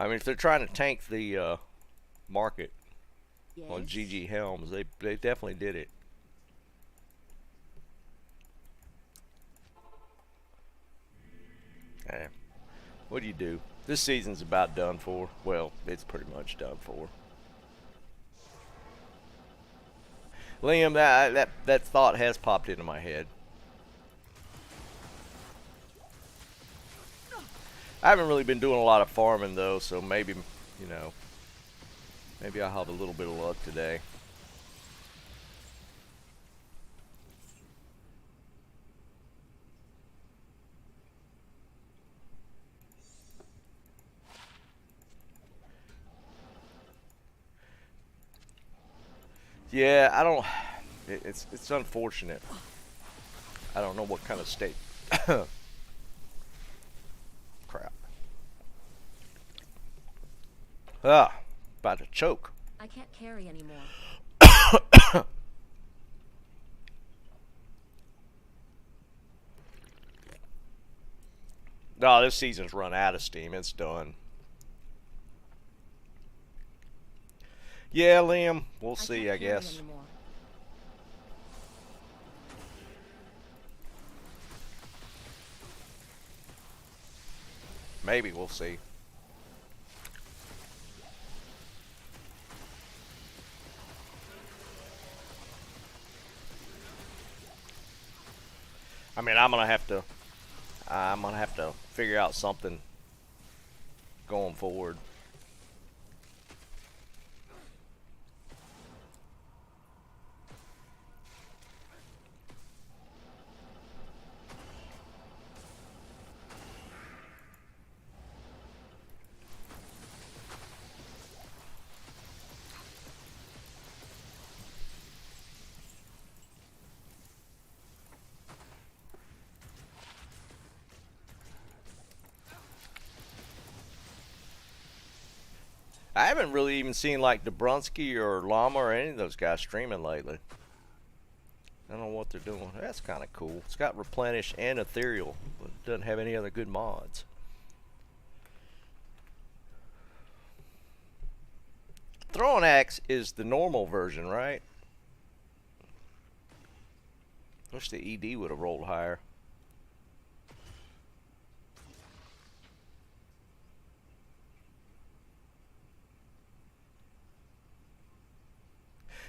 I mean, if they're trying to tank the market on Yes. GG Helms, they definitely did it. Eh, what do you do? This season's about done for. Well, it's pretty much done for. Liam, that thought has popped into my head. I haven't really been doing a lot of farming though, so maybe, you know, maybe I'll have a little bit of luck today. Yeah, I don't. It's unfortunate. I don't know what kind of state. Crap. Ah, about to choke. I can't carry anymore. No, this season's run out of steam. It's done. Yeah, Liam. We'll see, I guess. Anymore. Maybe we'll see. I mean, I'm gonna have to figure out something going forward. I haven't really even seen like Dobrunsky or Llama or any of those guys streaming lately. I don't know what they're doing. That's kind of cool. It's got Replenish and Ethereal, but it doesn't have any other good mods. Throwing Axe is the normal version, right? Wish the ED would have rolled higher.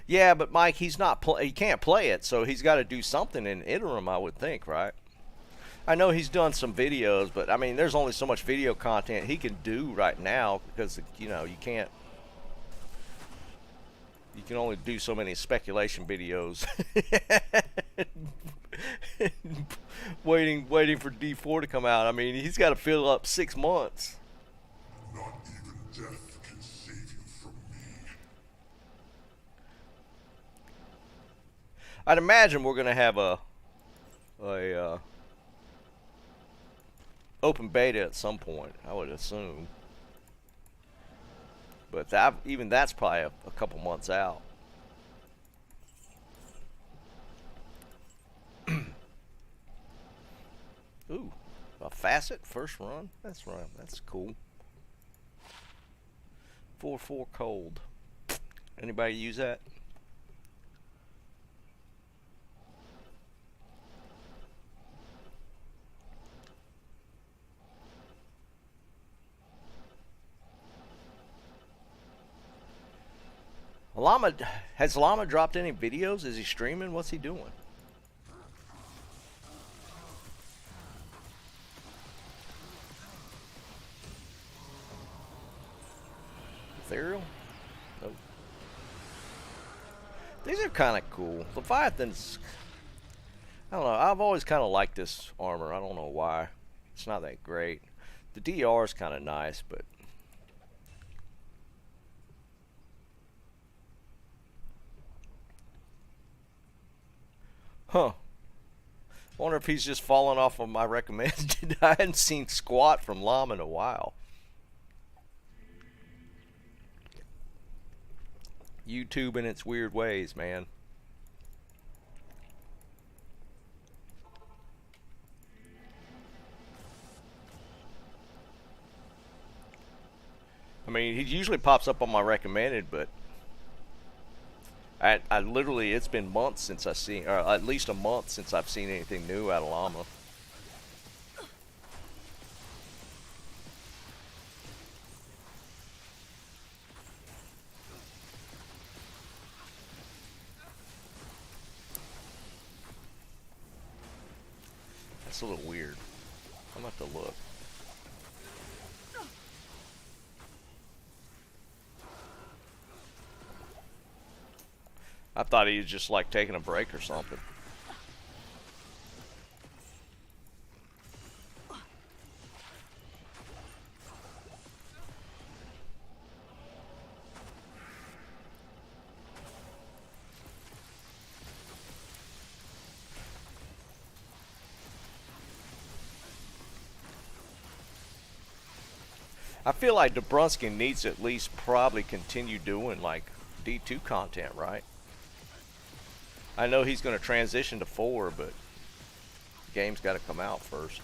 Yeah, but Mike, he's not. He can't play it, so he's got to do something in interim, I would think, right? I know he's done some videos, but I mean, there's only so much video content he can do right now because you know you can't. You can only do so many speculation videos. waiting for D4 to come out. I mean, he's got to fill up 6 months. Not even death can save you from me. I'd imagine we're gonna have a open beta at some point. I would assume, but even that's probably a couple months out. Ooh, a facet first run. That's right. That's cool. 4/4 cold. Anybody use that? Has Llama dropped any videos? Is he streaming? What's he doing? Ethereal? Nope. These are kind of cool. Leviathan's. I don't know. I've always kind of liked this armor. I don't know why. It's not that great. The DR is kind of nice, but. Huh. Wonder if he's just fallen off of my recommended. I hadn't seen squat from Llama in a while. YouTube in its weird ways, man. mean, he usually pops up on my recommended, but I literally, it's been months since I've seen, or at least a month since I've seen anything new out of Llama. That's a little weird. I'm gonna have to look. I thought he was just like taking a break or something. I feel like Dabrowski needs to at least probably continue doing like D2 content, right? I know he's going to transition to 4, but the game's got to come out first.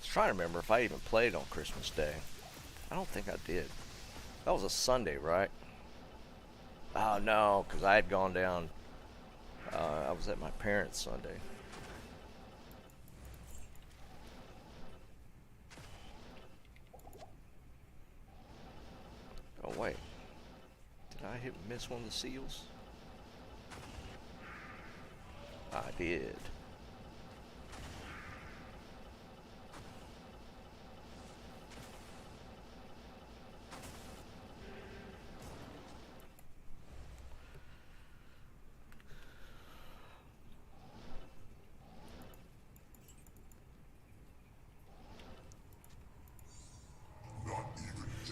Trying to remember if I even played on Christmas Day. I don't think I did. That was a Sunday, right? Oh no, because I had gone down. I was at my parents' Sunday. Oh wait, did I miss one of the seals? I did.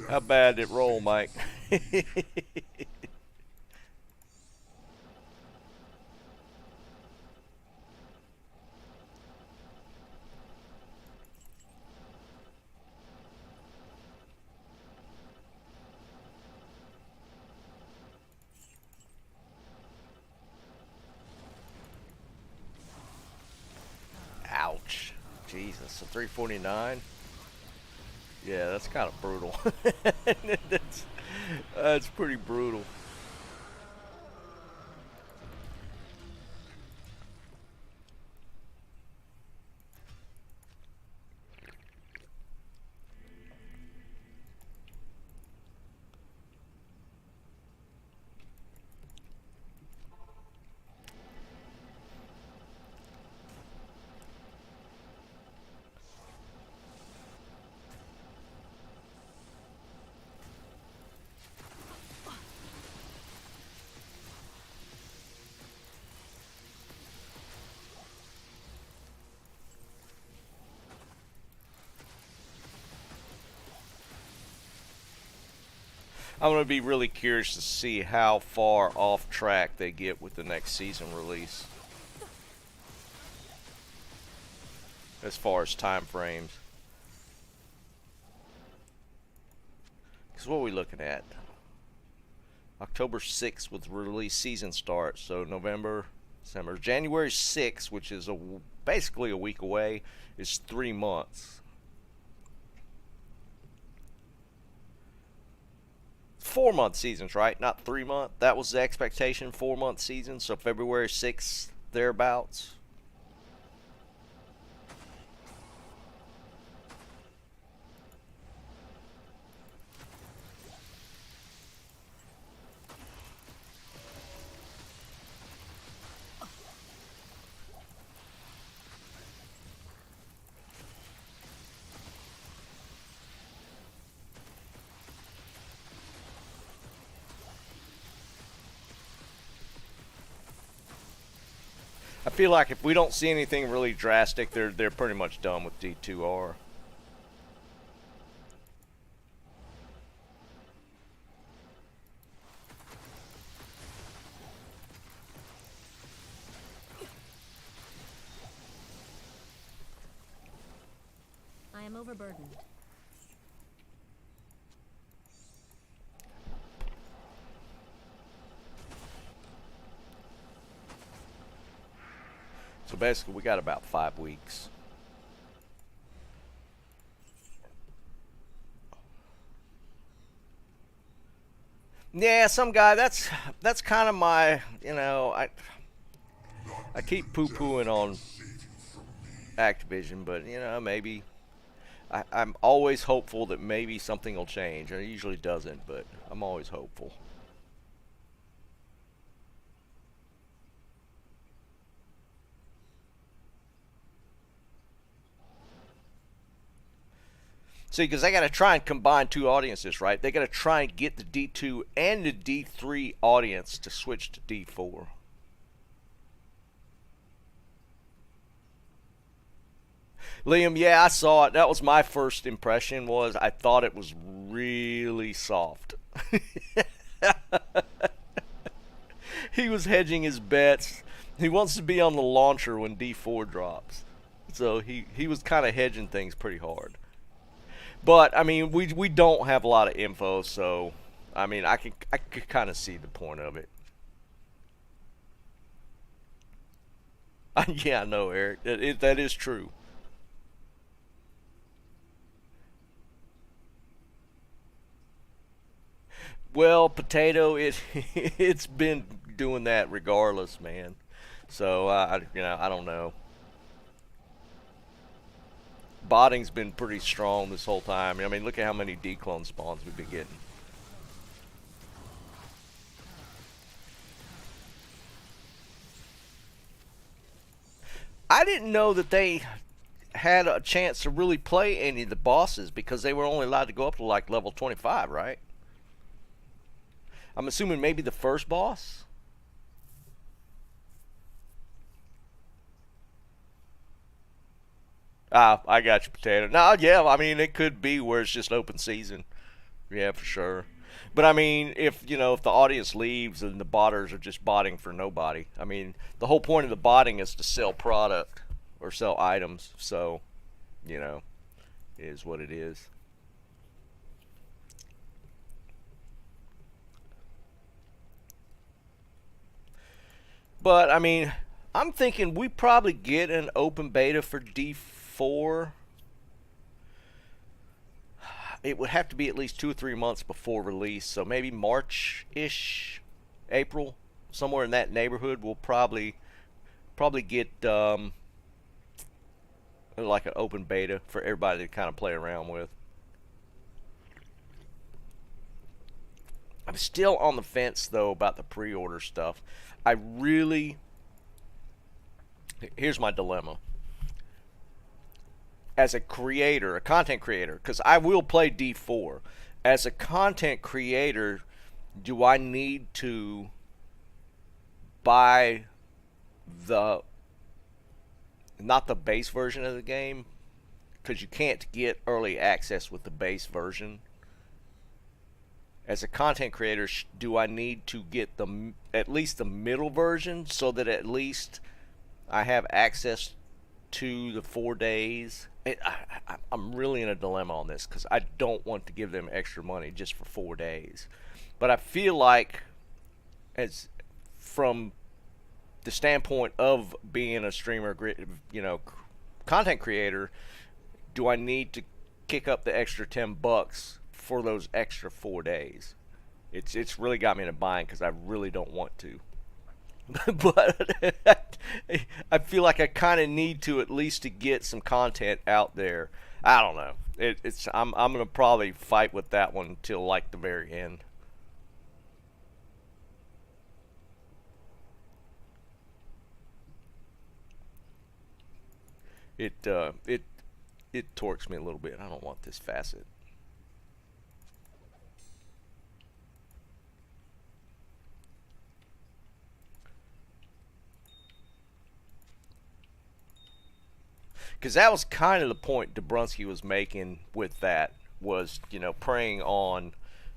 How bad did it roll, Mike? Ouch. Jesus, a 349? Yeah, that's kind of brutal. That's pretty brutal. I'm going to be really curious to see how far off track they get with the next season release. As far as time frames. Because what are we looking at? October 6th with release season start. So November, December. January 6th, which is basically a week away, is 3 months. 4-month seasons, right? Not 3-month. That was the expectation, 4-month season. So February 6th, thereabouts. I feel like if we don't see anything really drastic, they're pretty much done with D2R. I am overburdened. So basically, we got about 5 weeks. Yeah, some guy. That's kind of my, I keep poo-pooing on Activision, but maybe I'm always hopeful that maybe something will change. It usually doesn't, but I'm always hopeful. See, because they got to try and combine two audiences, right? They got to try and get the D2 and the D3 audience to switch to D4. Liam, yeah, I saw it. That was my first impression. Was I thought it was really soft. He was hedging his bets. He wants to be on the launcher when D4 drops, so he was kind of hedging things pretty hard. But I mean, we don't have a lot of info, so I mean, I could kind of see the point of it. Yeah, I know, Eric. That is true. Well, potato, it's been doing that regardless, man. So I don't know. Botting's been pretty strong this whole time. I mean, look at how many declone spawns we've been getting. I didn't know that they had a chance to really play any of the bosses because they were only allowed to go up to like level 25, right? I'm assuming maybe the first boss. Ah, I got you, potato. No, yeah, I mean it could be where it's just open season. Yeah, for sure. But I mean, if the audience leaves and the botters are just botting for nobody, I mean, the whole point of the botting is to sell product or sell items. So, you know, it is what it is. But I mean, I'm thinking we probably get an open beta for D4. It would have to be at least 2 or 3 months before release, so maybe March-ish, April, somewhere in that neighborhood. We'll probably get like an open beta for everybody to kind of play around with. I'm still on the fence though about the pre-order stuff. I really Here's my dilemma. As a creator, a content creator, because I will play D4. As a content creator, do I need to buy the not the base version of the game? Because you can't get early access with the base version. As a content creator, do I need to get at least the middle version so that at least I have access to the 4 days? I'm really in a dilemma on this because I don't want to give them extra money just for 4 days. But I feel like, as from the standpoint of being a streamer, content creator, do I need to kick up the extra $10 for those extra 4 days? It's really got me in a bind because I really don't want to. But I feel like I kind of need to at least to get some content out there. I don't know. I'm gonna probably fight with that one until like the very end. It torques me a little bit. I don't want this facet. Because that was kind of the point Dabrowski was making with that, was, you know, preying on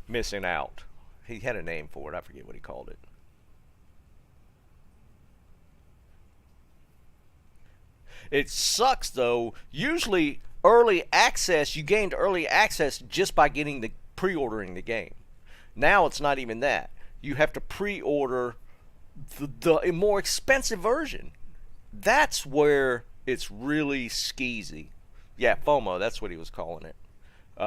missing out. He had a name for it. I forget what he called it. It sucks, though. Usually, early access, you gained early access just by getting the pre-ordering the game. Now it's not even that. You have to pre-order the more expensive version. That's where it's really skeezy. Yeah, FOMO, that's what he was calling it.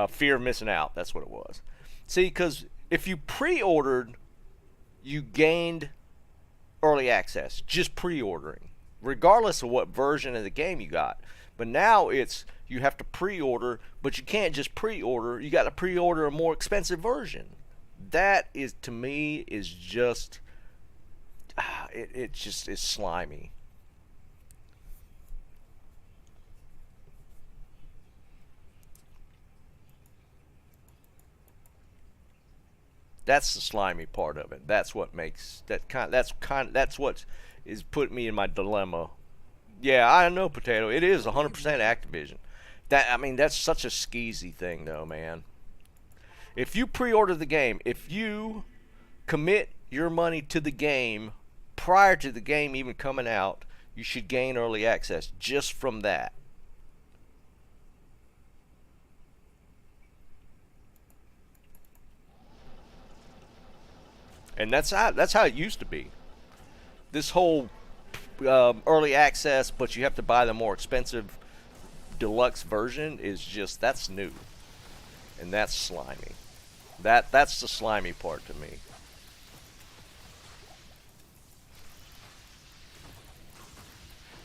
Fear of missing out, that's what it was. See, because if you pre-ordered, you gained early access, just pre-ordering, regardless of what version of the game you got. But now it's, you have to pre-order, but you can't just pre-order, you got to pre-order a more expensive version. That is, to me, is just, it just is slimy. That's the slimy part of it. That's what makes that's what is put me in my dilemma. Yeah, I know, Potato. It is 100% Activision. I mean, that's such a skeezy thing, though, man. If you pre-order the game, if you commit your money to the game prior to the game even coming out, you should gain early access just from that. And that's how it used to be. This whole early access, but you have to buy the more expensive deluxe version, is just, that's new, and that's slimy. That's the slimy part to me.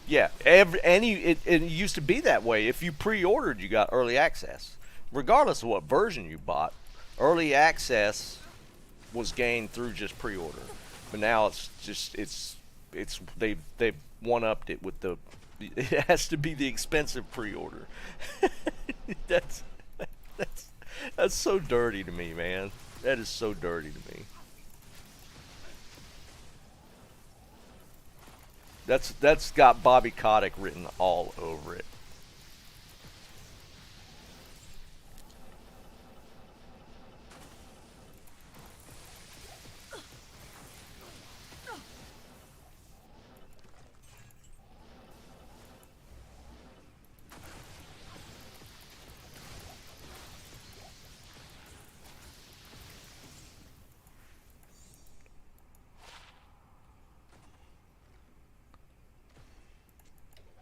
Yeah, it used to be that way. If you pre-ordered, you got early access, regardless of what version you bought. Early access was gained through just pre-order, but now it's just they've one-upped it with the, it has to be the expensive pre-order. that's that's so dirty to me, man. That is so dirty to me. That's got Bobby Kotick written all over it.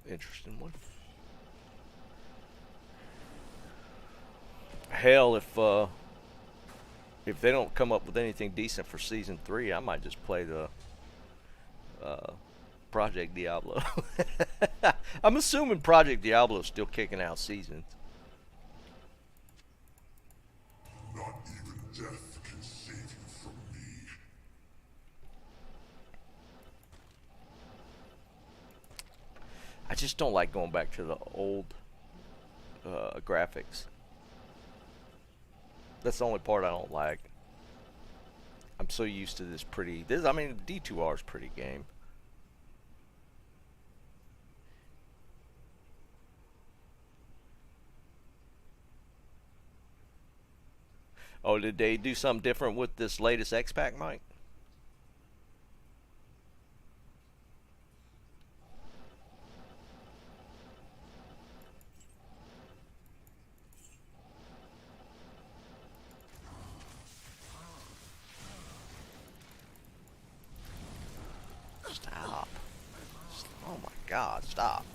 Interesting one. Hell, if they don't come up with anything decent for season 3, I might just play the Project Diablo. I'm assuming Project Diablo is still kicking out seasons. Not even death can save you from me. I just don't like going back to the old graphics. That's the only part I don't like. I'm so used to this pretty. I mean, D2R is pretty game. Oh, did they do something different with this latest X-Pack, Mike? Stop. Oh my God, stop.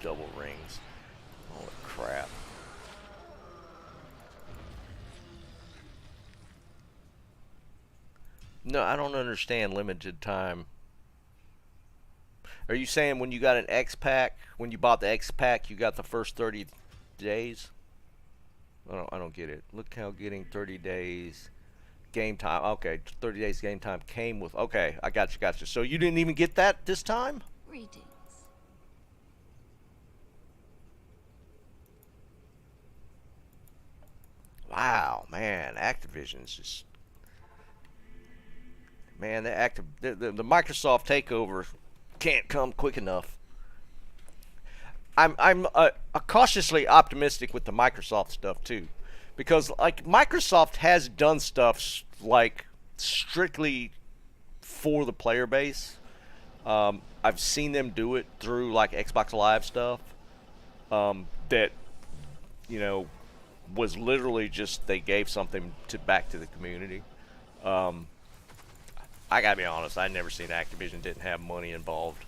Double rings. Holy crap. No, I don't understand limited time. Are you saying when you got an X-Pack, when you bought the X-Pack, you got the first 30 days? I don't get it. Look how getting 30 days game time. Okay, 30 days game time came with. Okay, I got you. So you didn't even get that this time? Greetings. Wow, man, Activision's just, man, the Microsoft takeover can't come quick enough. I'm cautiously optimistic with the Microsoft stuff too, because like Microsoft has done stuff like strictly for the player base. I've seen them do it through like Xbox Live stuff. That you know was literally just they gave something to back to the community. Um, I gotta be honest, I never seen Activision didn't have money involved.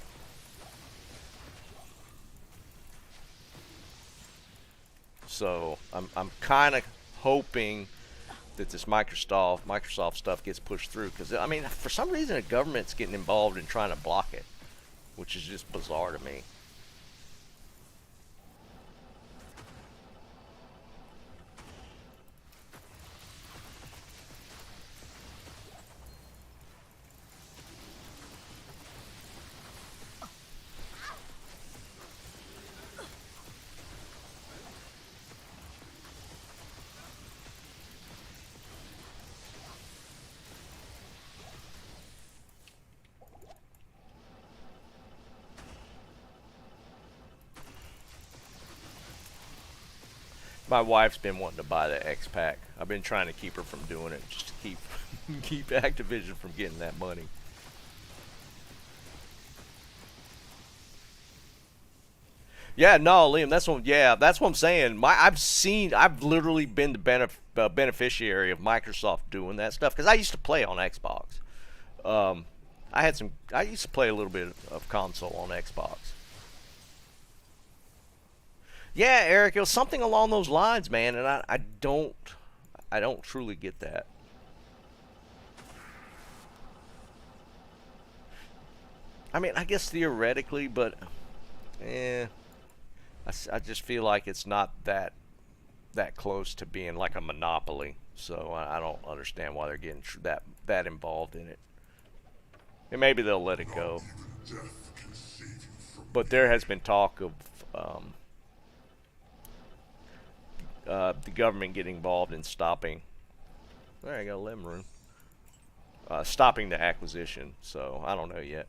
So I'm kind of hoping that this Microsoft stuff gets pushed through, because I mean for some reason the government's getting involved in trying to block it, which is just bizarre to me. My wife's been wanting to buy the X Pack. I've been trying to keep her from doing it, just to keep keep Activision from getting that money. Yeah, no, Liam, that's what I'm saying. I've literally been the beneficiary of Microsoft doing that stuff because I used to play on Xbox. Um, I used to play a little bit of console on Xbox. Yeah, Eric, it was something along those lines, man, and I don't truly get that. I mean, I guess theoretically, but eh, I just feel like it's not that close to being like a monopoly. So I don't understand why they're getting that involved in it. And maybe they'll let it go. Death can save you from But there has been talk of um, the government getting involved in stopping. There, I got a lemon room. Stopping the acquisition. So I don't know yet.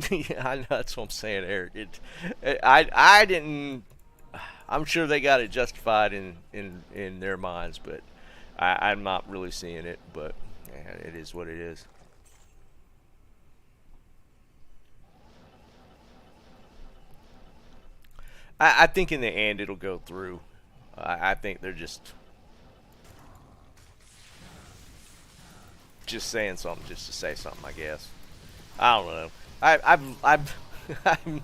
Yeah, I know, that's what I'm saying, Eric. I didn't. I'm sure they got it justified in their minds, but I'm not really seeing it. But yeah, it is what it is. I think in the end it'll go through. I think they're just saying something just to say something. I guess. I don't know. I've I'm,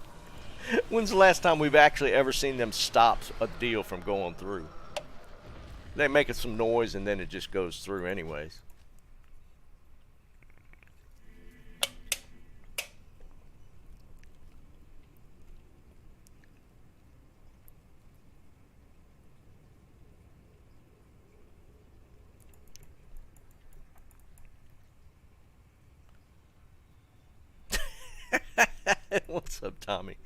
when's the last time we've actually ever seen them stop a deal from going through? They make some noise and then it just goes through anyways. What's up, Tommy?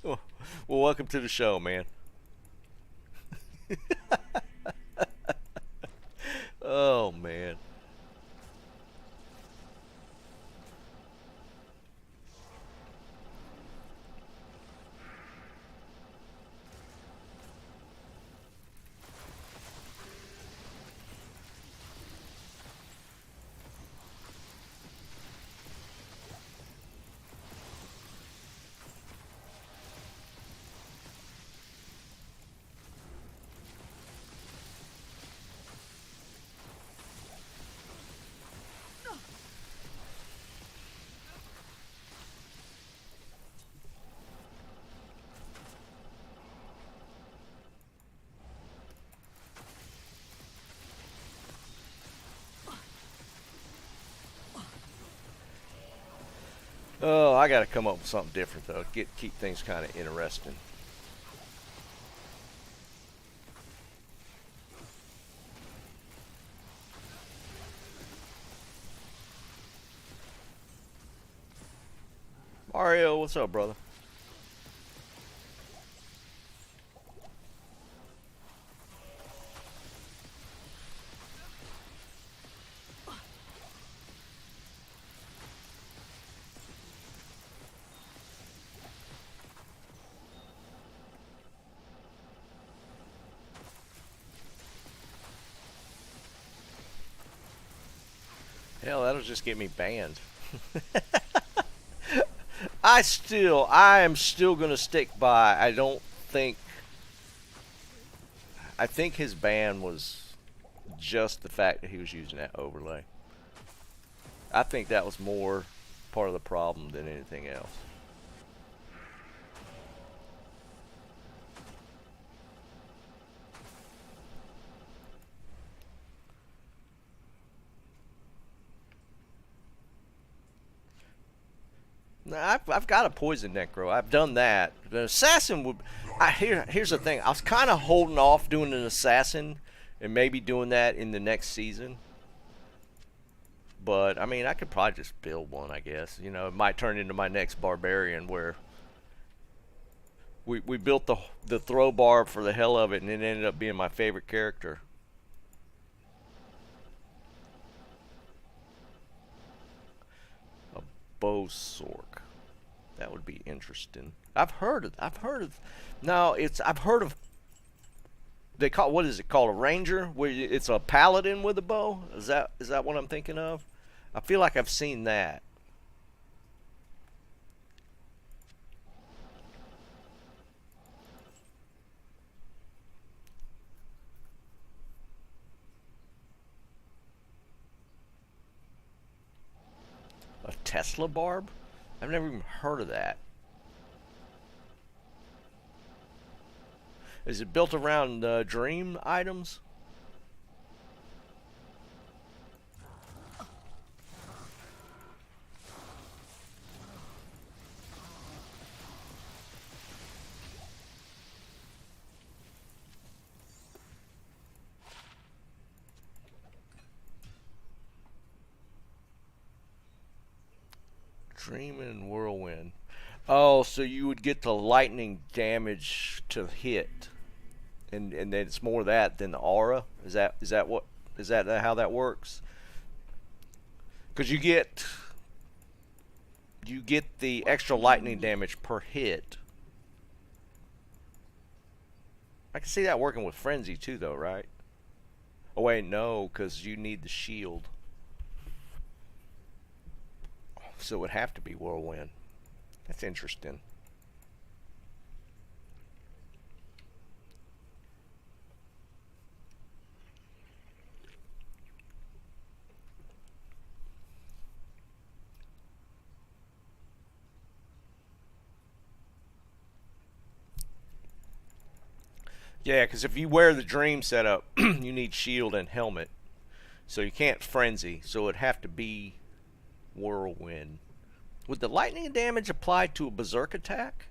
well, welcome to the show, man. Oh man. Oh, I got to come up with something different though. Keep things kind of interesting. Mario, what's up, brother? Hell, that'll just get me banned. I am still gonna stick by. I don't think. I think his ban was just the fact that he was using that overlay. I think that was more part of the problem than anything else. Now, I've got a poison necro. I've done that. The assassin would. Here's the thing. I was kind of holding off doing an assassin, and maybe doing that in the next season. But I mean, I could probably just build one. I guess it might turn into my next barbarian, where we built the throw barb for the hell of it, and it ended up being my favorite character. A bow sork. That would be interesting. I've heard of. No, I've heard of. They call what is it called? A ranger? Where it's a paladin with a bow? Is that what I'm thinking of? I feel like I've seen that. A Tesla barb? I've never even heard of that. Is it built around dream items? Dream and whirlwind. Oh, so you would get the lightning damage to hit, and then it's more that than the aura. Is that how that works? Because you get the extra lightning damage per hit. I can see that working with frenzy too, though, right? Oh wait, no, because you need the shield. So it would have to be whirlwind. That's interesting. Yeah, because if you wear the dream setup, you need shield and helmet. So you can't frenzy. So it'd have to be whirlwind. Would the lightning damage apply to a berserk attack?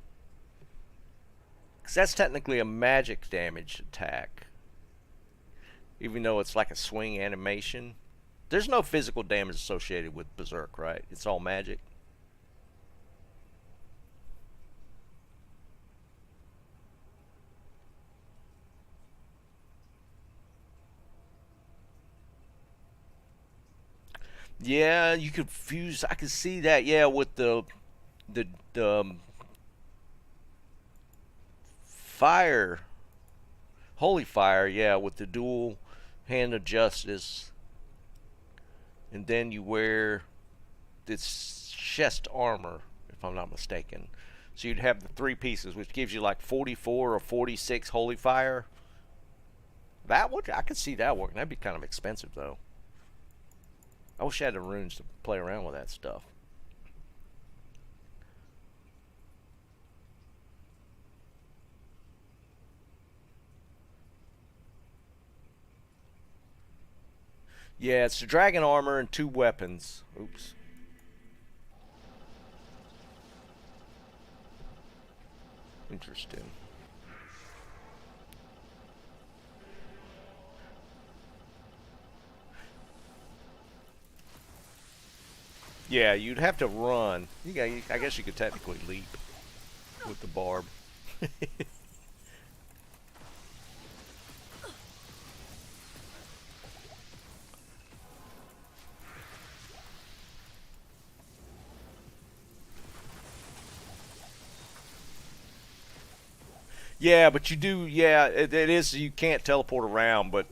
Because that's technically a magic damage attack. Even though it's like a swing animation. There's no physical damage associated with berserk, right? It's all magic. Yeah, you could fuse. I could see that. Yeah, with the fire, holy fire. Yeah, with the dual hand of justice, and then you wear this chest armor, if I'm not mistaken. So you'd have the three pieces, which gives you like 44 or 46 holy fire. That would I could see that working. That'd be kind of expensive though. I wish I had the runes to play around with that stuff. Yeah, it's the dragon armor and 2 weapons. Oops. Interesting. Yeah, you'd have to run. I guess you could technically leap with the barb. Yeah, but you do. Yeah, it is. You can't teleport around, but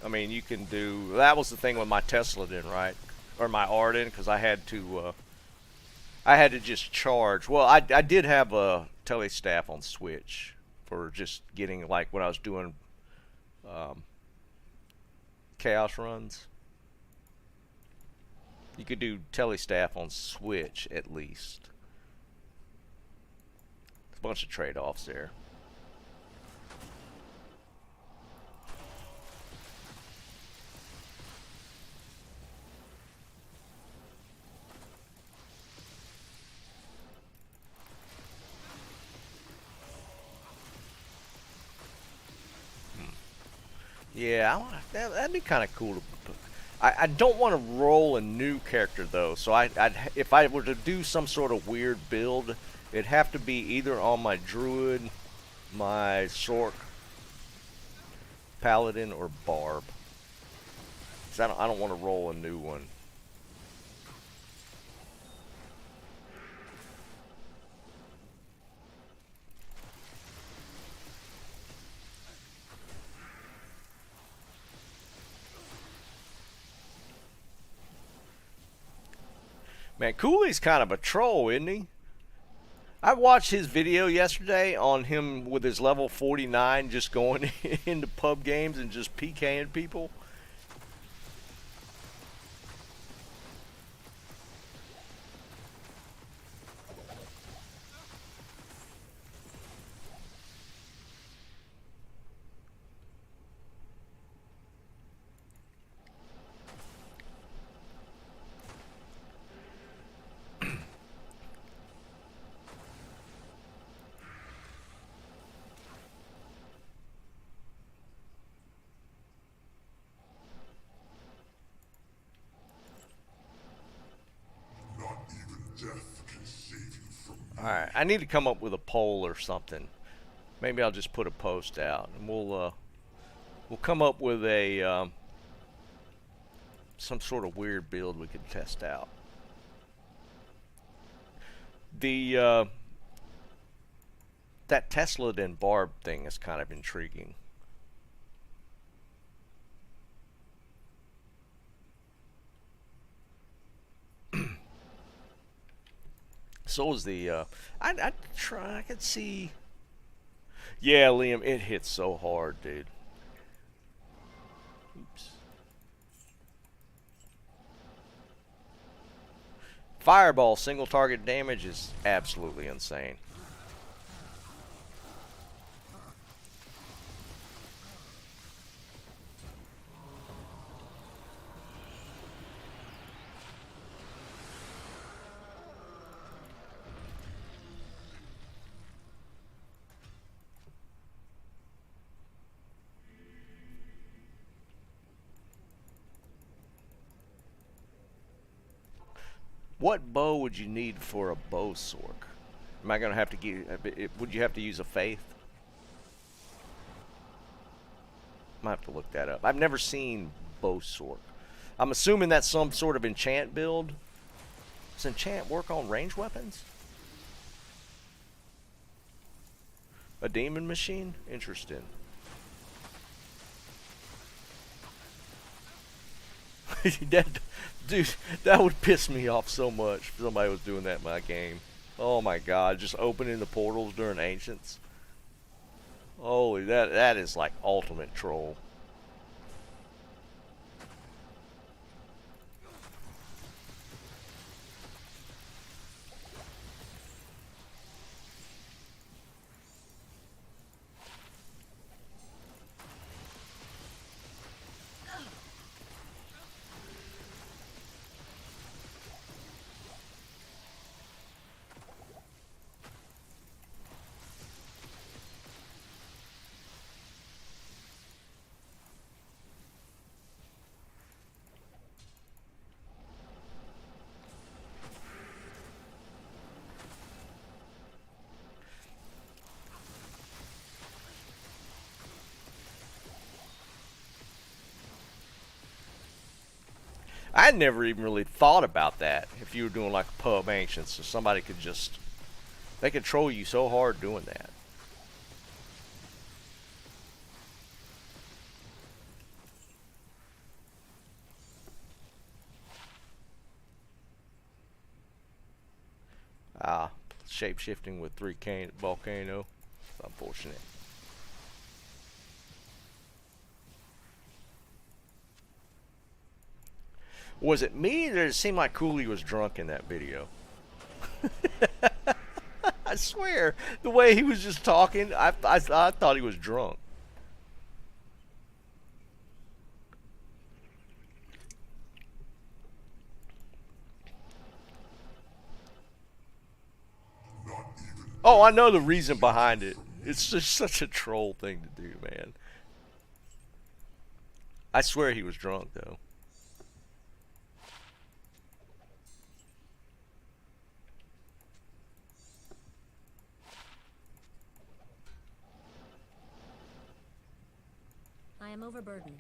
I mean, you can do. That was the thing with my Tesla, then, right? Or my Arden, because I had to. I had to just charge. Well, I did have a telestaff on Switch for just getting like when I was doing um, chaos runs. You could do telestaff on Switch at least. A bunch of trade-offs there. Yeah, that'd be kind of cool to. I don't want to roll a new character though, so if I were to do some sort of weird build, it'd have to be either on my druid, my sork, paladin, or barb. 'Cause I don't want to roll a new one. Man, Cooley's kind of a troll, isn't he? I watched his video yesterday on him with his level 49 just going into pub games and just PKing people. Not even death can save you from me. Alright, I need to come up with a poll or something. Maybe I'll just put a post out and we'll come up with a some sort of weird build we could test out. The that Tesla and barb thing is kind of intriguing. So is the I'd try. I could see. Yeah, Liam, it hits so hard, dude. Oops. Fireball single target damage is absolutely insane. What bow would you need for a bow sork? Am I gonna have to get? Would you have to use a faith? Might have to look that up. I've never seen bow sork. I'm assuming that's some sort of enchant build. Does enchant work on ranged weapons? A demon machine? Interesting. that, dude, that would piss me off so much if somebody was doing that in my game. Oh my god, just opening the portals during Ancients. Holy, that is like ultimate troll. I never even really thought about that. If you were doing like a pub ancient, so somebody could just, they could troll you so hard doing that. Ah, shape shifting with 3K volcano. It's unfortunate. Was it me, or did it seem like Cooley was drunk in that video? I swear, the way he was just talking, I thought he was drunk. Oh, I know the reason behind it. It's just such a troll thing to do, man. I swear he was drunk, though. I am overburdened.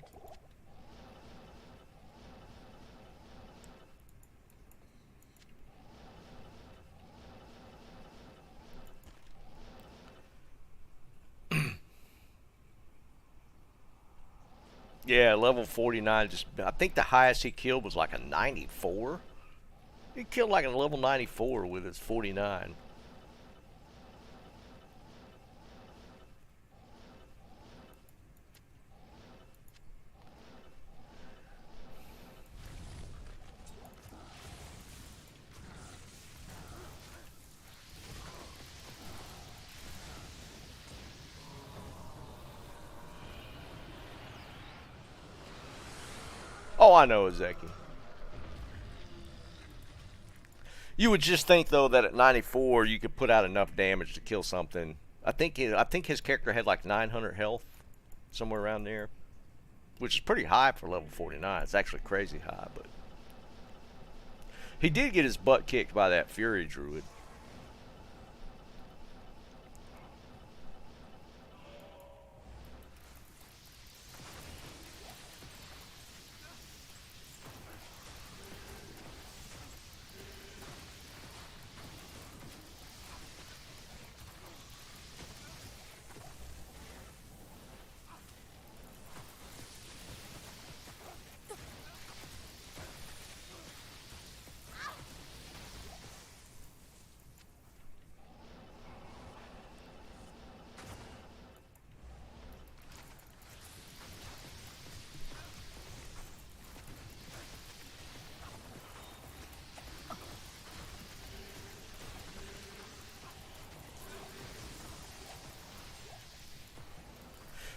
Yeah, level 49. Just I think the highest he killed was like a 94. He killed like a level 94 with his 49. Oh, I know, Ezeki. You would just think though that at 94 you could put out enough damage to kill something. I think his character had like 900 health, somewhere around there, which is pretty high for level 49. It's actually crazy high, but he did get his butt kicked by that Fury Druid.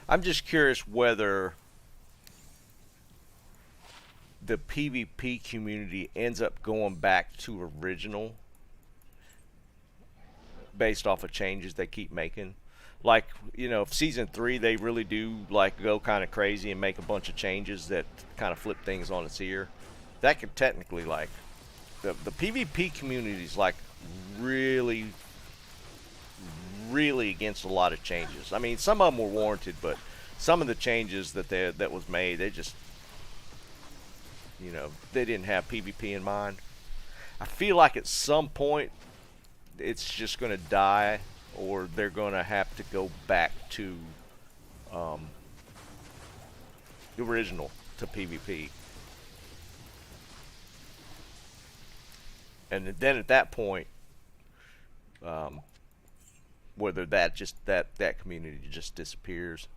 I'm just curious whether the PvP community ends up going back to original based off of changes they keep making. Like, you know, if season 3 they really do like go kind of crazy and make a bunch of changes that kind of flip things on its ear, that could technically like the PvP community is like really really against a lot of changes. I mean, some of them were warranted, but some of the changes that was made, they just, you know, they didn't have PvP in mind. I feel like at some point it's just going to die, or they're going to have to go back to the original, to PvP. And then at that point, whether that community just disappears.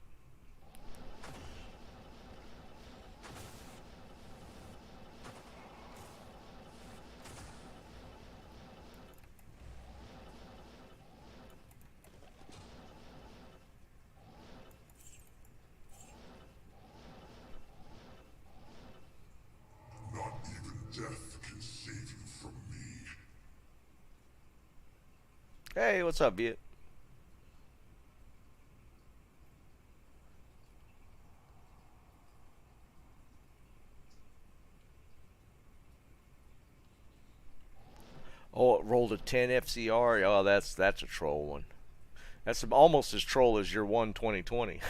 Not even death can save you from me. Hey, what's up, Viet? Oh, it rolled a 10 FCR. Oh, that's a troll one. That's almost as troll as your 2020.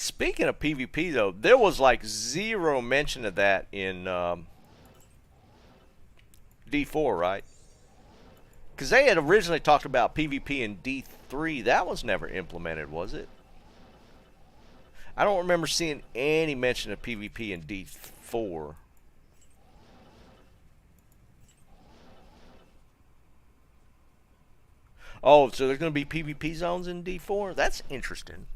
Speaking of PvP though, there was like zero mention of that in D4, right? Because they had originally talked about PvP in D3. That was never implemented, was it? I don't remember seeing any mention of PvP in D4. Oh, so there's going to be PvP zones in D4? That's interesting.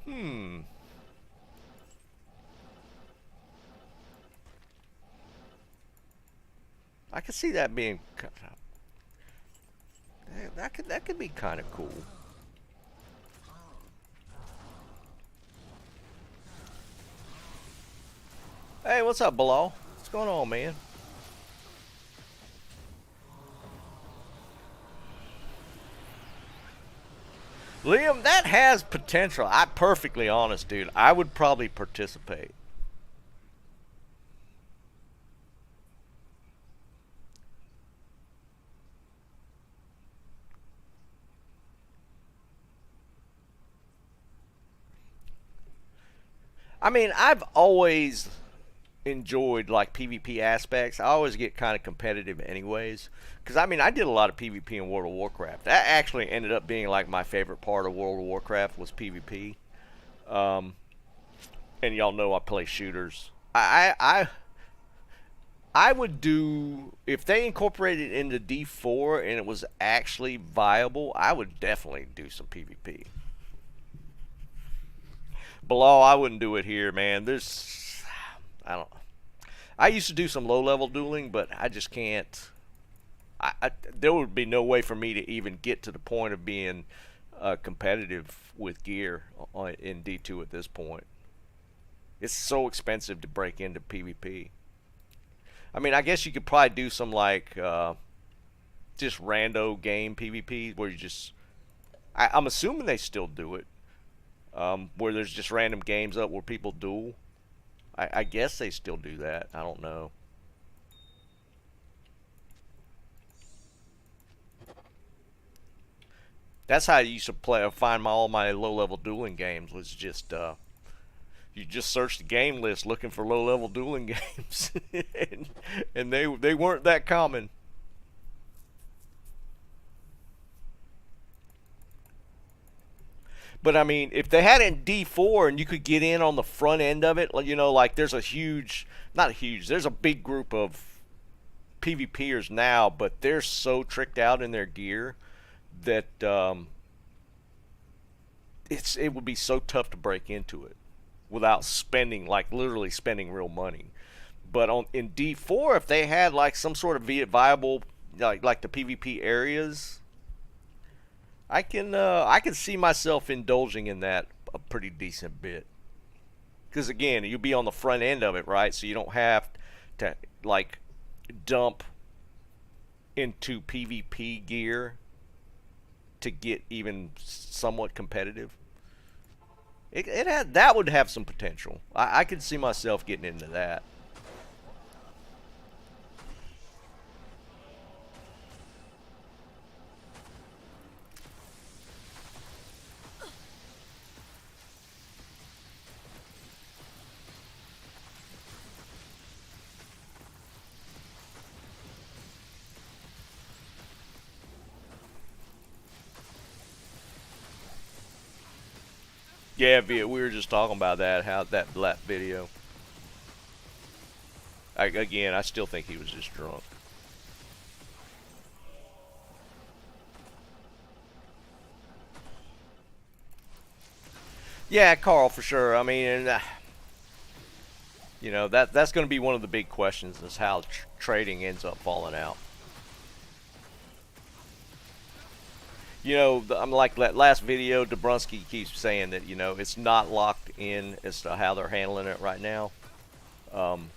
Hmm. I could see that being that could be kind of cool. Hey, what's up, Bilal? What's going on, man? Liam, that has potential. I'm perfectly honest, dude. I would probably participate. I mean, I've always enjoyed like PvP aspects. I always get kind of competitive anyways. Because I mean, I did a lot of PvP in World of Warcraft. That actually ended up being like my favorite part of World of Warcraft was PvP. Um, and y'all know I play shooters. I would do if they incorporated it into D4 and it was actually viable. I would definitely do some PvP. Below, I wouldn't do it here, man. I don't. I used to do some low-level dueling, but I just can't. There would be no way for me to even get to the point of being competitive with gear in D2 at this point. It's so expensive to break into PvP. I mean, I guess you could probably do some like just rando game PvP where you just. I'm assuming they still do it, where there's just random games up where people duel. I guess they still do that. I don't know. That's how I used to play. Find all my low-level dueling games was just you just search the game list looking for low-level dueling games, and they weren't that common. But I mean, if they had it in D4 and you could get in on the front end of it, you know, like there's a huge, not huge, there's a big group of PvPers now, but they're so tricked out in their gear that it would be so tough to break into it without spending like literally spending real money. But on in D4, if they had like some sort of viable like the PvP areas, I can see myself indulging in that a pretty decent bit. Because again, you'll be on the front end of it, right? So you don't have to like dump into PvP gear to get even somewhat competitive. That would have some potential. I could see myself getting into that. Yeah, we were just talking about that, how that video. Again, I still think he was just drunk. Yeah, Carl, for sure. I mean, you know that's going to be one of the big questions is how trading ends up falling out. You know, I'm like that last video. Dabrowski keeps saying that it's not locked in as to how they're handling it right now. Um,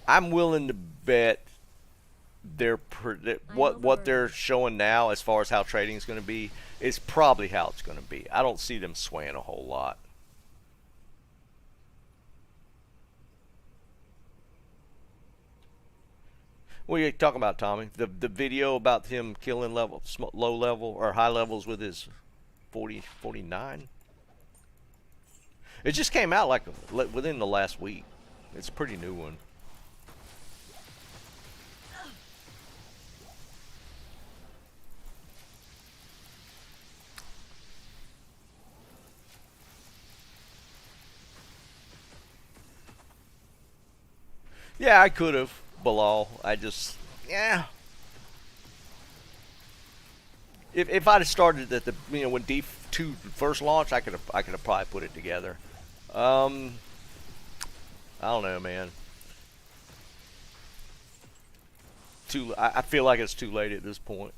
I'm willing to bet what they're showing now as far as how trading is going to be is probably how it's going to be. I don't see them swaying a whole lot. What are you talking about, Tommy? The video about him killing low level or high levels with his 49? It just came out like within the last week. It's a pretty new one. Yeah, I could have, Bilal. I just, yeah. If I'd have started at the, when D2 first launched, I could have probably put it together. I don't know, man. I feel like it's too late at this point.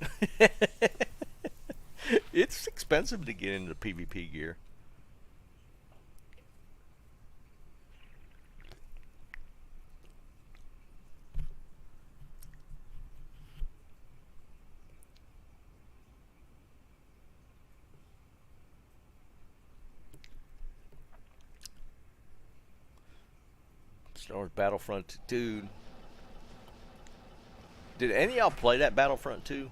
It's expensive to get into PvP gear. Star Wars Battlefront 2. Did any of y'all play that Battlefront 2?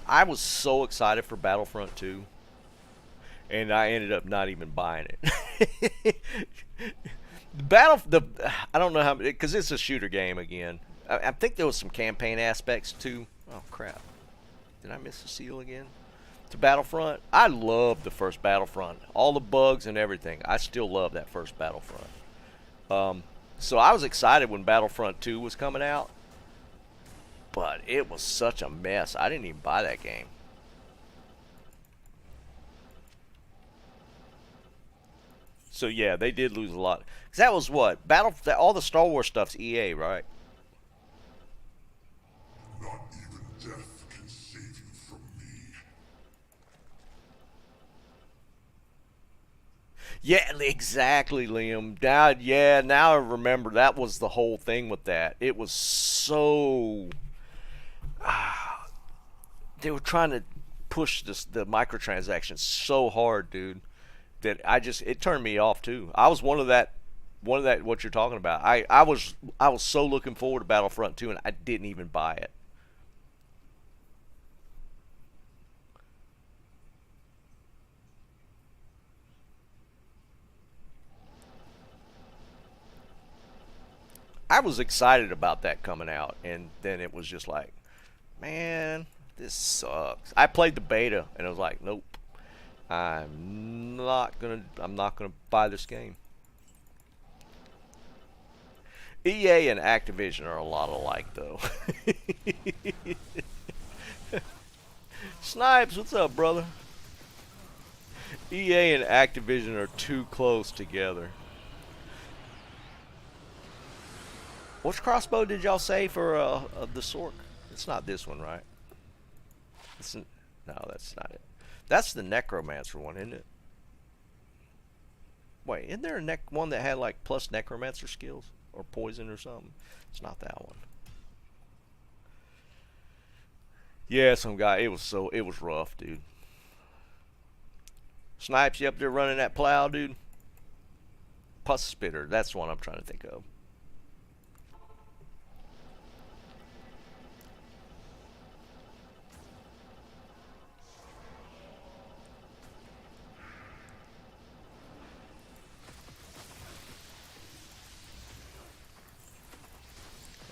I was so excited for Battlefront 2, and I ended up not even buying it. I don't know how, because it's a shooter game again. I think there was some campaign aspects too. Oh crap! Did I miss the seal again? To Battlefront, I loved the first Battlefront. All the bugs and everything. I still love that first Battlefront. So I was excited when Battlefront 2 was coming out, but it was such a mess. I didn't even buy that game. So yeah, they did lose a lot. 'Cause that was what? All the Star Wars stuff's EA, right? Not even death can save you from me. Yeah, exactly, Liam. Now I remember that was the whole thing with that. It was so they were trying to push the microtransactions so hard, dude, that it turned me off too. I was one of that what you're talking about. I was so looking forward to Battlefront 2 and I didn't even buy it. I was excited about that coming out, and then it was just like, man, this sucks. I played the beta, and I was like, nope, I'm not gonna buy this game. EA and Activision are a lot alike, though. Snipes, what's up, brother? EA and Activision are too close together. Which crossbow did y'all say for the Sork? It's not this one, right? No, that's not it. That's the Necromancer one, isn't it? Wait, isn't there a one that had like plus Necromancer skills? Or poison or something? It's not that one. Yeah, some guy, it was rough, dude. Snipes, you up there running that plow, dude? Pus Spitter, that's the one I'm trying to think of.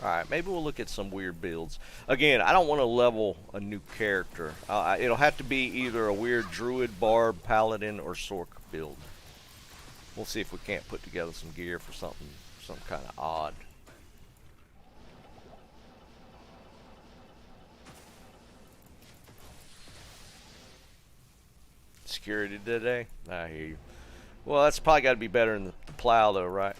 Alright, maybe we'll look at some weird builds. Again, I don't want to level a new character. It'll have to be either a weird druid, barb, paladin, or sork build. We'll see if we can't put together some gear for some kind of odd. Security today? I hear you. Well, that's probably got to be better than the plow, though, right?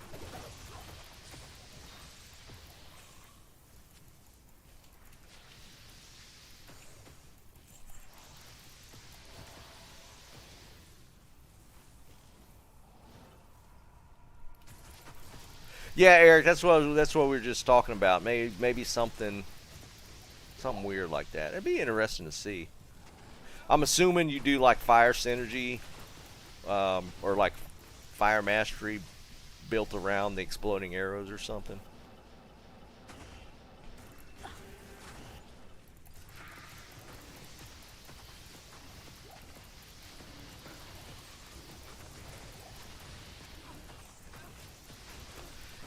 Yeah, Eric, that's what we were just talking about. Maybe something weird like that. It'd be interesting to see. I'm assuming you do like fire synergy, or like fire mastery built around the exploding arrows or something.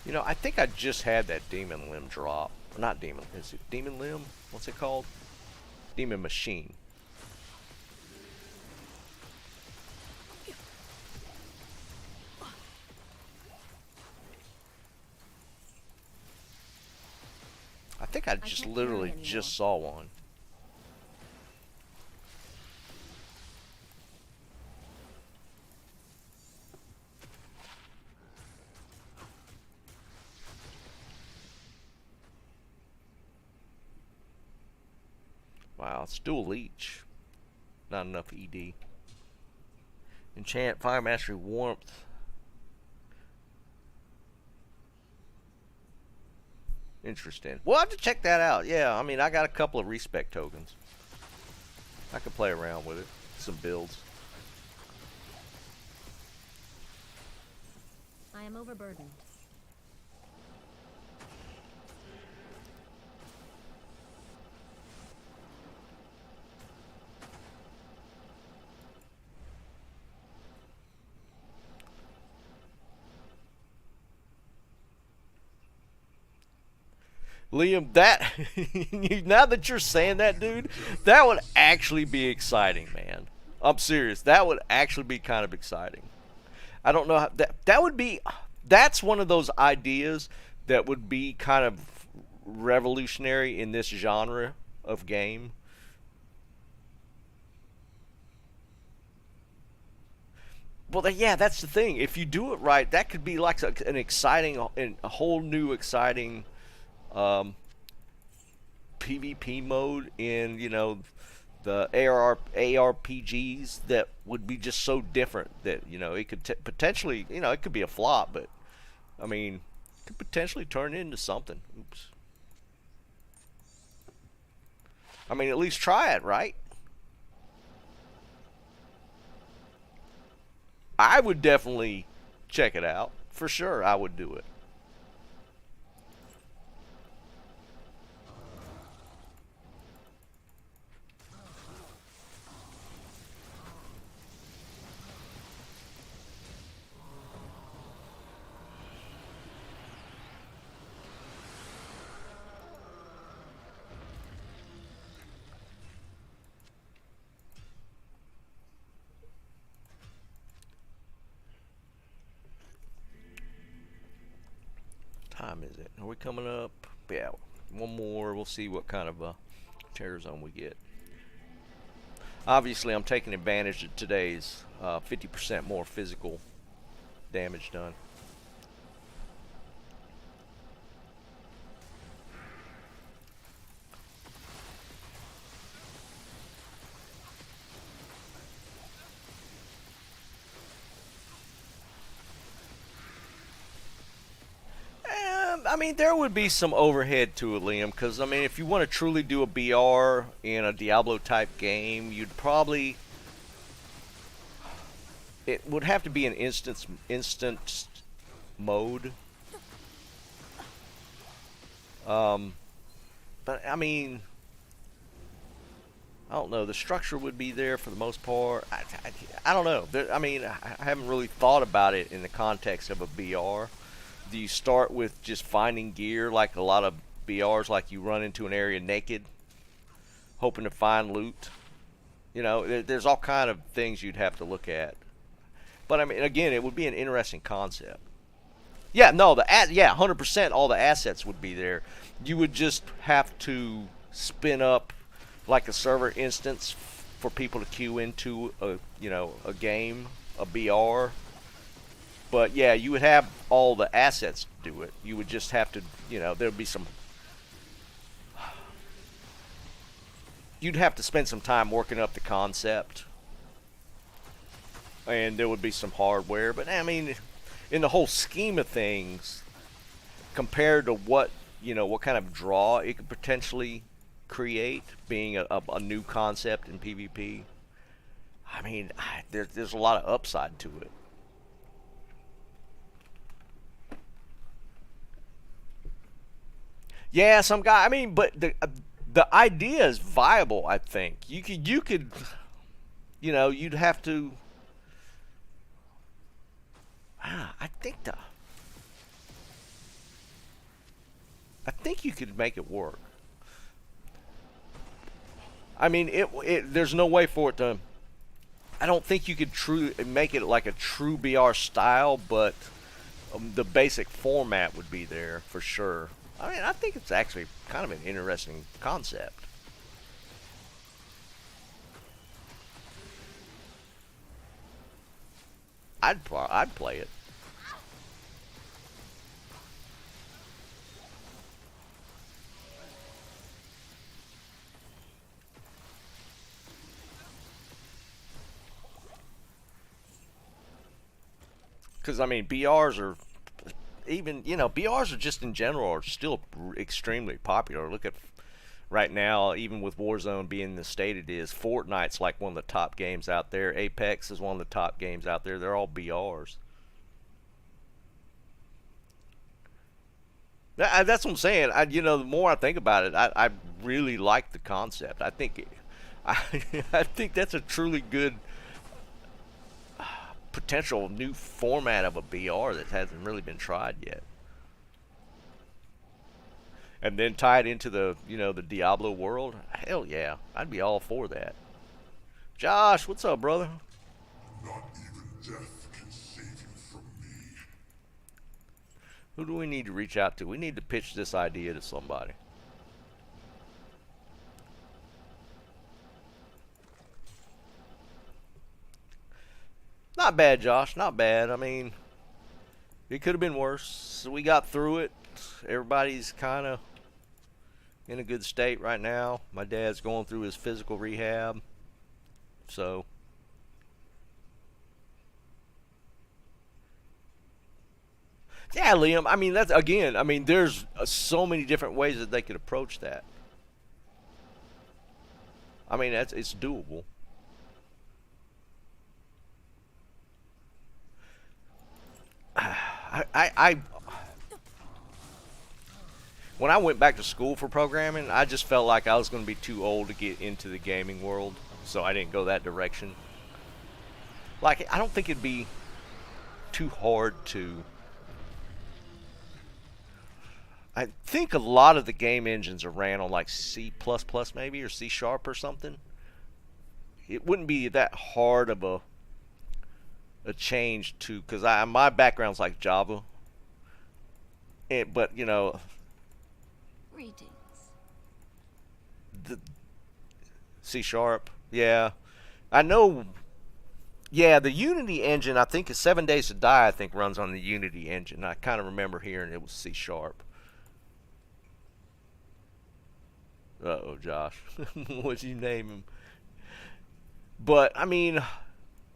You know, I think I just had that demon limb drop. Or not demon. Is it demon limb? What's it called? Demon machine. I think I just can't literally carry just anymore. saw one. Wow, it's dual leech. Not enough ED. Enchant, fire mastery, warmth. Interesting. We'll have to check that out. Yeah, I mean, I got a couple of respect tokens. I could play around with it. Some builds. I am overburdened. Liam, that now that you're saying that, dude, that would actually be exciting, man. I'm serious. That would actually be kind of exciting. I don't know how that would be. That's one of those ideas that would be kind of revolutionary in this genre of game. Well, yeah, that's the thing. If you do it right, that could be like an exciting, a whole new exciting PvP mode in, you know, the ARPGs that would be just so different that, you know, it could potentially, you know, it could be a flop, but I mean, it could potentially turn into something. Oops. I mean, at least try it, right? I would definitely check it out. For sure, I would do it. Time is it? Are we coming up? Yeah, one more. We'll see what kind of a terror zone we get. Obviously, I'm taking advantage of today's 50% more physical damage done. I mean, there would be some overhead to it, Liam, because, I mean, if you want to truly do a BR in a Diablo-type game, you'd probably... It would have to be an instant mode. But, I mean... I don't know. The structure would be there for the most part. I don't know. I mean, I haven't really thought about it in the context of a BR. Do you start with just finding gear like a lot of BRs, like you run into an area naked, hoping to find loot? You know, there's all kind of things you'd have to look at. But I mean, again, it would be an interesting concept. Yeah, no, yeah, 100% all the assets would be there. You would just have to spin up like a server instance for people to queue into a, you know, a game, a BR. But yeah, you would have all the assets to do it. You would just have to, you know, there'd be some... You'd have to spend some time working up the concept. And there would be some hardware. But I mean, in the whole scheme of things, compared to what, you know, what kind of draw it could potentially create, being a new concept in PvP, I mean, there's a lot of upside to it. Yeah, some guy. I mean, but the idea is viable. I think you could, you know, you'd have to. I think I think you could make it work. I mean, there's no way for it to. I don't think you could make it like a true BR style, but the basic format would be there for sure. I mean, I think it's actually kind of an interesting concept. I'd play it. Because I mean, BRs are even BRs are just in general are still extremely popular. Look at right now, even with Warzone being the state it is, Fortnite's like one of the top games out there. Apex is one of the top games out there. They're all BRs. That's what I'm saying. The more I think about it, I really like the concept. I, I think that's a truly good potential new format of a BR that hasn't really been tried yet. And then tie it into the Diablo world. Hell yeah, I'd be all for that. Josh, what's up, brother? Not even death can save you from me. Who do we need to reach out to? We need to pitch this idea to somebody. Not bad, Josh. Not bad. I mean, it could have been worse. We got through it. Everybody's kind of in a good state right now. My dad's going through his physical rehab. So, yeah, Liam. I mean, that's again. I mean, there's so many different ways that they could approach that. I mean, it's doable. I when I went back to school for programming, I just felt like I was going to be too old to get into the gaming world, so I didn't go that direction. Like, I don't think it'd be too hard to. I think a lot of the game engines are ran on like C++ maybe or C Sharp or something. It wouldn't be that hard of a change to, because my background's like Java, but Greetings. the C Sharp, yeah, I know. Yeah, the Unity engine, I think, is 7 Days to Die. I think runs on the Unity engine. I kind of remember hearing it was C Sharp. Uh-oh, Josh. What'd you name him? But I mean,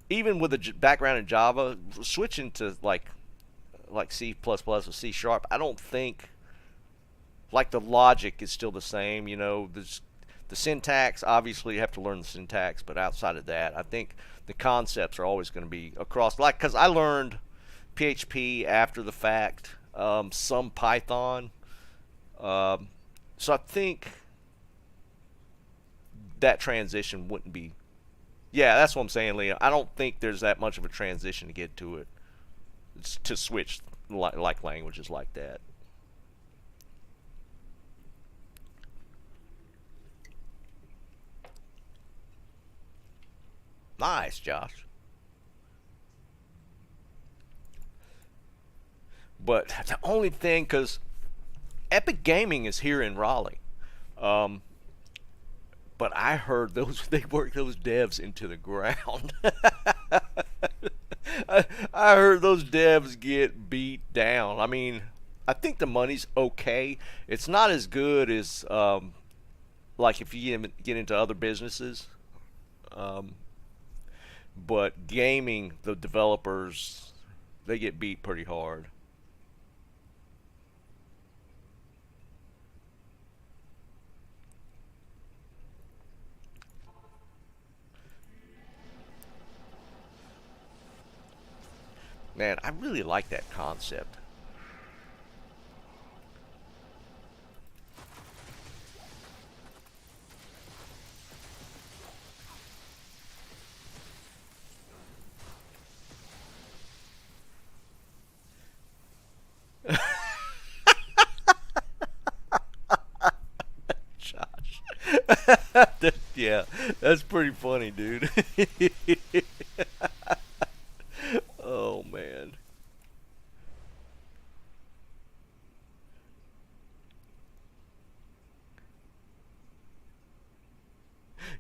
even with a background in Java, switching to like C++ or C Sharp, I don't think like the logic is still the same. The syntax, obviously you have to learn the syntax, but outside of that, I think the concepts are always going to be across. Like, because I learned PHP after the fact, some Python, so I think that transition wouldn't be. Yeah, that's what I'm saying, Leah. I don't think there's that much of a transition to get to it, to switch like languages like that. Nice, Josh. But the only thing, because Epic Gaming is here in Raleigh, um, but I heard they work those devs into the ground. I heard those devs get beat down. I mean, I think the money's okay. It's not as good as like if you get into other businesses. Um, but gaming, the developers, they get beat pretty hard. Man, I really like that concept. Yeah, that's pretty funny, dude. Oh man.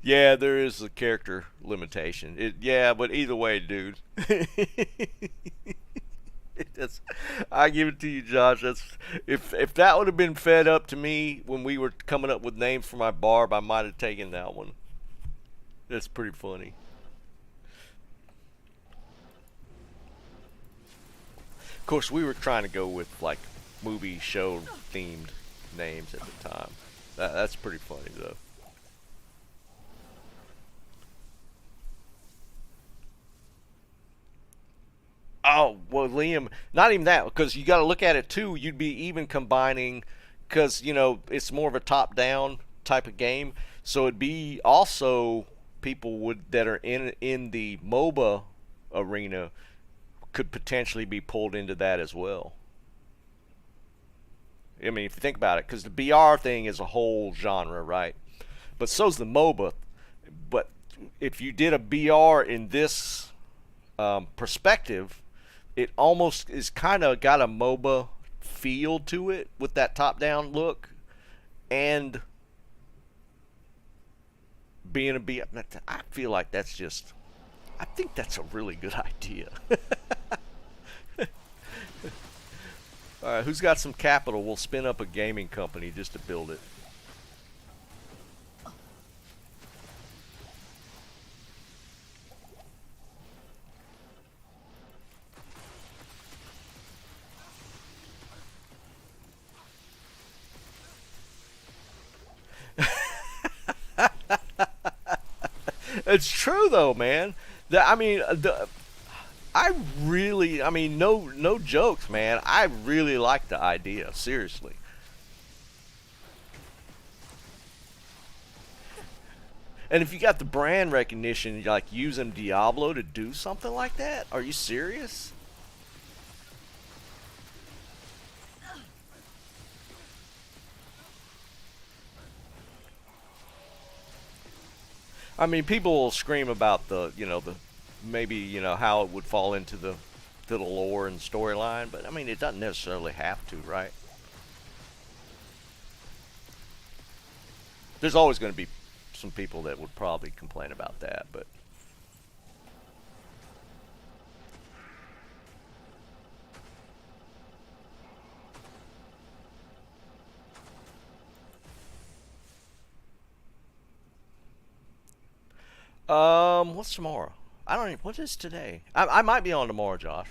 Yeah, there is a character limitation. Yeah, but either way, dude. That's, I give it to you, Josh. That's if that would have been fed up to me when we were coming up with names for my barb, I might have taken that one. That's pretty funny. Of course, we were trying to go with like movie show themed names at the time. That's pretty funny though. Oh well, Liam. Not even that, because you got to look at it too. You'd be even combining, because it's more of a top-down type of game. So it'd be also people would that are in the MOBA arena could potentially be pulled into that as well. I mean, if you think about it, because the BR thing is a whole genre, right? But so's the MOBA. But if you did a BR in this perspective, it almost is kind of got a MOBA feel to it with that top-down look, and being a BR. I feel like that's just. I think that's a really good idea. All right, who's got some capital? We'll spin up a gaming company just to build it. It's true though, man. I mean, I mean, no jokes, man. I really like the idea, seriously. And if you got the brand recognition, like using Diablo to do something like that, are you serious? I mean, people will scream about the maybe how it would fall into the lore and storyline, but I mean, it doesn't necessarily have to, right? There's always going to be some people that would probably complain about that, but what's tomorrow? I don't even. What is today? I might be on tomorrow, Josh.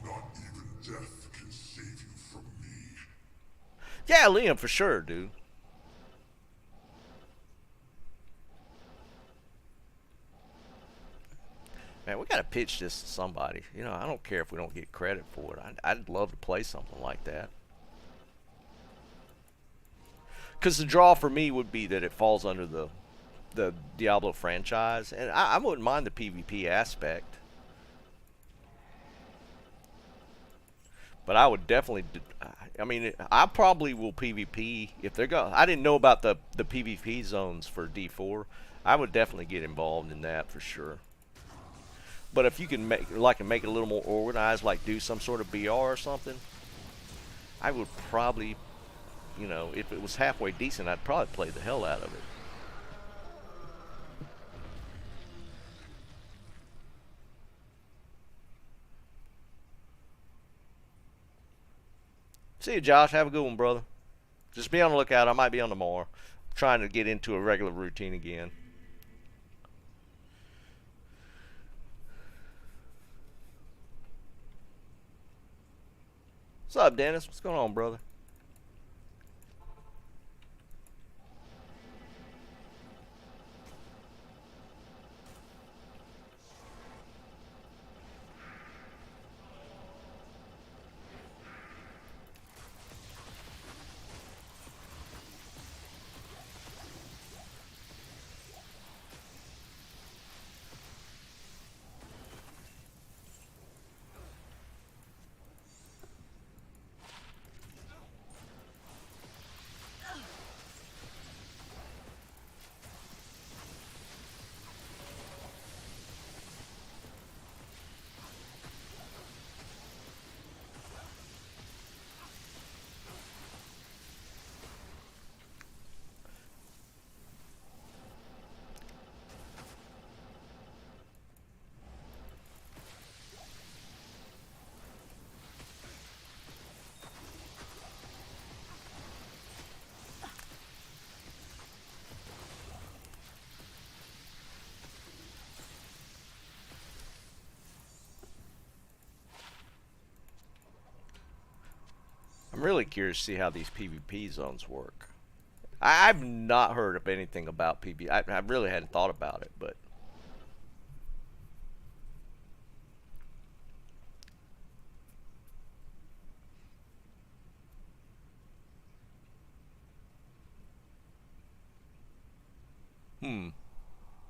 Not even death can save you from me. Yeah, Liam, for sure, dude. Man, we gotta pitch this to somebody. I don't care if we don't get credit for it. I'd love to play something like that. Because the draw for me would be that it falls under the Diablo franchise, and I wouldn't mind the PvP aspect, but I would definitely. I mean, I probably will PvP if they're going. I didn't know about the PvP zones for D4. I would definitely get involved in that for sure. But if you can make it a little more organized, like do some sort of BR or something, I would probably, if it was halfway decent, I'd probably play the hell out of it. See you, Josh. Have a good one, brother. Just be on the lookout. I might be on tomorrow. I'm trying to get into a regular routine again. What's up, Dennis? What's going on, brother? I'm really curious to see how these PvP zones work. I've not heard of anything about PvP. I really hadn't thought about it, but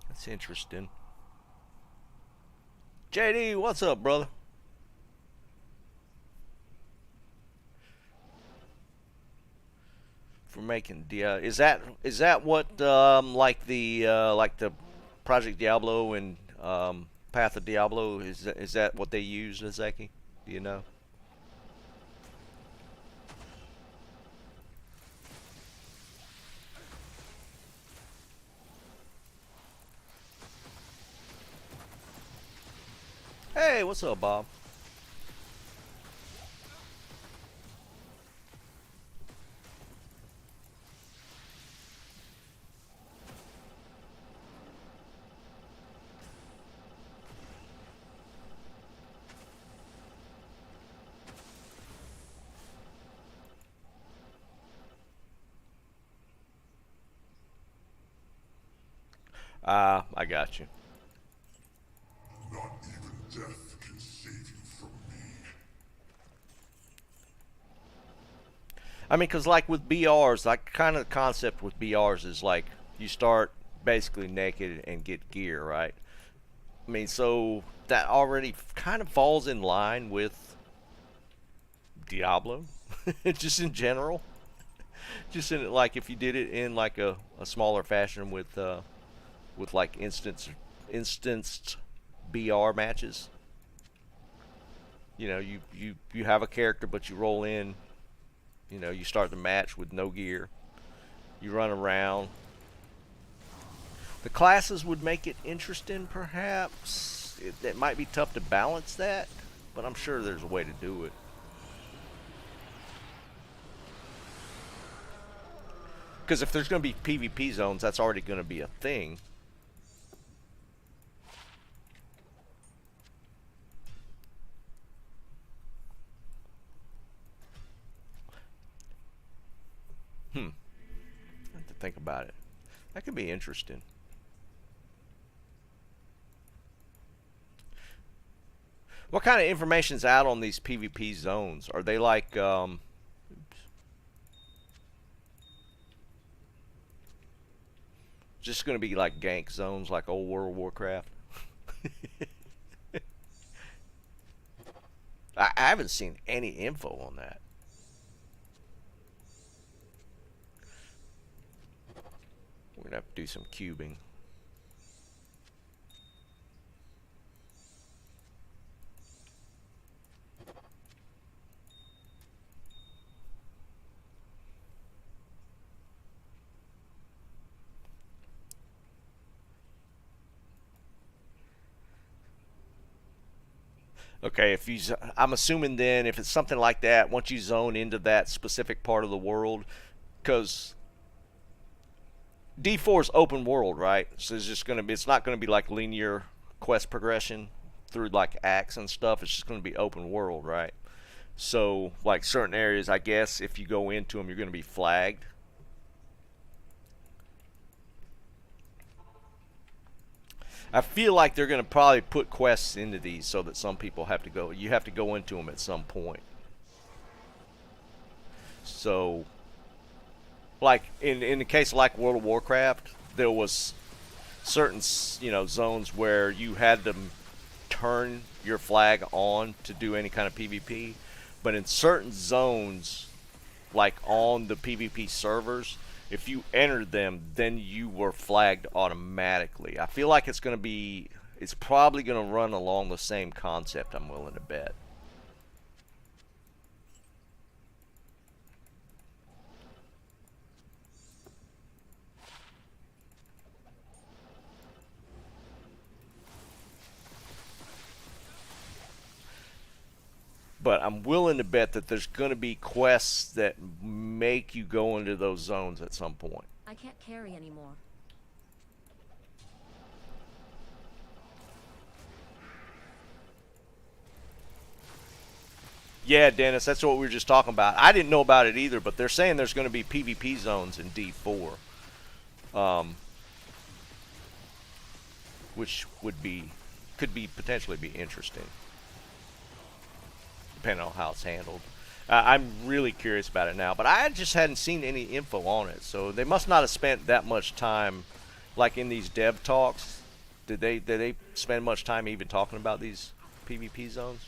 that's interesting. JD, what's up, brother? For making is that what like the Project Diablo and Path of Diablo is that what they use, Zeki? Do you know? Hey, what's up, Bob? I got you. Not even death can save you from me. I mean, because like with BRs, like kind of the concept with BRs is like you start basically naked and get gear, right? I mean, so that already kind of falls in line with Diablo, just in general. Just in like if you did it in like a smaller fashion with like instanced BR matches. You know, you have a character, but you roll in. You know, you start the match with no gear. You run around. The classes would make it interesting, perhaps. It might be tough to balance that, but I'm sure there's a way to do it. Because if there's going to be PvP zones, that's already going to be a thing. I have to think about it. That could be interesting. What kind of information's out on these PvP zones? Are they like, just going to be like gank zones like old World of Warcraft? I haven't seen any info on that. We're going to have to do some cubing. Okay, if you, I'm assuming then if it's something like that, once you zone into that specific part of the world, because D4 is open world, right? So it's just gonna be, it's not gonna be like linear quest progression through like acts and stuff. It's just gonna be open world, right? So like certain areas, I guess if you go into them, you're gonna be flagged. I feel like they're going to probably put quests into these so that some people have to go. You have to go into them at some point. So, like in the case of like World of Warcraft, there was certain zones where you had to turn your flag on to do any kind of PvP, but in certain zones, like on the PvP servers, if you entered them, then you were flagged automatically. I feel like it's probably going to run along the same concept, I'm willing to bet. But I'm willing to bet that there's going to be quests that make you go into those zones at some point. I can't carry anymore. Yeah, Dennis, that's what we were just talking about. I didn't know about it either, but they're saying there's going to be PvP zones in D4, which could be potentially be interesting, depending on how it's handled. I'm really curious about it now, but I just hadn't seen any info on it, so they must not have spent that much time, like in these dev talks. Did they spend much time even talking about these PvP zones?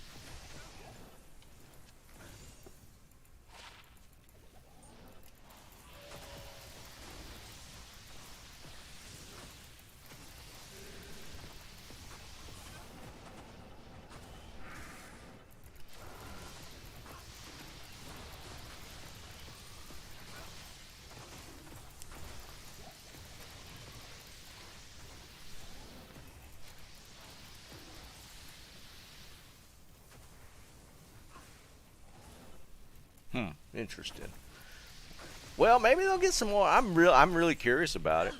Interesting. Well, maybe they'll get some more. I'm really curious about it.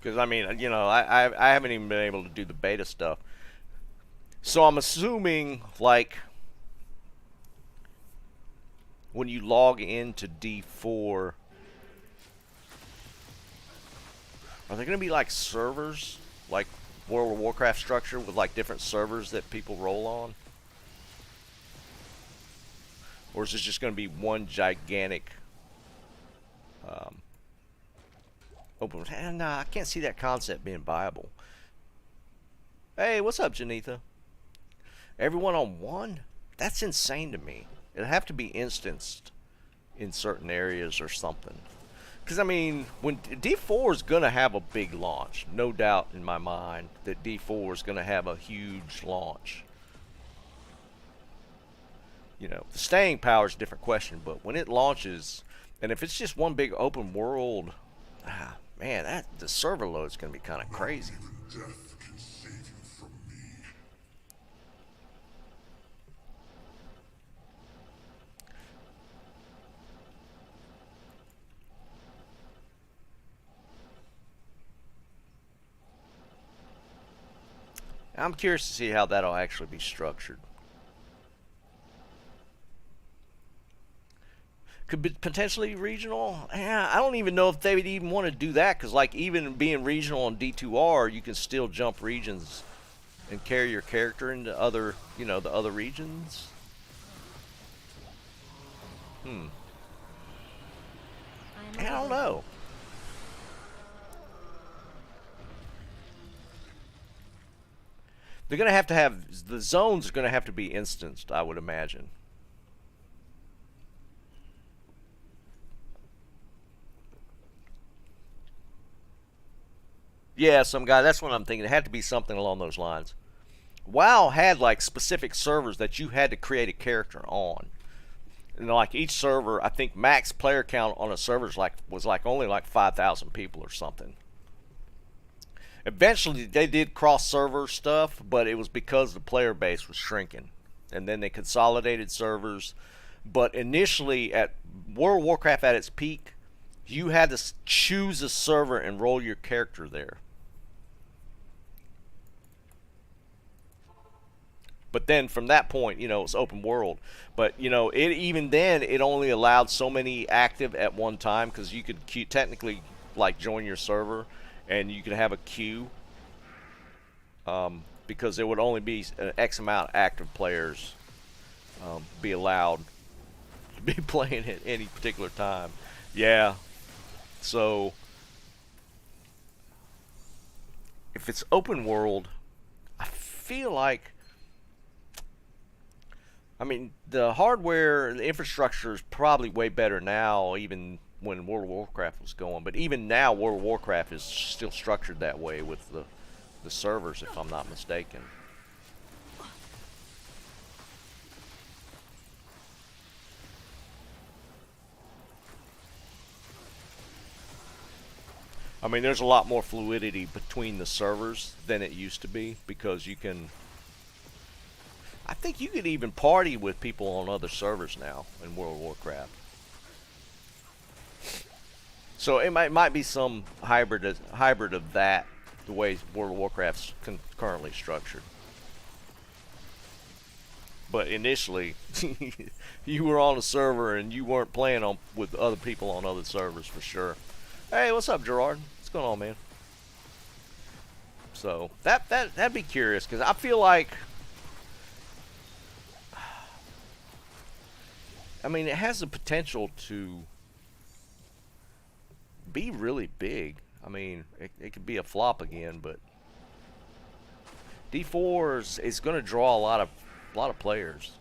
Because I mean, you know, I haven't even been able to do the beta stuff. So I'm assuming like when you log into D4, are there going to be like servers, like World of Warcraft structure with like different servers that people roll on? Or is this just going to be one gigantic open? And I can't see that concept being viable. Hey, what's up, Janitha? Everyone on one? That's insane to me. It'll have to be instanced in certain areas or something. Because, I mean, when D4 is going to have a big launch, no doubt in my mind that D4 is going to have a huge launch. You know, the staying power is a different question, but when it launches, and if it's just one big open world, man, the server load is going to be kind of crazy. Even death can save you from me. I'm curious to see how that'll actually be structured. Could be potentially regional. Yeah, I don't even know if they would even want to do that, because like even being regional on D2R, you can still jump regions and carry your character into other, you know, the other regions. I don't know. They're gonna have to have the zones are gonna have to be instanced, I would imagine. Yeah, some guy. That's what I'm thinking. It had to be something along those lines. WoW had like specific servers that you had to create a character on. And like each server, I think max player count on a server was like only like 5,000 people or something. Eventually, they did cross server stuff, but it was because the player base was shrinking, and then they consolidated servers. But initially, at World of Warcraft at its peak, you had to choose a server and roll your character there. But then from that point, you know, it's open world. But, you know, even then, it only allowed so many active at one time, because you could technically, like, join your server, and you could have a queue, because there would only be an X amount of active players be allowed to be playing at any particular time. Yeah. So, if it's open world, I feel like, I mean, the hardware, the infrastructure is probably way better now, even when World of Warcraft was going. But even now, World of Warcraft is still structured that way with the servers, if I'm not mistaken. I mean, there's a lot more fluidity between the servers than it used to be, because you can... I think you could even party with people on other servers now in World of Warcraft. So it might be some hybrid of that, the way World of Warcraft's currently structured. But initially, you were on a server and you weren't playing on with other people on other servers for sure. Hey, what's up, Gerard? What's going on, man? So that'd be curious, because I feel like, I mean, it has the potential to be really big. I mean, it could be a flop again, but D4 is going to draw a lot of players.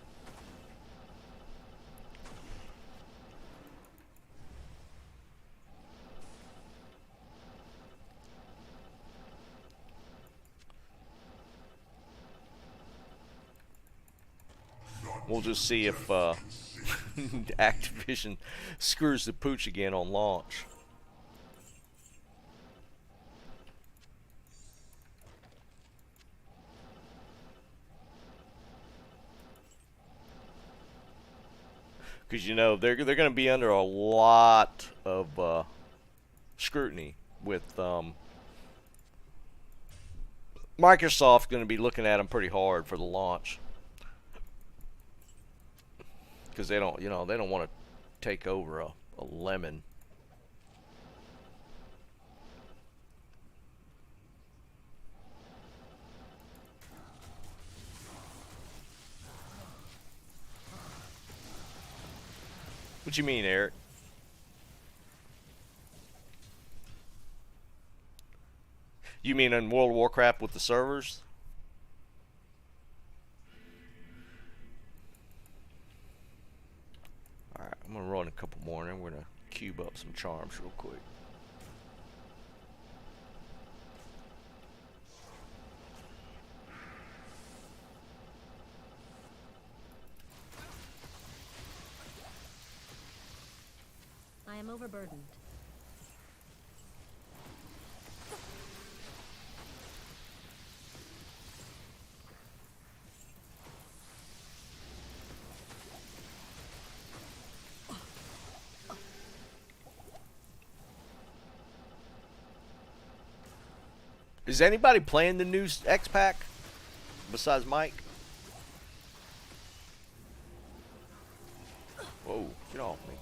We'll just see if Activision screws the pooch again on launch. Because, you know, they're going to be under a lot of scrutiny with Microsoft's going to be looking at them pretty hard for the launch. Because they don't, you know, they don't want to take over a lemon. What you mean, Eric? You mean in World of Warcraft with the servers? Alright, I'm going to run a couple more and then we're going to cube up some charms real quick. I am overburdened. Is anybody playing the new X-Pack besides Mike? Whoa, get off me.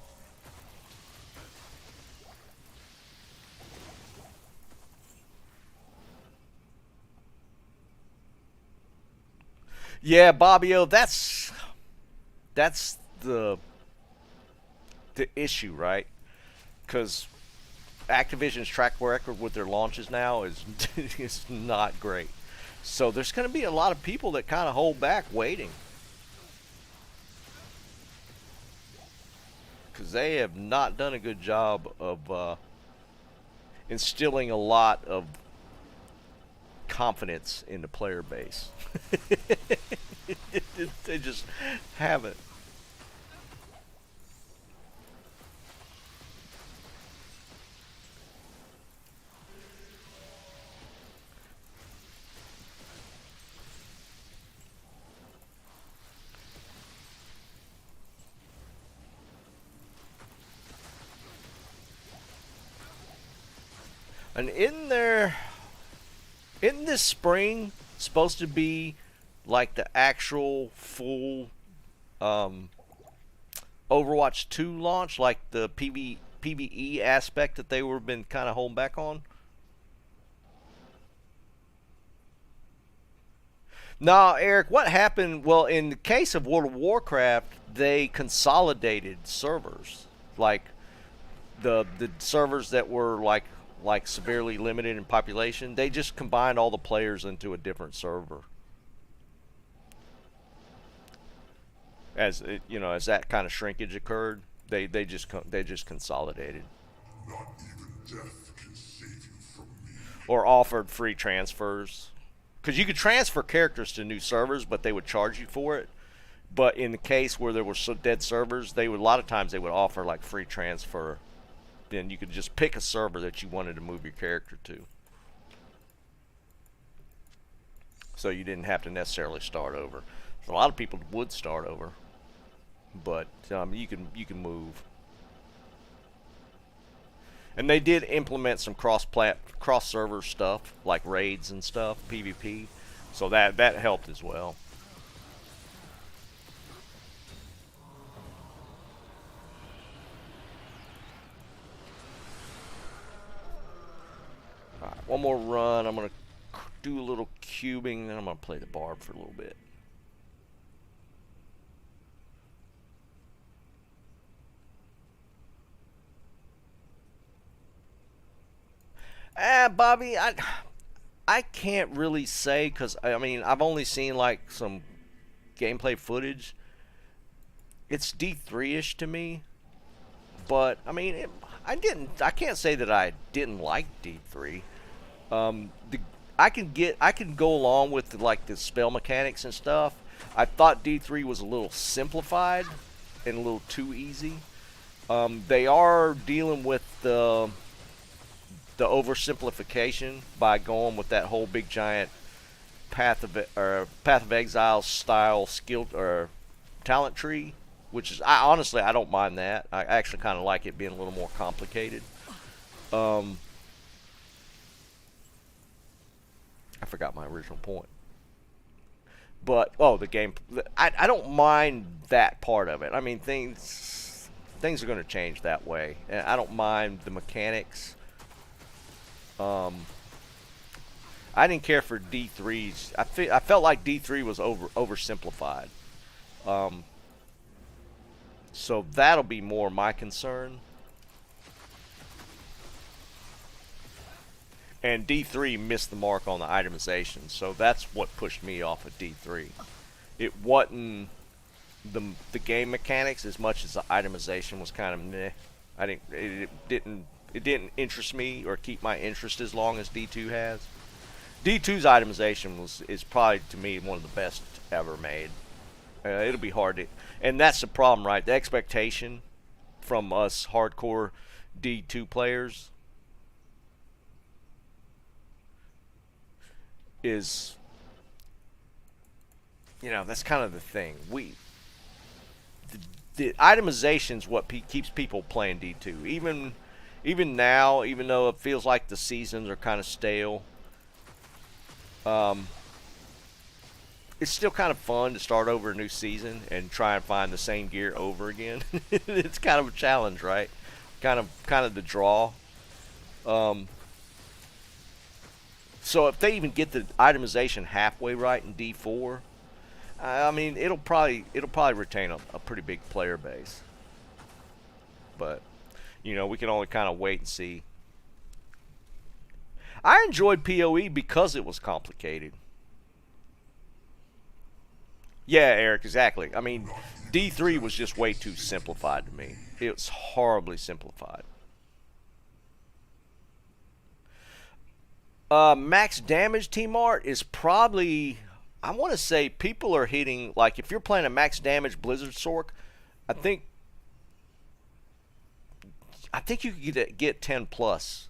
Yeah, Bobbio, that's the issue, right? Because Activision's track record with their launches now is is not great. So there's going to be a lot of people that kind of hold back waiting. Because they have not done a good job of instilling a lot of confidence in the player base. They just haven't. And isn't this spring supposed to be like the actual full Overwatch 2 launch, like the PvE aspect that they were been kind of holding back on? No, Eric, what happened? Well, in the case of World of Warcraft, they consolidated servers. Like the servers that were like severely limited in population, they just combined all the players into a different server. As it, you know, as that kind of shrinkage occurred, they just consolidated. Not even death can save you from me. Or offered free transfers. Because you could transfer characters to new servers, but they would charge you for it. But in the case where there were dead servers, they would, a lot of times they would offer like free transfer. Then you could just pick a server that you wanted to move your character to. So you didn't have to necessarily start over. So a lot of people would start over, but you can move. And they did implement some cross-server stuff, like raids and stuff, PvP. So that helped as well. Alright, one more run. I'm going to do a little cubing, then I'm going to play the Barb for a little bit. Bobby, I can't really say, because I mean, I've only seen like some gameplay footage. It's D3-ish to me, but I mean, I can't say that I didn't like D3. I can go along with like the spell mechanics and stuff. I thought D3 was a little simplified and a little too easy. They are dealing with the oversimplification by going with that whole big giant Path of Exile style skill or talent tree, which is honestly I don't mind that. I actually kind of like it being a little more complicated. I forgot my original point. But the game. I don't mind that part of it. I mean things are going to change that way, and I don't mind the mechanics. I didn't care for D3's. I felt like D3 was oversimplified. So that'll be more my concern. And D3 missed the mark on the itemization, so that's what pushed me off of D3. It wasn't the game mechanics as much as the itemization was kind of meh. It didn't interest me or keep my interest as long as D2 has. D2's itemization is probably to me one of the best ever made. It'll be hard to, and that's the problem, right? The expectation from us hardcore D2 players is, that's kind of the thing. The itemization's what keeps people playing D2. Even now, even though it feels like the seasons are kind of stale, it's still kind of fun to start over a new season and try and find the same gear over again. It's kind of a challenge, right? Kind of the draw. So if they even get the itemization halfway right in D4, I mean it'll probably retain a pretty big player base. But we can only kind of wait and see. I enjoyed PoE because it was complicated. Yeah, Eric, exactly. I mean, D3 was just way too simplified to me. It was horribly simplified. Max damage team art is probably, I want to say people are hitting, like if you're playing a max damage Blizzard Sork, I think you could get 10 plus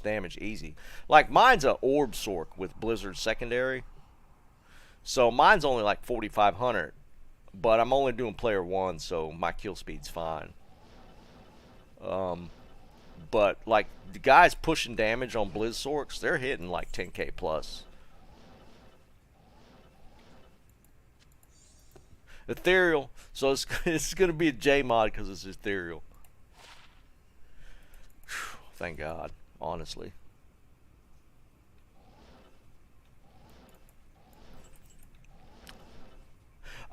damage easy. Like mine's a orb Sork with Blizzard secondary. So mine's only like 4,500, but I'm only doing player 1, so my kill speed's fine. But like the guys pushing damage on Blizz Sorks, they're hitting like 10k plus. Ethereal, so it's gonna be a J mod because it's ethereal. Whew, thank God, honestly.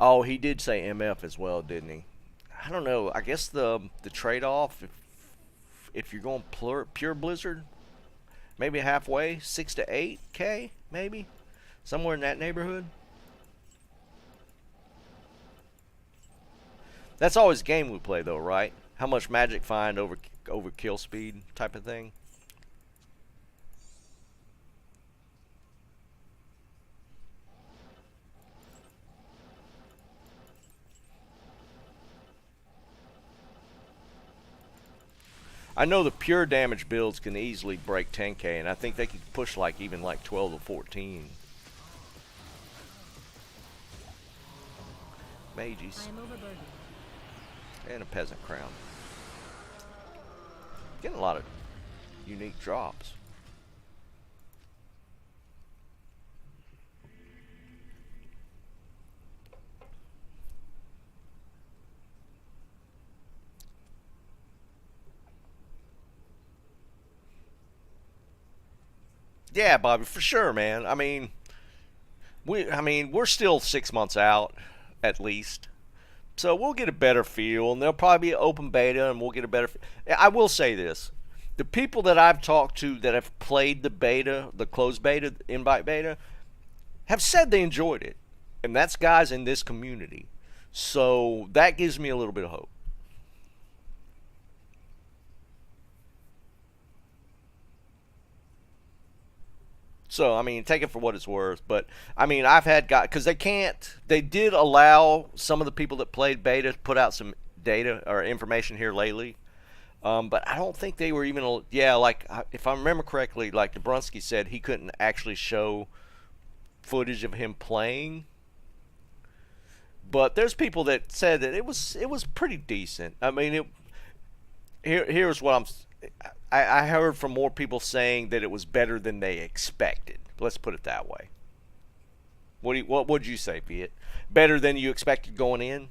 Oh, he did say MF as well, didn't he? I don't know. I guess the trade-off, if you're going pure Blizzard, maybe halfway, 6 to 8k, maybe somewhere in that neighborhood. That's always a game we play, though, right? How much magic find over kill speed type of thing. I know the pure damage builds can easily break 10k, and I think they could push like even like 12 to 14. Mages. And a peasant crown. Getting a lot of unique drops. Yeah, Bobby, for sure, man. We're still 6 months out, at least. So we'll get a better feel, and there'll probably be an open beta, and we'll get a better. I will say this: the people that I've talked to that have played the beta, the closed beta, invite beta, have said they enjoyed it, and that's guys in this community. So that gives me a little bit of hope. So take it for what it's worth. But I've had guys because they can't. They did allow some of the people that played beta to put out some data or information here lately. But I don't think they were even. Yeah, like if I remember correctly, like Dobrunsky said, he couldn't actually show footage of him playing. But there's people that said that it was pretty decent. Here's what I heard from more people saying that it was better than they expected. Let's put it that way. What would you say, Piet? Better than you expected going in?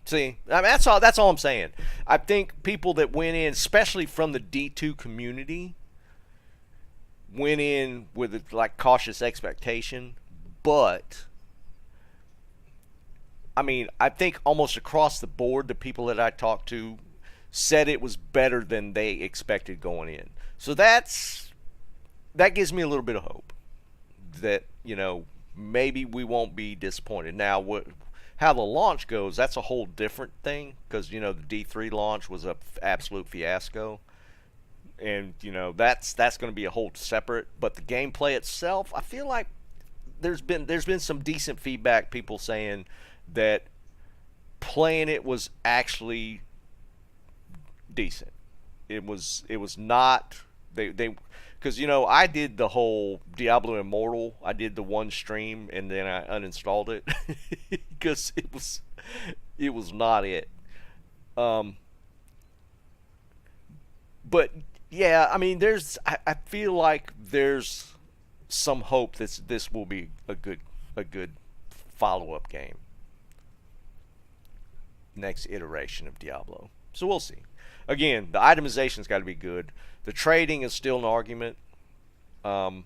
See, that's all I'm saying. I think people that went in, especially from the D2 community, went in with like cautious expectation, but I think almost across the board, the people that I talked to said it was better than they expected going in. So that gives me a little bit of hope that maybe we won't be disappointed. Now, how the launch goes, that's a whole different thing because the D3 launch was a absolute fiasco, and that's going to be a whole separate. But the gameplay itself, I feel like there's been some decent feedback. People saying that playing it was actually decent. It was not they because I did the whole Diablo Immortal. I did the one stream and then I uninstalled it because it was not it. Um, but yeah, I feel like there's some hope that this will be a good follow up game, next iteration of Diablo. So we'll see. Again, the itemization's got to be good. The trading is still an argument. Um,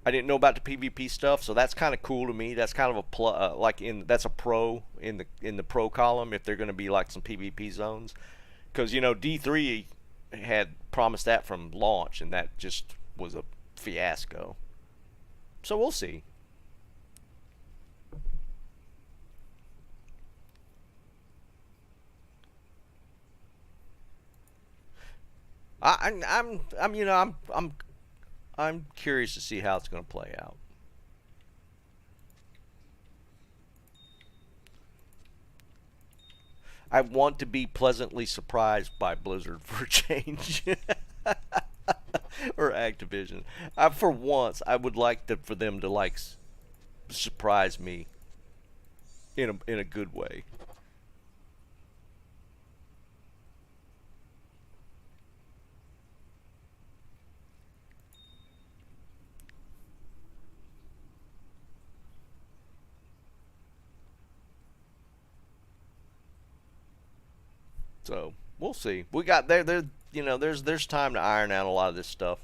I didn't know about the PvP stuff, so that's kind of cool to me. That's kind of that's a pro in the pro column if they're going to be like some PvP zones, because D3 had promised that from launch, and that just was a fiasco. So we'll see. I'm curious to see how it's going to play out. I want to be pleasantly surprised by Blizzard for a change, or Activision. For once, I would like for them to surprise me in a good way. So we'll see. We got there. There's time to iron out a lot of this stuff.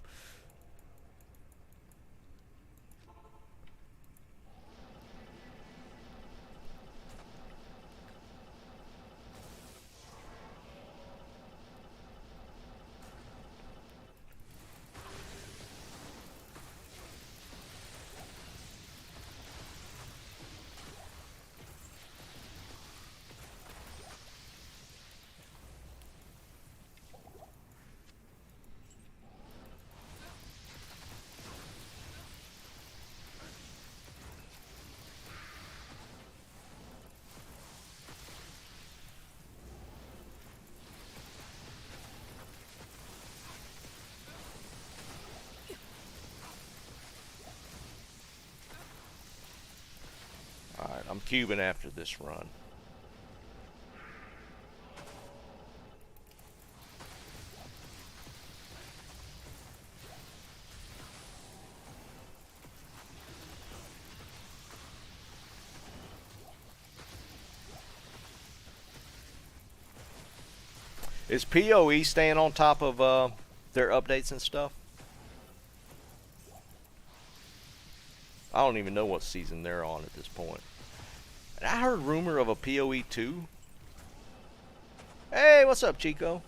I'm cubing after this run. Is PoE staying on top of their updates and stuff? I don't even know what season they're on at this point. And I heard rumor of a PoE 2. Hey, what's up, Chico?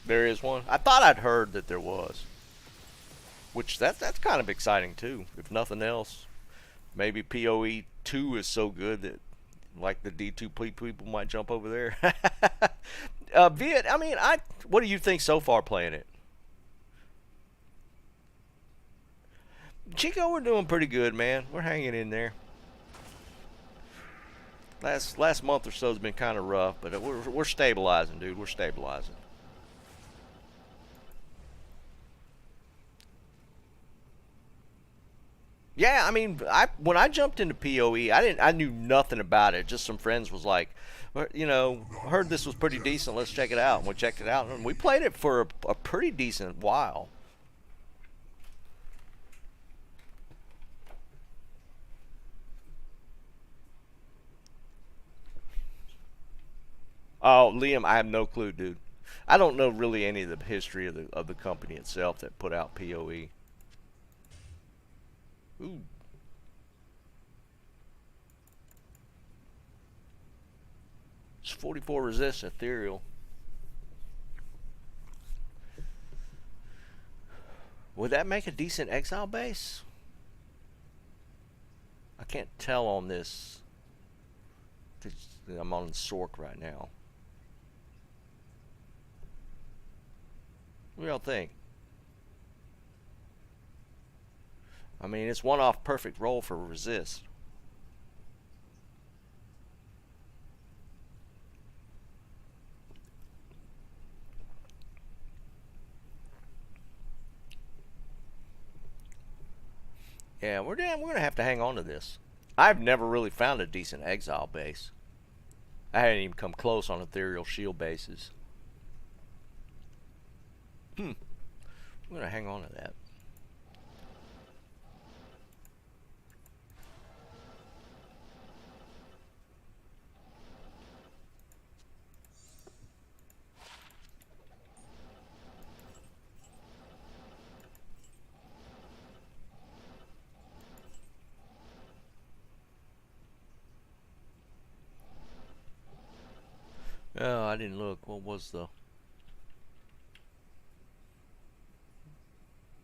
There is one. I thought I'd heard that there was. Which that's kind of exciting too. If nothing else, maybe PoE 2 is so good that like the D2 people might jump over there. Viet, I mean, what do you think so far playing it? Chico, we're doing pretty good, man. We're hanging in there. Last month or so has been kind of rough, but we're stabilizing, dude. We're stabilizing. Yeah, I mean, when I jumped into PoE, I knew nothing about it. Just some friends was like, you know, heard this was pretty decent. Let's check it out. And we checked it out, and we played it for a pretty decent while. Oh, Liam, I have no clue, dude. I don't know really any of the history of the company itself that put out PoE. Ooh. It's 44 resist ethereal. Would that make a decent exile base? I can't tell on this. I'm on Sork right now. What do y'all think? I mean, it's one off perfect roll for resist. Yeah, we're gonna have to hang on to this. I've never really found a decent exile base. I hadn't even come close on ethereal shield bases. I'm gonna hang on to that. Oh, I didn't look. What was the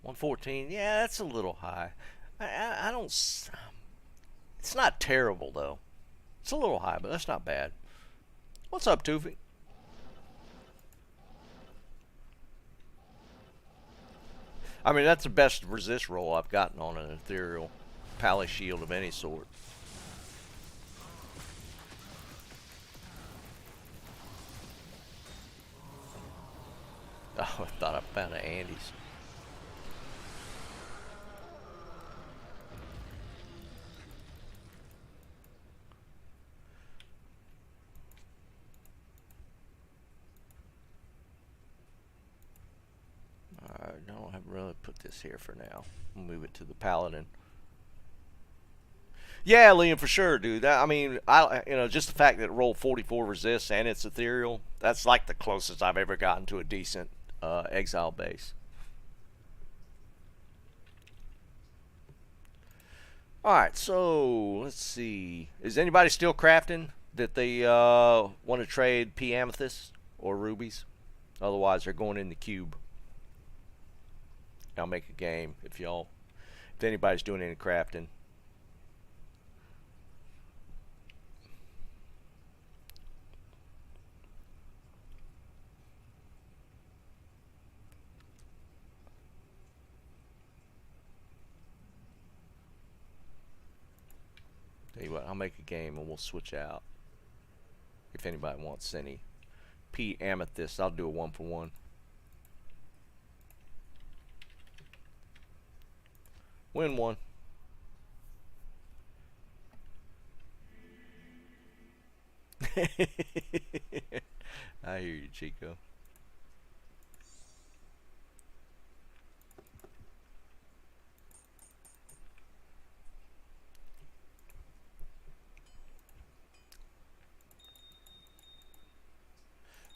114? Yeah, that's a little high. I don't. It's not terrible though. It's a little high, but that's not bad. What's up, Tufi? I mean, that's the best resist roll I've gotten on an ethereal pally shield of any sort. Oh, I thought I found an Andes. Alright, I don't have really put this here for now. I'll move it to the Paladin. Yeah, Liam, for sure, dude. I mean, just the fact that it rolled 44 resists and it's ethereal, that's like the closest I've ever gotten to a decent exile base. Alright, so let's see. Is anybody still crafting that they want to trade P amethysts or rubies? Otherwise, they're going in the cube. I'll make a game if anybody's doing any crafting. Tell you what, I'll make a game and we'll switch out. If anybody wants any P amethyst, I'll do a 1-for-1. Win one. I hear you, Chico.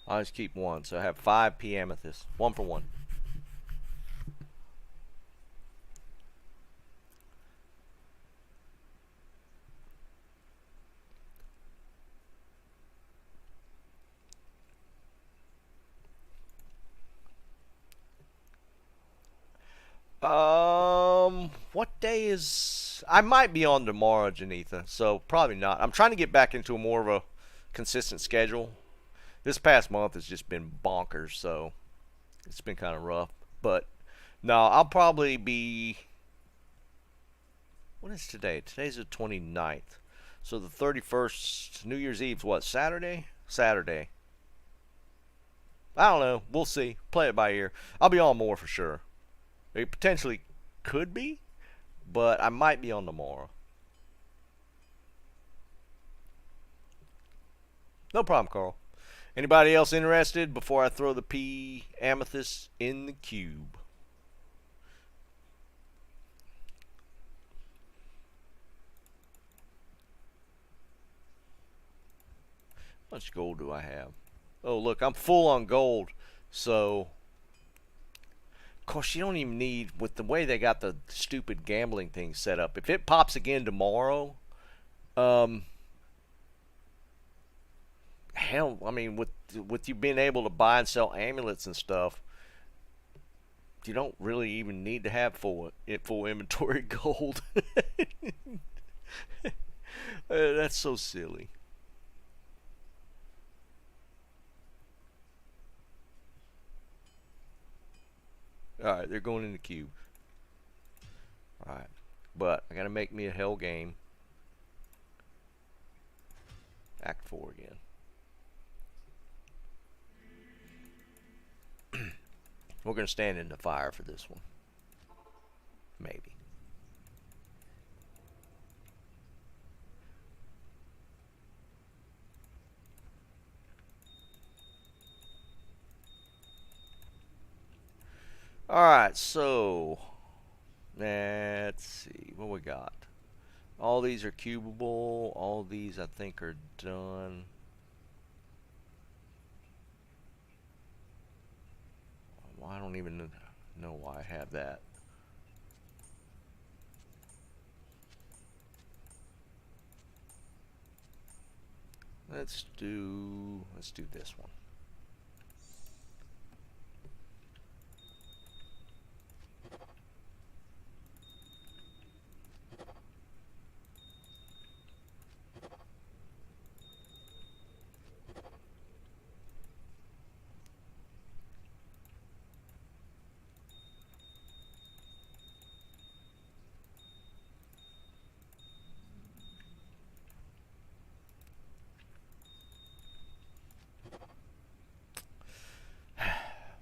I'll just keep one, so I have 5 P amethysts. 1-for-1. What day is... I might be on tomorrow, Janitha, so probably not. I'm trying to get back into more of a consistent schedule. This past month has just been bonkers, so it's been kind of rough. But, no, I'll probably be... What is today? Today's the 29th. So the 31st, New Year's Eve's what, Saturday? Saturday. I don't know. We'll see. Play it by ear. I'll be on more for sure. It potentially could be, but I might be on tomorrow. No problem, Carl. Anybody else interested before I throw the P amethyst in the cube? How much gold do I have? Oh, look, I'm full on gold. So, of course, you don't even need, with the way they got the stupid gambling thing set up. If it pops again tomorrow, hell, I mean, with you being able to buy and sell amulets and stuff, you don't really even need to have full inventory gold. That's so silly. Alright, they're going in the cube. Alright. But I gotta make me a hell game. Act 4 again. We're gonna stand in the fire for this one. Maybe. Alright, so let's see what we got. All these are cubable. All these I think are done. Well, I don't even know why I have that. Let's do this one.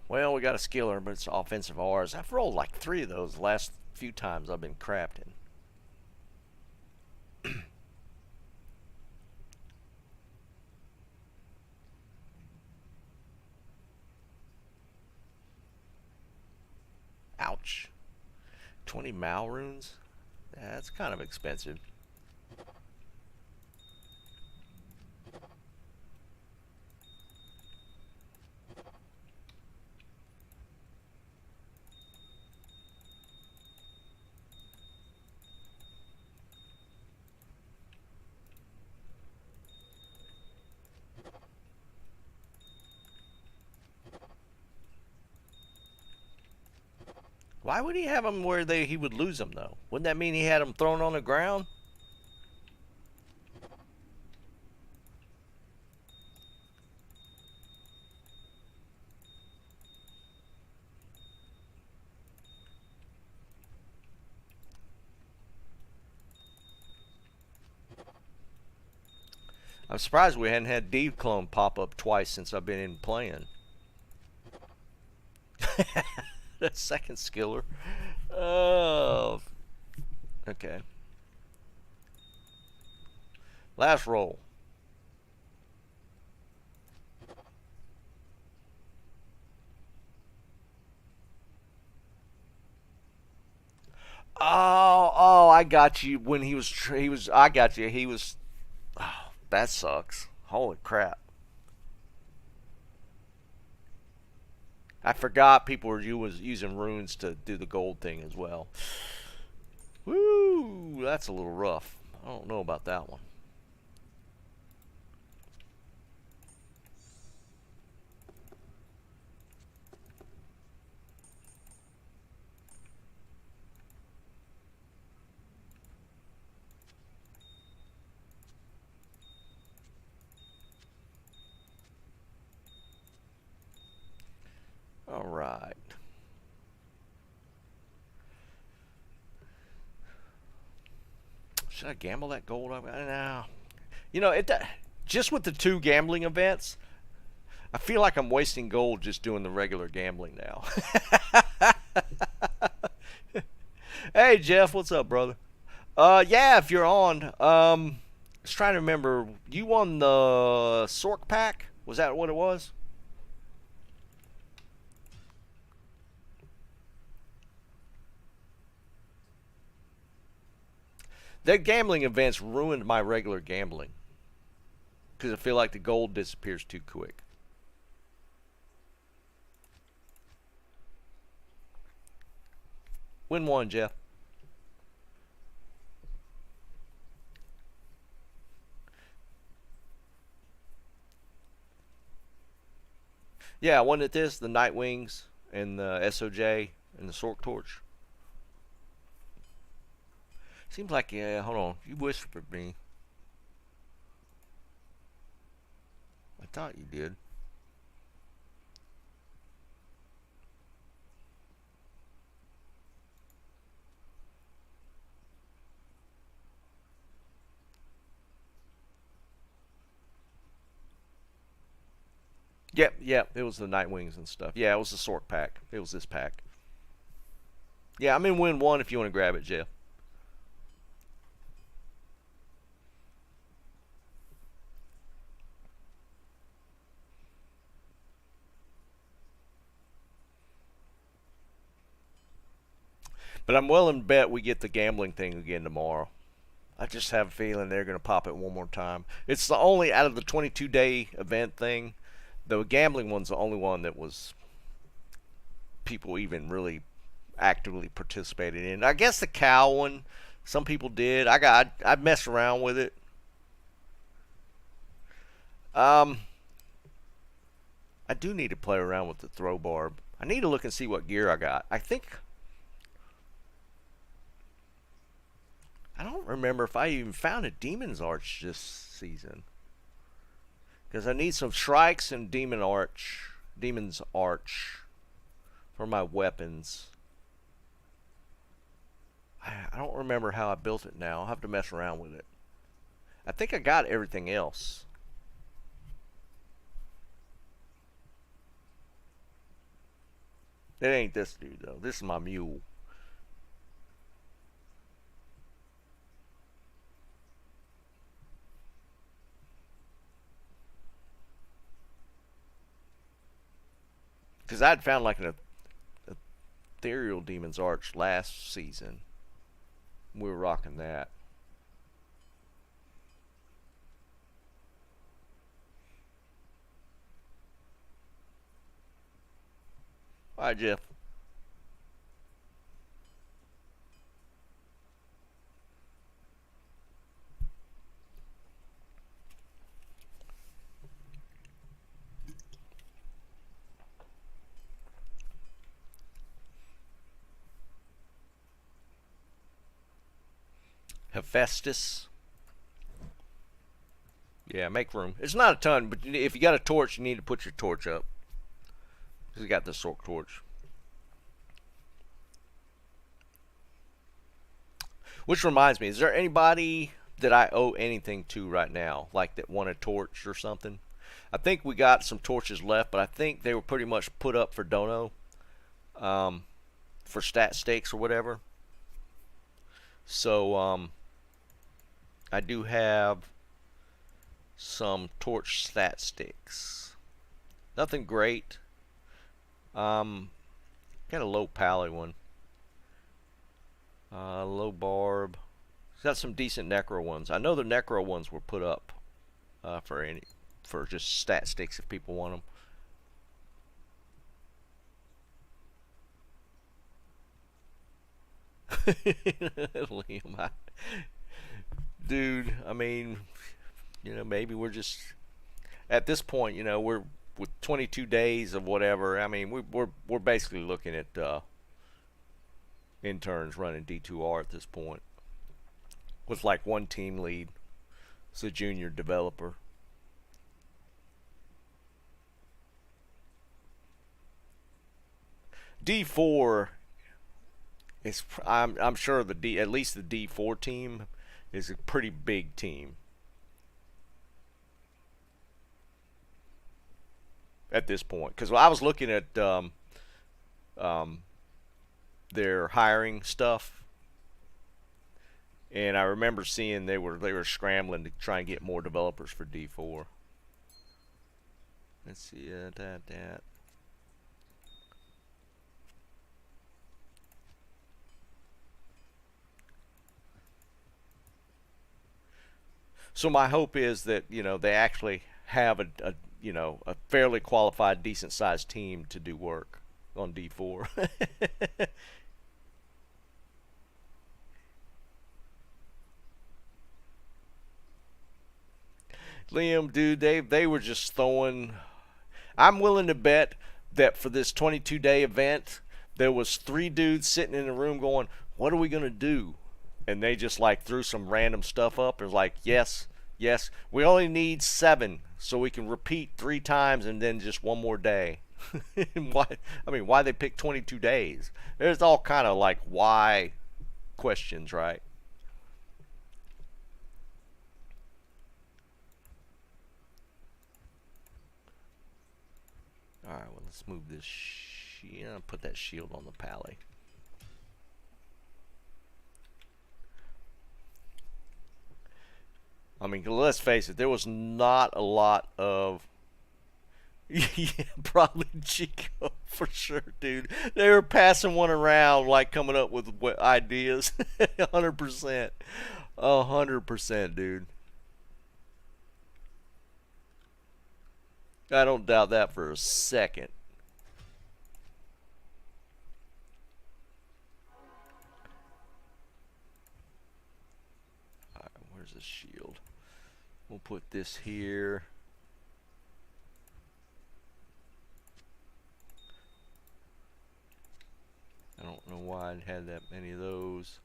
Well, we got a skiller, but it's offensive R's. I've rolled like 3 of those the last few times I've been crafting. Ouch. 20 Mal runes? That's kind of expensive. Why would he have them where he would lose them, though? Wouldn't that mean he had them thrown on the ground? I'm surprised we hadn't had D clone pop up twice since I've been in playing. That second skiller. Oh. Okay. Last roll. Oh, I got you. When he was, I got you. He was, oh, that sucks. Holy crap. I forgot people were using runes to do the gold thing as well. Woo, that's a little rough. I don't know about that one. All right. Should I gamble that gold? No. You know, just with the 2 gambling events, I feel like I'm wasting gold just doing the regular gambling now. Hey Jeff, what's up, brother? Yeah, if you're on, I was trying to remember. You won the Sork pack? Was that what it was? That gambling events ruined my regular gambling because I feel like the gold disappears too quick. Win one, Jeff. Yeah, I won at this, the Nightwings and the SOJ and the Sork Torch. Seems like, yeah, hold on. You whispered me. I thought you did. Yep, it was the Nightwings and stuff. Yeah, it was the Sork pack. It was this pack. Yeah, I'm in win one if you want to grab it, Jeff. But I'm willing to bet we get the gambling thing again tomorrow. I just have a feeling they're going to pop it one more time. It's the only, out of the 22-day event thing, the gambling one's the only one that was people even really actively participated in. I guess the cow one, some people did. I messed around with it. I do need to play around with the throw barb. I need to look and see what gear I got. I don't remember if I even found a Demon's Arch this season. Because I need some Shrikes and Demon's Arch for my weapons. I don't remember how I built it now. I'll have to mess around with it. I think I got everything else. It ain't this dude though. This is my mule. Because I'd found like an ethereal Demon's Arch last season. We were rocking that. Alright, Jeff. Hephaestus. Yeah, make room. It's not a ton, but if you got a torch, you need to put your torch up. Because you got the Sork torch. Which reminds me, is there anybody that I owe anything to right now, like that won a torch or something. I think we got some torches left, but I think they were pretty much put up for dono, for stat stakes or whatever. So I do have some torch stat sticks. Nothing great. Got a low pally one. Low barb. Got some decent necro ones. I know the necro ones were put up for just stat sticks if people want them. Liam, dude, I mean, maybe we're just at this point, we're with 22 days of whatever. I mean, we're basically looking at interns running D2R at this point, with like one team lead. It's a junior developer. D4 is, I'm sure at least the D4 team is a pretty big team at this point, because I was looking at their hiring stuff, and I remember seeing they were scrambling to try and get more developers for D4. Let's see that. So my hope is that they actually have a fairly qualified, decent sized team to do work on D4. Liam, dude, they were just throwing. I'm willing to bet that for this 22-day event, there was 3 dudes sitting in a room going, "What are we gonna do?" And they just like threw some random stuff up and was like, yes, we only need 7, so we can repeat 3 times and then just one more day. Why they pick 22 days? There's all kind of like why questions, right? Alright, well, let's move this put that shield on the pally. I mean, let's face it, there was not a lot of... Yeah, probably Chico, for sure, dude. They were passing one around, like, coming up with ideas. 100%. 100%, dude. I don't doubt that for a second. Alright, where's the shield? We'll put this here. I don't know why I had that many of those.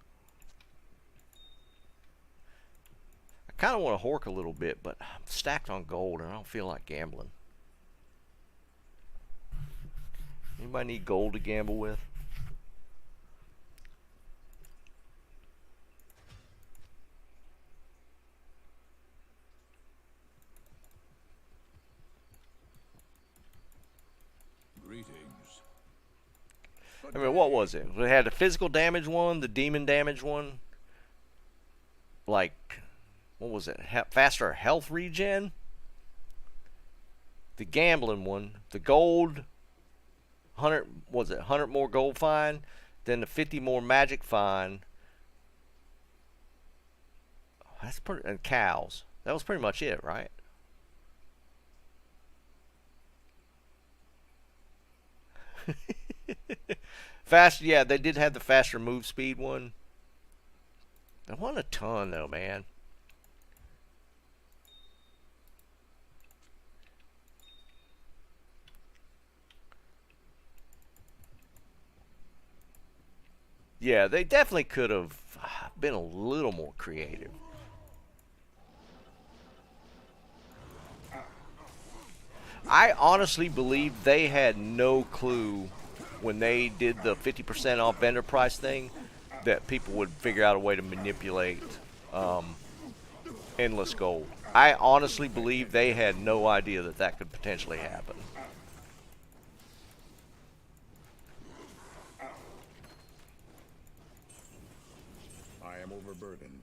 I kind of want to hork a little bit, but I'm stacked on gold and I don't feel like gambling. Anybody need gold to gamble with? Greetings. I mean, what was it? We had the physical damage one, the demon damage one. Like, what was it? Faster health regen? The gambling one. The gold... 100, was it 100 more gold fine, then the 50 more magic fine. That's pretty, and cows. That was pretty much it, right? Fast, yeah, they did have the faster move speed one. That wasn't a ton though, man. Yeah, they definitely could have been a little more creative. I honestly believe they had no clue when they did the 50% off vendor price thing that people would figure out a way to manipulate endless gold. I honestly believe they had no idea that that could potentially happen. I am overburdened.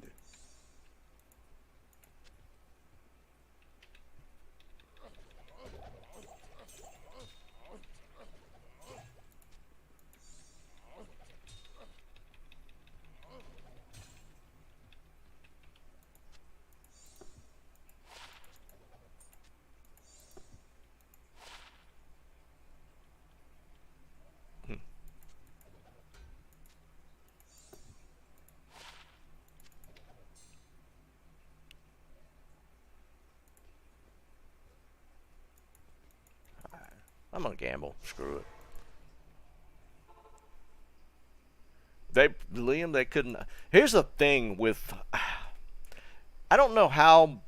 I'm gonna gamble. Screw it. Liam, they couldn't. Here's the thing with, I don't know how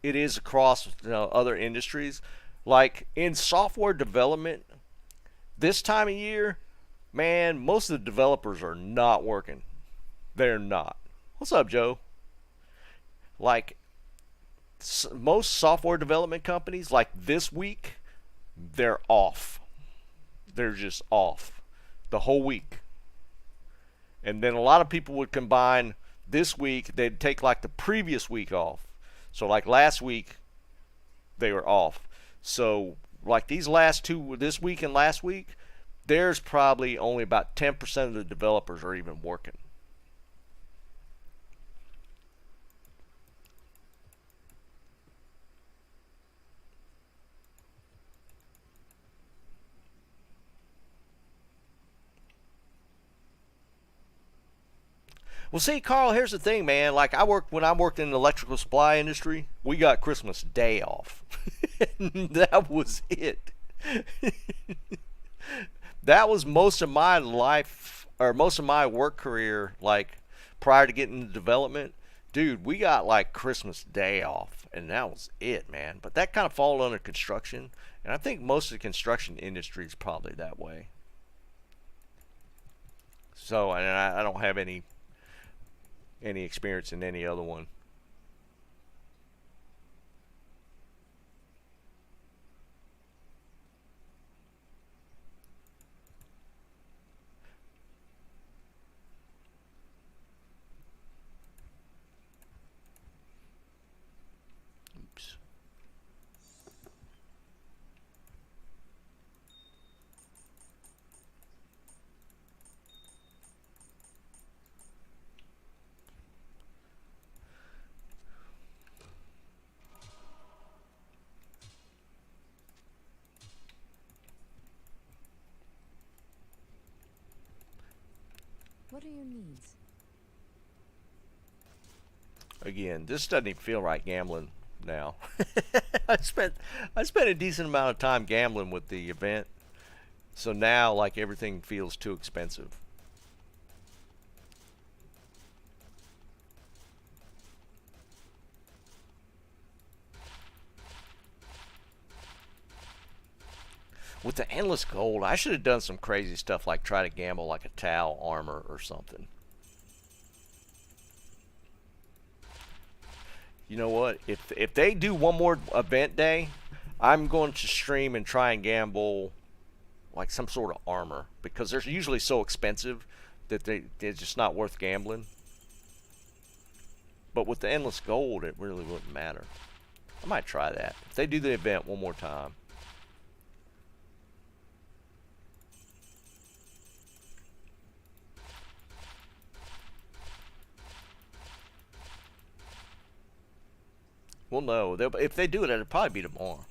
it is across other industries. Like in software development, this time of year, man, most of the developers are not working. They're not. What's up, Joe? Like most software development companies, like this week, they're off. They're just off the whole week. And then a lot of people would combine this week, they'd take like the previous week off. So like last week, they were off. So like these last two, this week and last week, there's probably only about 10% of the developers are even working. Well, see, Carl, here's the thing, man. Like when I worked in the electrical supply industry, we got Christmas Day off. That was it. That was most of my life, or most of my work career, like prior to getting into development. Dude, we got like Christmas Day off, and that was it, man. But that kind of falls under construction, and I think most of the construction industry is probably that way. So, and I don't have any experience in any other one. Oops. What are your needs? Again, this doesn't even feel right gambling now. I spent a decent amount of time gambling with the event, so now like everything feels too expensive. With the endless gold, I should have done some crazy stuff like try to gamble like a Tau armor or something. You know what? If they do one more event day, I'm going to stream and try and gamble like some sort of armor because they're usually so expensive that they're just not worth gambling. But with the endless gold, it really wouldn't matter. I might try that if they do the event one more time. Well, no. If they do it, it'll probably be tomorrow.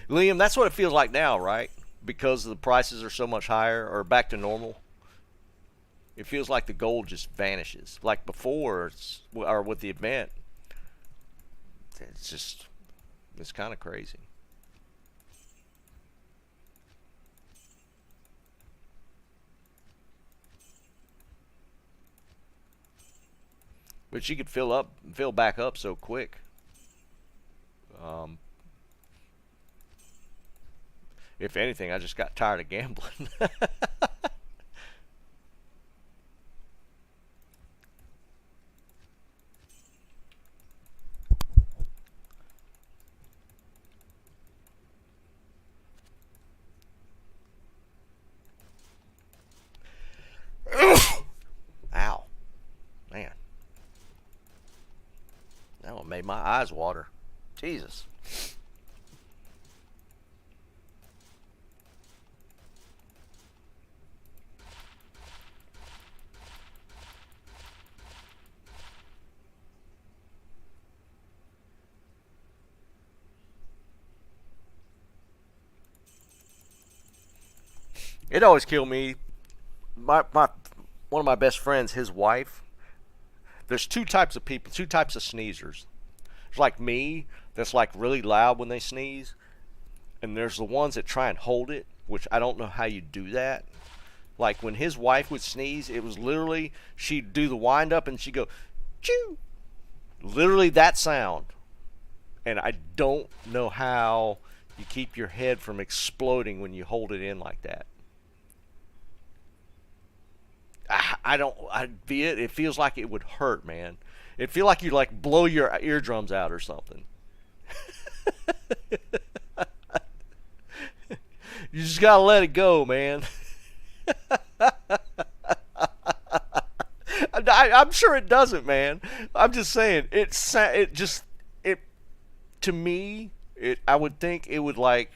Liam, that's what it feels like now, right? Because the prices are so much higher or back to normal. It feels like the gold just vanishes. Like before, or with the event, it's kind of crazy. But you could fill back up so quick. Um, If anything, I just got tired of gambling. Ow. Man. That one made my eyes water. Jesus. It always killed me. My one of my best friends, his wife. There's two types of people, two types of sneezers. There's like me, that's like really loud when they sneeze, and there's the ones that try and hold it, which I don't know how you do that. Like when his wife would sneeze, it was literally she'd do the wind up and she'd go, chew. Literally that sound. And I don't know how you keep your head from exploding when you hold it in like that. I don't. It feels like it would hurt, man. It feel like you like blow your eardrums out or something. You just gotta let it go, man. I'm sure it doesn't, man. I'm just saying it to me. I would think it would like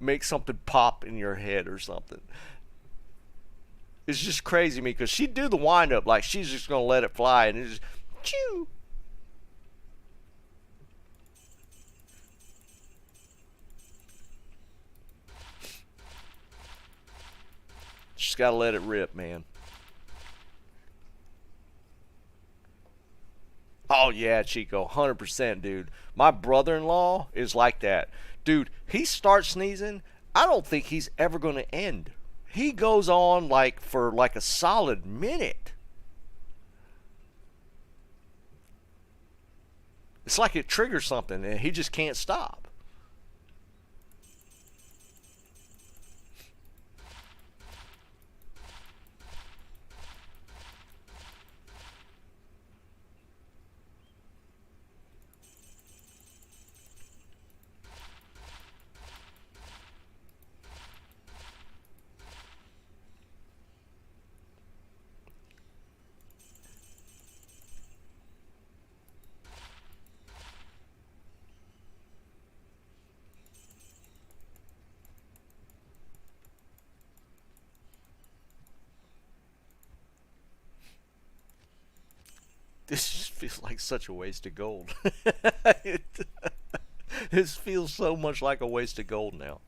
make something pop in your head or something. It's just crazy to me because she'd do the wind up like she's just gonna let it fly and it just chew. Just gotta let it rip, man. Oh yeah, Chico, 100%, dude. My brother-in-law is like that, dude. He starts sneezing. I don't think he's ever gonna end. He goes on like for like a solid minute. It's like it triggers something and he just can't stop. This just feels like such a waste of gold. it, this feels so much like a waste of gold now.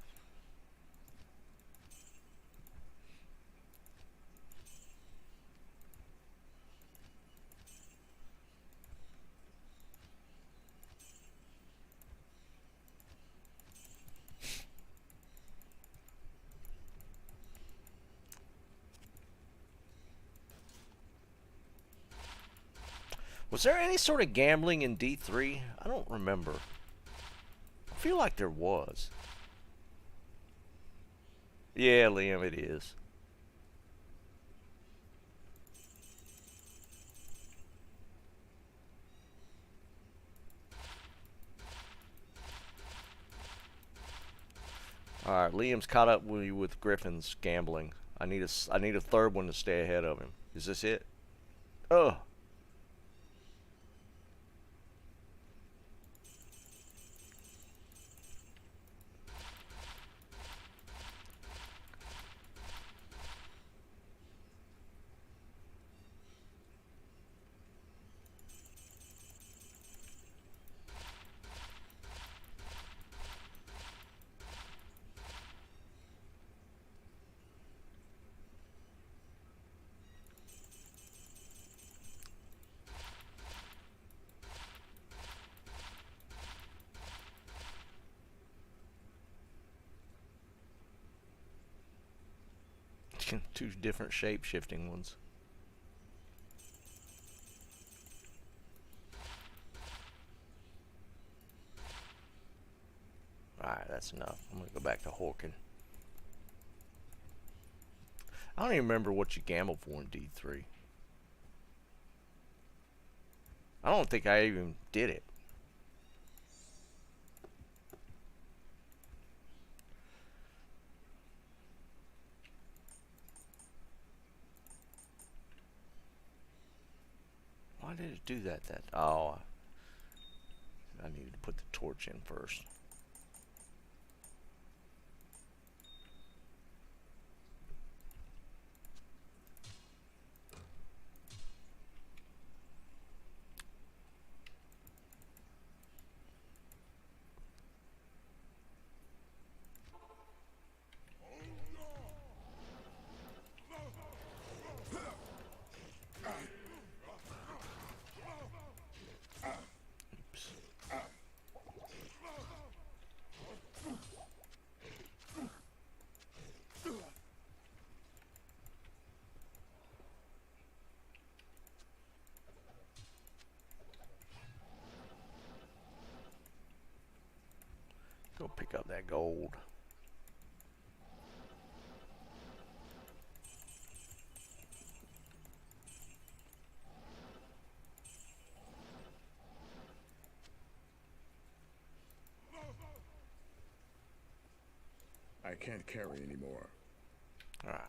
Was there any sort of gambling in D3? I don't remember. I feel like there was. Yeah, Liam, it is. All right, Liam's caught up with Griffin's gambling. I need a third one to stay ahead of him. Is this it? Oh. Two different shape shifting ones. Alright, that's that's enough. I'm gonna go back to Horkin. I don't even remember what you gambled for in D3. I don't think I even did it. Why did it do that? Oh, I needed to put the torch in first. Go pick up that gold. I can't carry anymore. Alright.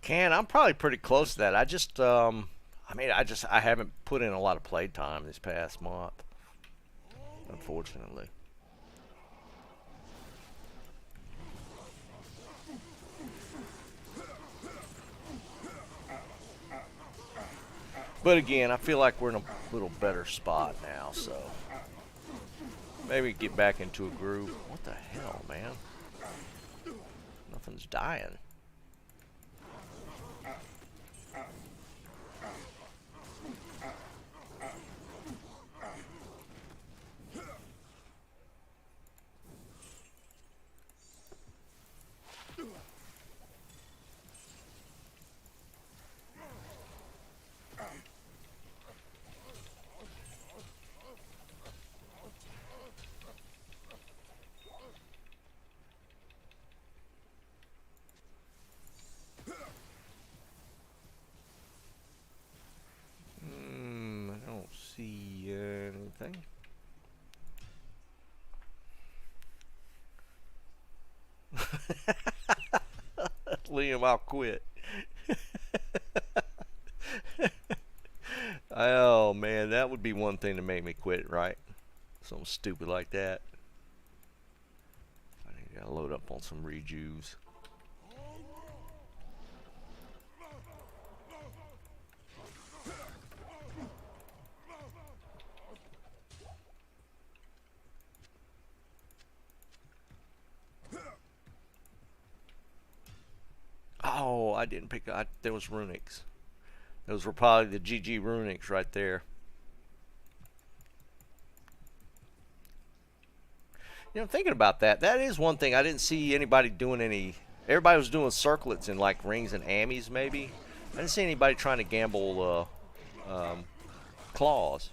I'm probably pretty close to that. I just, I haven't put in a lot of play time this past month, unfortunately. But again, I feel like we're in a little better spot now, so maybe get back into a groove. What the hell, man? Nothing's dying. I don't see anything. Liam, I'll quit. Oh man, that would be one thing to make me quit, right? Something stupid like that. I gotta load up on some rejuves. Oh, I didn't pick. There was runics. Those were probably the GG runics right there. You know, thinking about that, that is one thing I didn't see anybody doing any. Everybody was doing circlets and like rings and ammies, maybe. I didn't see anybody trying to gamble claws.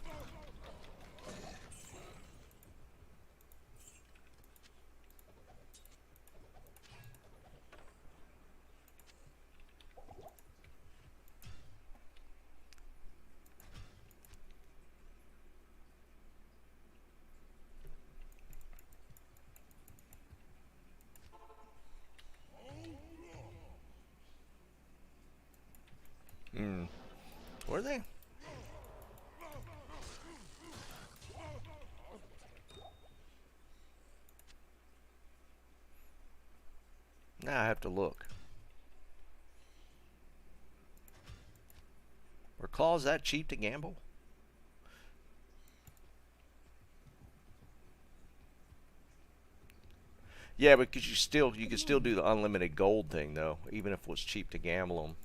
Were they? Now I have to look. Were claws that cheap to gamble? Yeah, because you could still do the unlimited gold thing though, even if it was cheap to gamble them.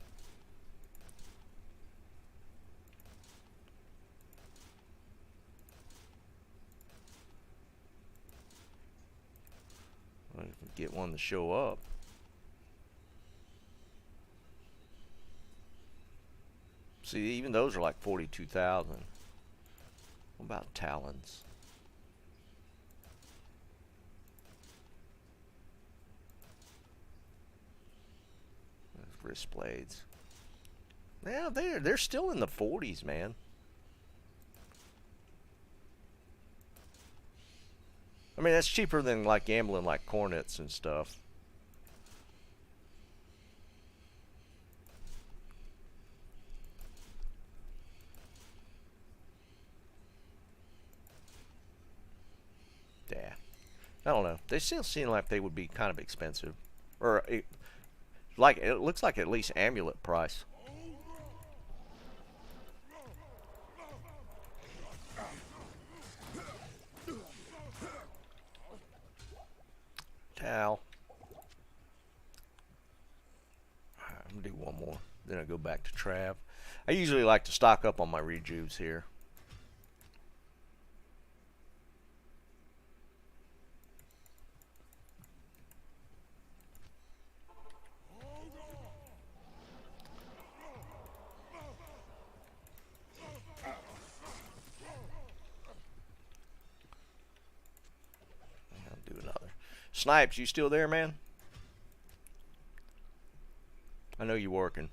Well, if we get one to show up. See, even those are like 42,000. What about talons? Wrist blades. Yeah, they're still in the 40s, man. I mean, that's cheaper than like gambling like cornets and stuff. Yeah. I don't know. They still seem like they would be kind of expensive. Or like it looks like at least amulet price. Towel. I'm gonna do one more. Then I go back to Trav. I usually like to stock up on my rejuves here. I'll do another. Snipes, you still there, man? I know you're working.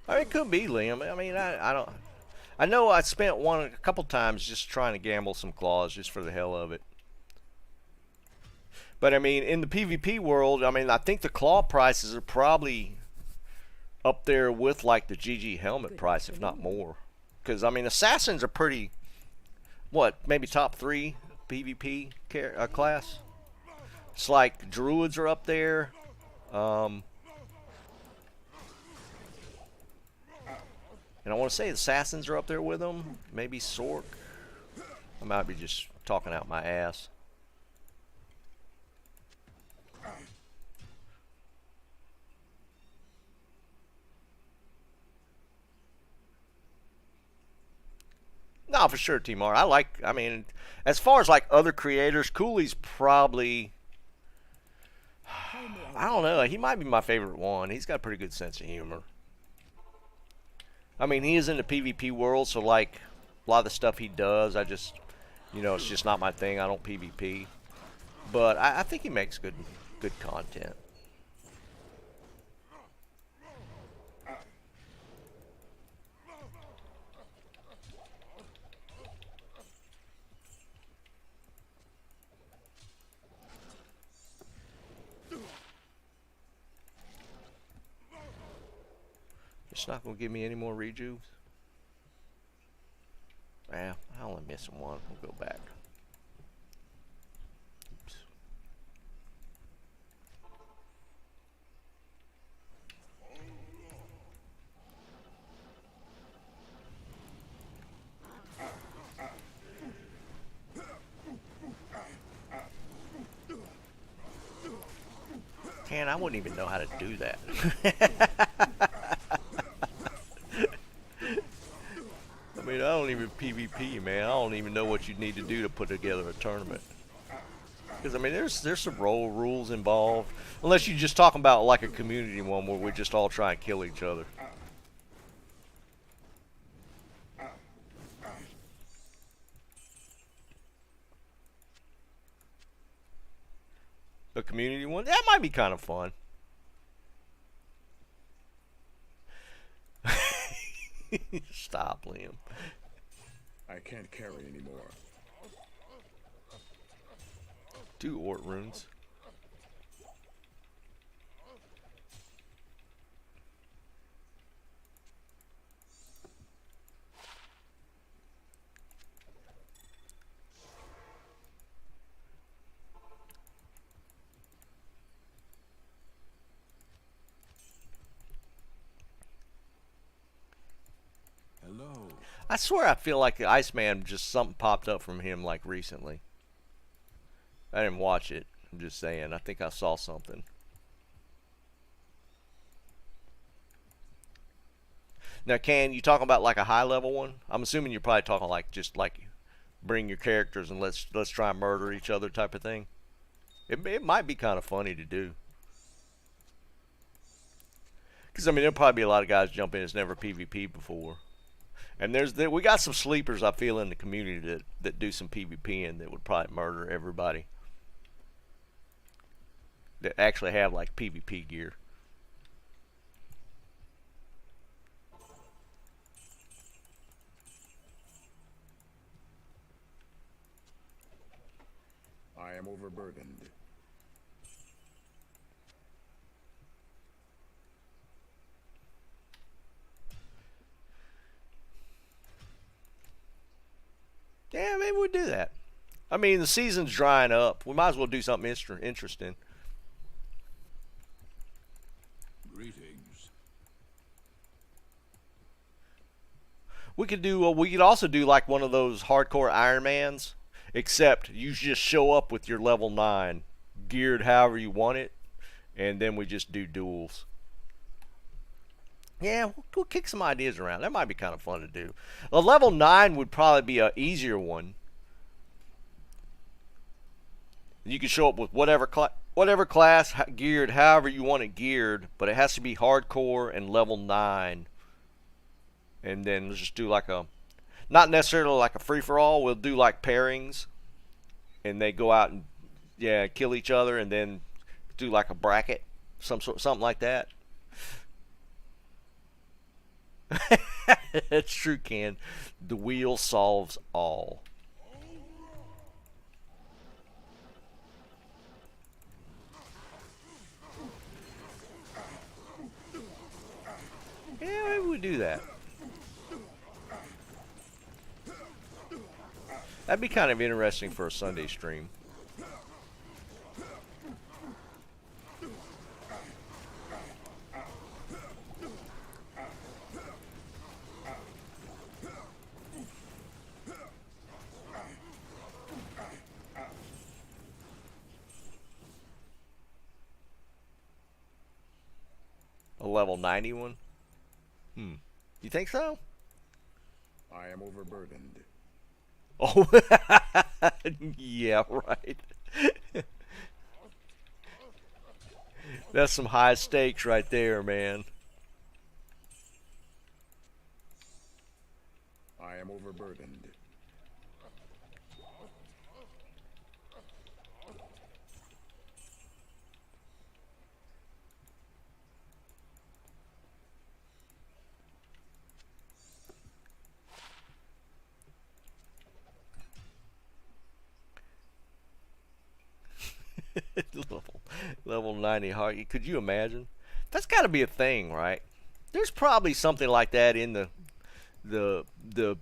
I mean, it could be Liam. I mean, I don't. I know I spent a couple times just trying to gamble some claws just for the hell of it. But I mean, in the PvP world, I mean, I think the claw prices are probably up there with like the GG helmet price, if not more. Because I mean, assassins are pretty. What? Maybe top 3 PvP class. It's like druids are up there. And I want to say assassins are up there with them. Maybe Sork. I might be just talking out my ass. No, for sure, Timar. I mean, as far as like other creators, Cooley's probably, I don't know, he might be my favorite one. He's got a pretty good sense of humor. I mean, he is in the PvP world, so like a lot of the stuff he does, I just, you know, it's just not my thing. I don't PvP. But I think he makes good content. It's not going to give me any more rejuves. Yeah, I only missing one. We'll go back. Oops. Man, I wouldn't even know how to do that. I mean, I don't even PvP, man. I don't even know what you need to do to put together a tournament. Because, I mean, there's some role rules involved. Unless you're just talking about, like, a community one where we just all try and kill each other. A community one? That might be kind of fun. Stop, Liam. I can't carry anymore. 2 Ort runes. Hello. I swear I feel like the Iceman, just something popped up from him like recently. I didn't watch it. I'm just saying. I think I saw something. Now, can you talking about like a high level one? I'm assuming you're probably talking like just like bring your characters and let's try and murder each other type of thing. It might be kind of funny to do. Because I mean, there'll probably be a lot of guys jump in that's never PvP before. And we got some sleepers I feel in the community that do some PvP and that would probably murder everybody. That actually have like PvP gear. I am overburdened. Yeah, maybe we'll do that. I mean, the season's drying up. We might as well do something interesting. Greetings. We could also do like one of those hardcore Iron Mans, except you just show up with your level 9, geared however you want it, and then we just do duels. Yeah, we'll kick some ideas around. That might be kind of fun to do. A level 9 would probably be an easier one. You can show up with whatever class geared however you want it geared, but it has to be hardcore and level 9. And then let's just do like not necessarily like a free-for-all. We'll do like pairings, and they go out and kill each other, and then do like a bracket, something like that. That's true, Ken. The wheel solves all. Yeah, maybe we do that. That'd be kind of interesting for a Sunday stream. A level 91? You think so? I am overburdened. Oh, yeah, right. That's some high stakes right there, man. I am overburdened. level 90 hard. Could you imagine? That's got to be a thing, right? There's probably something like that in the PvP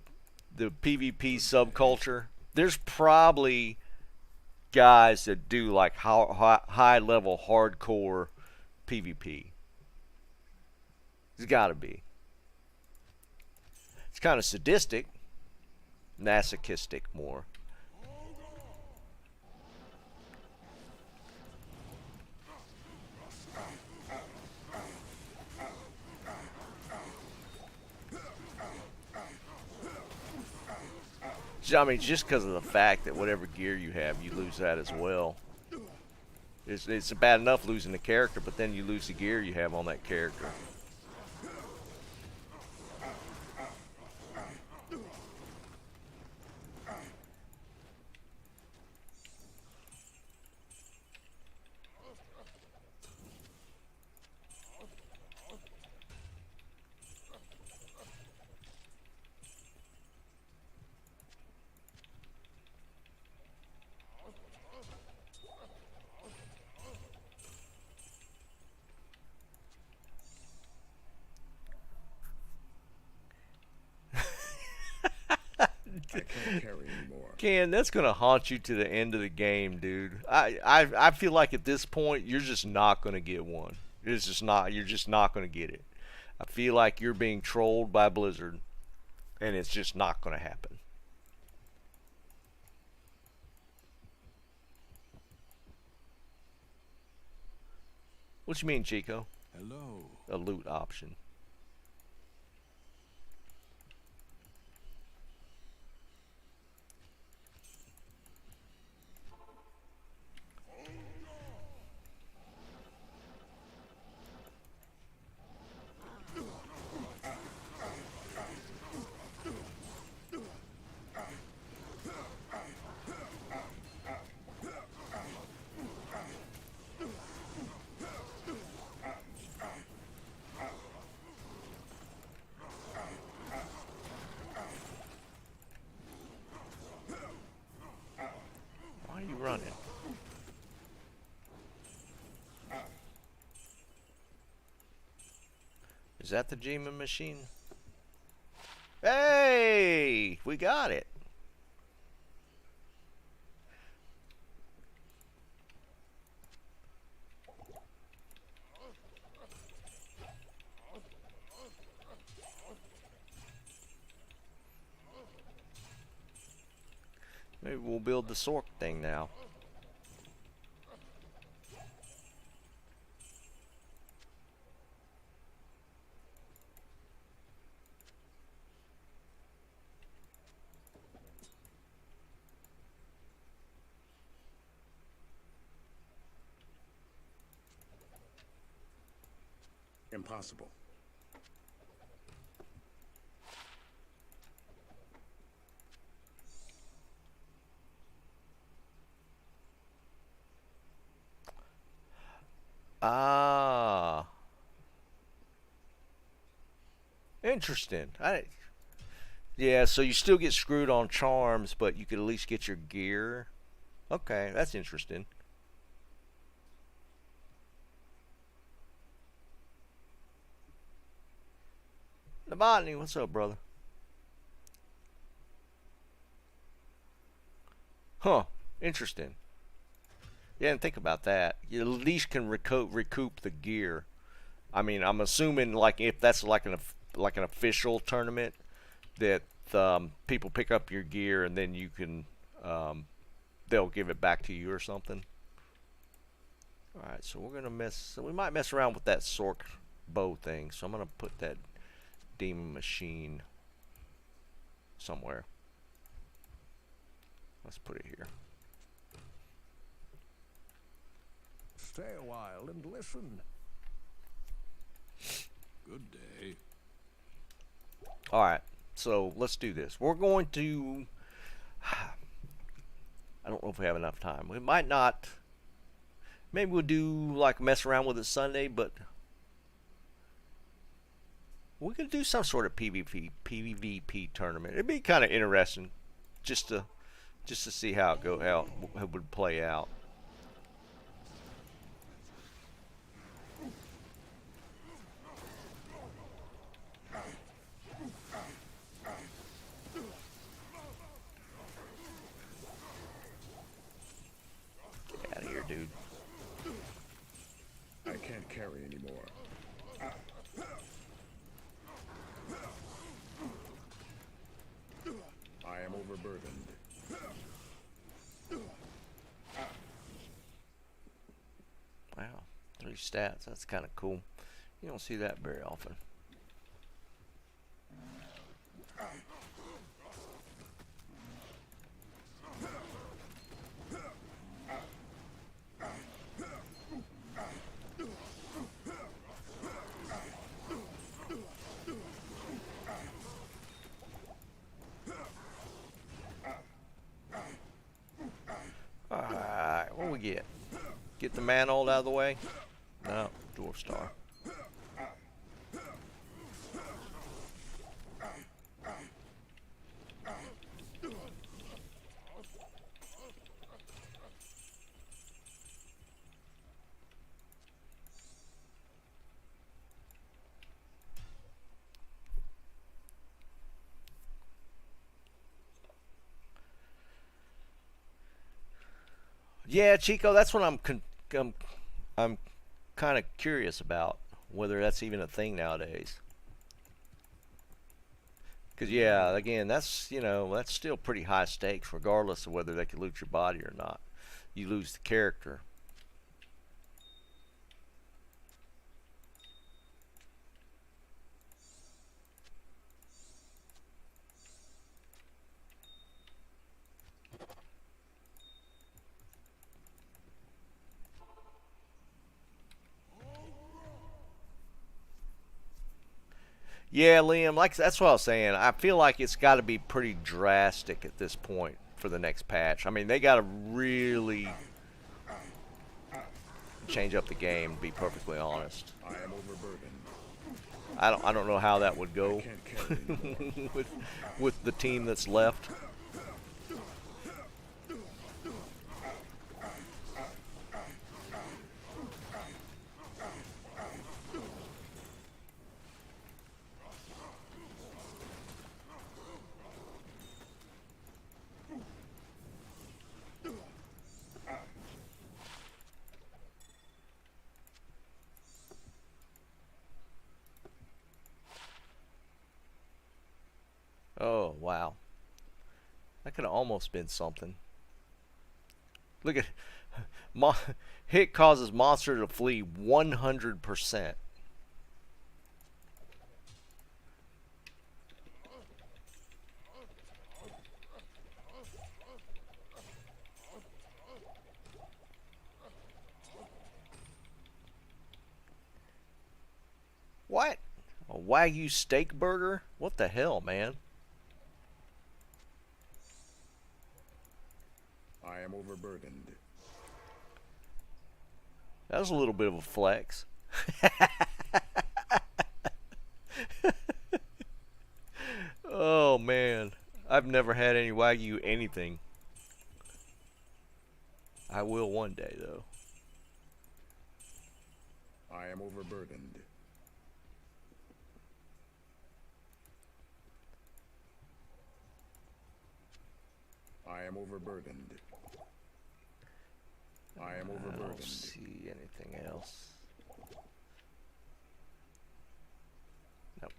subculture. There's probably guys that do like high level hardcore PvP. There's got to be. It's kind of sadistic, masochistic more. I mean, just because of the fact that whatever gear you have, you lose that as well. It's bad enough losing the character, but then you lose the gear you have on that character. I can't carry anymore. Ken, that's gonna haunt you to the end of the game, dude. I feel like at this point you're just not gonna get one. It's just not. You're just not gonna get it. I feel like you're being trolled by Blizzard, and it's just not gonna happen. What you mean, Chico? Hello. A loot option. Is that the demon machine? Hey! We got it! Maybe we'll build the Sork thing now. Impossible. Ah. Interesting. Yeah, so you still get screwed on charms, but you could at least get your gear. Okay, that's interesting. The botany, what's up, brother? Huh, interesting. Yeah, and think about that. You at least can recoup the gear. I mean, I'm assuming like if that's like an official tournament that people pick up your gear and then you can they'll give it back to you or something. All right, so we're gonna we might mess around with that Sork bow thing. So I'm gonna put that demon machine somewhere. Let's put it here. Stay a while and listen. Good day. All right, so let's do this. We're going to. I don't know if we have enough time. We might not. Maybe we'll do like mess around with it Sunday, but we could do some sort of PvP tournament. It'd be kind of interesting, just to see how it would play out. Get out of here, dude. I can't carry anymore. I am overburdened. Wow, 3 stats. That's kind of cool. You don't see that very often. Alright, what do we get? Get the manhold out of the way? No, Dwarf Star. Yeah, Chico, that's what I'm kind of curious about, whether that's even a thing nowadays. Because yeah, again, that's that's still pretty high stakes, regardless of whether they can loot your body or not. You lose the character. Yeah, Liam, like that's what I was saying. I feel like it's got to be pretty drastic at this point for the next patch. I mean, they got to really change up the game, to be perfectly honest. I am overburdened. I don't know how that would go I can't carry anymore. with the team that's left. Oh, wow. That could have almost been something. Look at Mo hit causes monster to flee 100%. What? A Wagyu steak burger? What the hell, man? I am overburdened. That was a little bit of a flex. Oh man, I've never had any Wagyu anything. I will one day though. I am overburdened. I am overburdened. I am I don't overburdened. see anything else. Nope.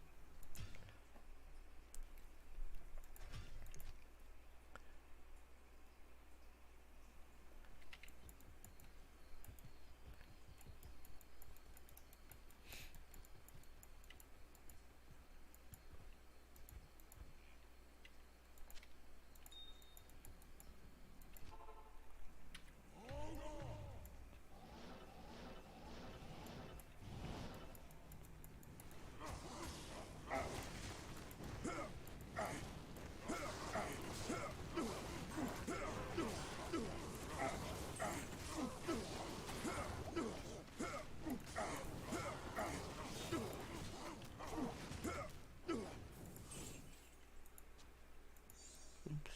Oops.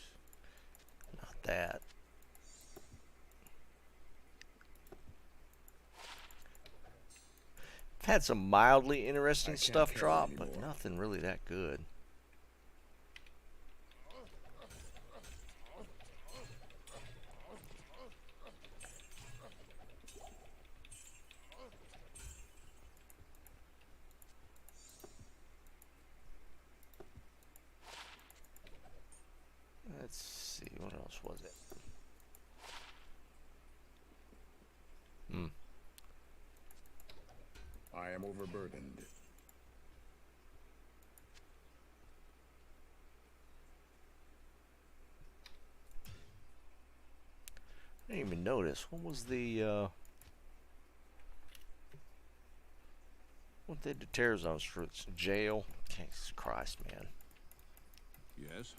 Not that. I've had some mildly interesting I can't stuff carry drop, but anymore. nothing really that good. Let's see, what else was it? I am overburdened. I didn't even notice. What was the, what did the tear zones for jail? Jesus Christ, man. Yes.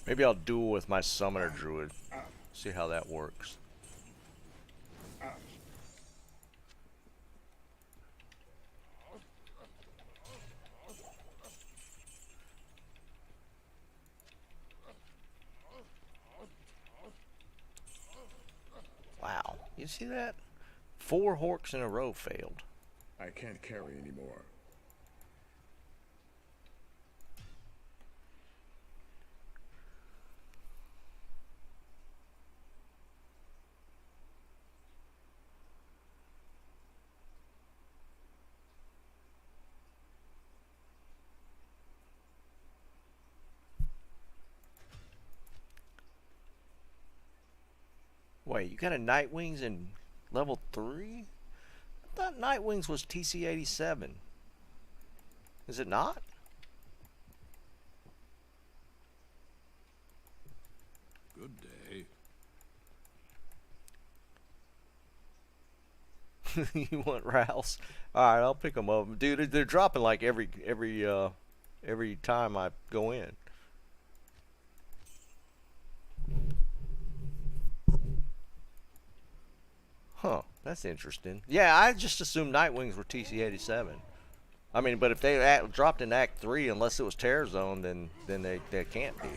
Maybe I'll duel with my summoner druid. See how that works. Wow, you see that? 4 Horks in a row failed. I can't carry anymore. Wait, you got a Nightwings in level 3? I thought Nightwings was TC 87. Is it not? Good day. You want Rouse? All right, I'll pick them up, dude. They're dropping like every time I go in. Huh, that's interesting. Yeah, I just assumed Nightwings were TC 87. I mean, but if they dropped in Act 3, unless it was Terror Zone, then they can't be.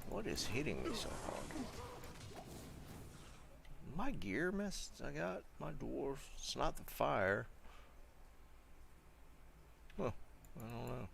What is hitting me so hard? My gear messed. I got my dwarf. It's not the fire. Huh. I don't know.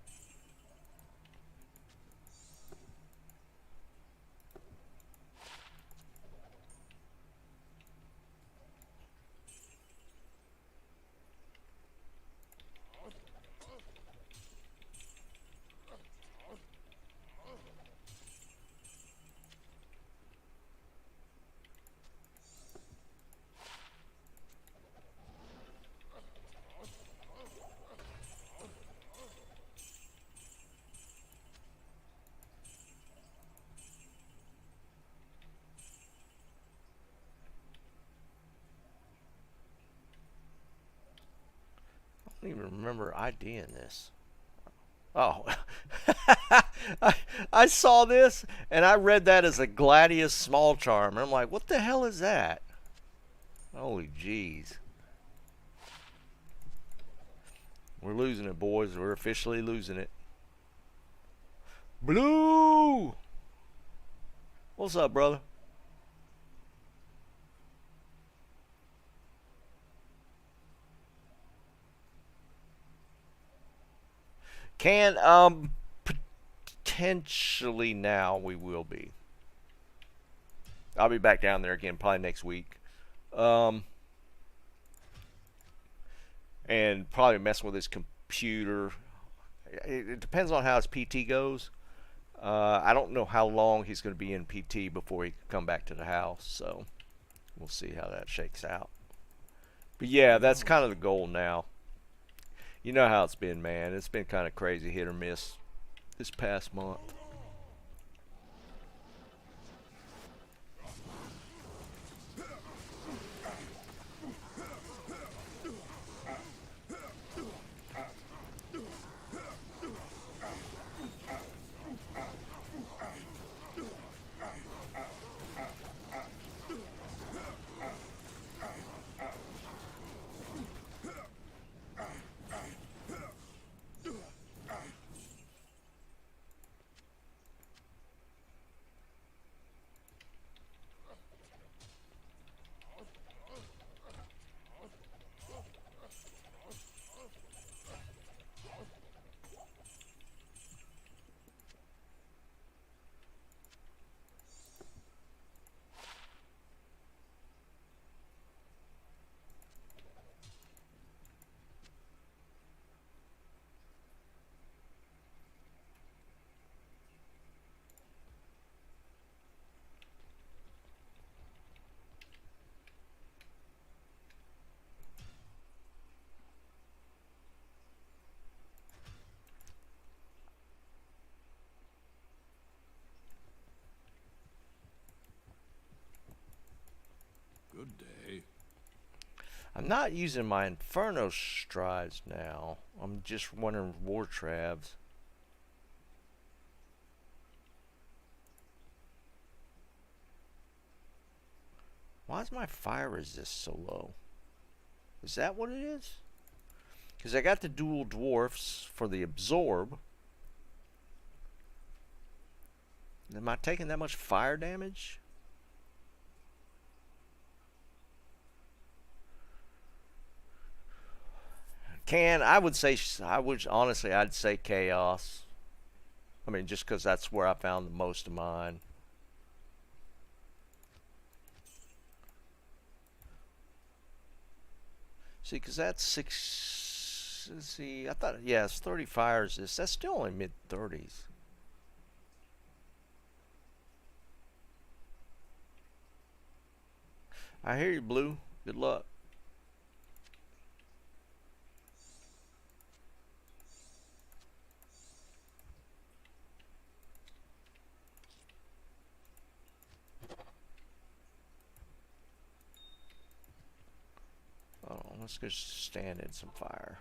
I don't even remember IDing this. Oh, I saw this and I read that as a Gladius small charm. And I'm like, what the hell is that? Holy jeez. We're losing it, boys. We're officially losing it. Blue! What's up, brother? Can, potentially now we will be. I'll be back down there again probably next week. And probably messing with his computer. It depends on how his PT goes. I don't know how long he's going to be in PT before he can come back to the house, so we'll see how that shakes out. But yeah, that's kind of the goal now. You know how it's been, man. It's been kind of crazy, hit or miss this past month. Good day. I'm not using my Inferno strides now. I'm just running War Travs. Why is my fire resist so low? Is that what it is? Because I got the dual dwarfs for the absorb. Am I taking that much fire damage? I would say, honestly, I'd say chaos. I mean, just because that's where I found the most of mine. See, because that's 6. Let's see, I thought, yeah, it's 30 fires. That's still only mid 30s. I hear you, Blue. Good luck. Oh. let's just stand in some fire.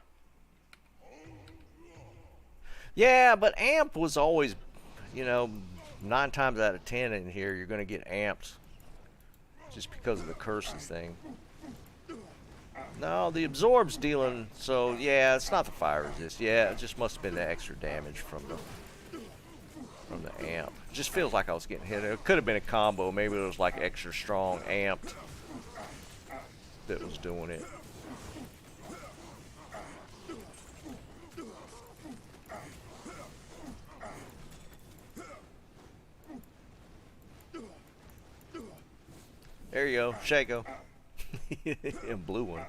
Yeah, but amp was always, you know, 9 times out of 10 in here, you're going to get amped just because of the curses thing. No, the absorb's dealing, so yeah, it's not the fire resist. Yeah, it just must have been the extra damage from the amp. It just feels like I was getting hit. It could have been a combo. Maybe it was like extra strong amped that was doing it. There you go, Shaco. A blue one.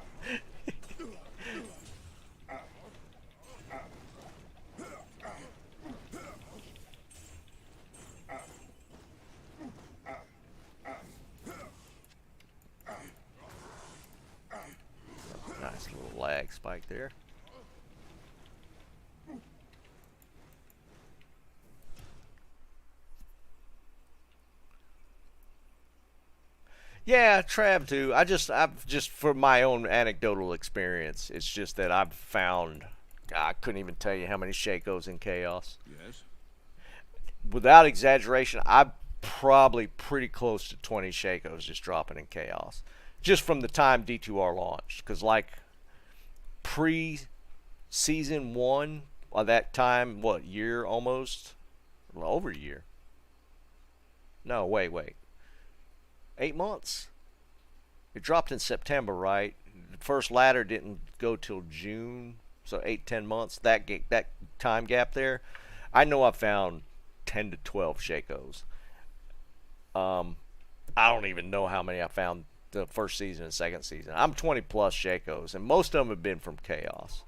Nice little lag spike there. Yeah, Trav too. I've just for my own anecdotal experience, it's just that I've found, I couldn't even tell you how many Shakos in Chaos. Yes. Without exaggeration, I'm probably pretty close to 20 Shakos just dropping in Chaos. Just from the time D2R launched. Because like pre-season 1, by that time, what, year almost? Well, over a year. No, wait. 8 months. It dropped in September, right? The first ladder didn't go till June, so 8-10 months. That time gap there, I know I found 10 to 12 Shakos. I don't even know how many I found the first season and second season. I'm 20 plus Shakos, and most of them have been from Chaos.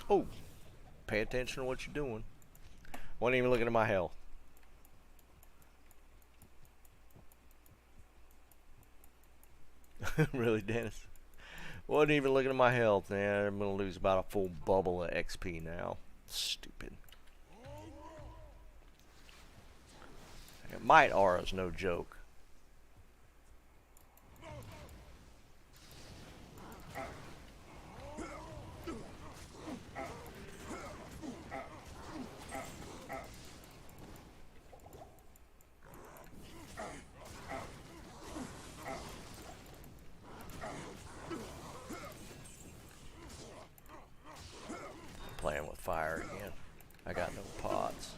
Oh, pay attention to what you're doing. Wasn't even looking at my health. Really, Dennis? Wasn't even looking at my health. Man, I'm gonna lose about a full bubble of XP now. Stupid. Might aura's no joke. Playing with fire again. I got no pots.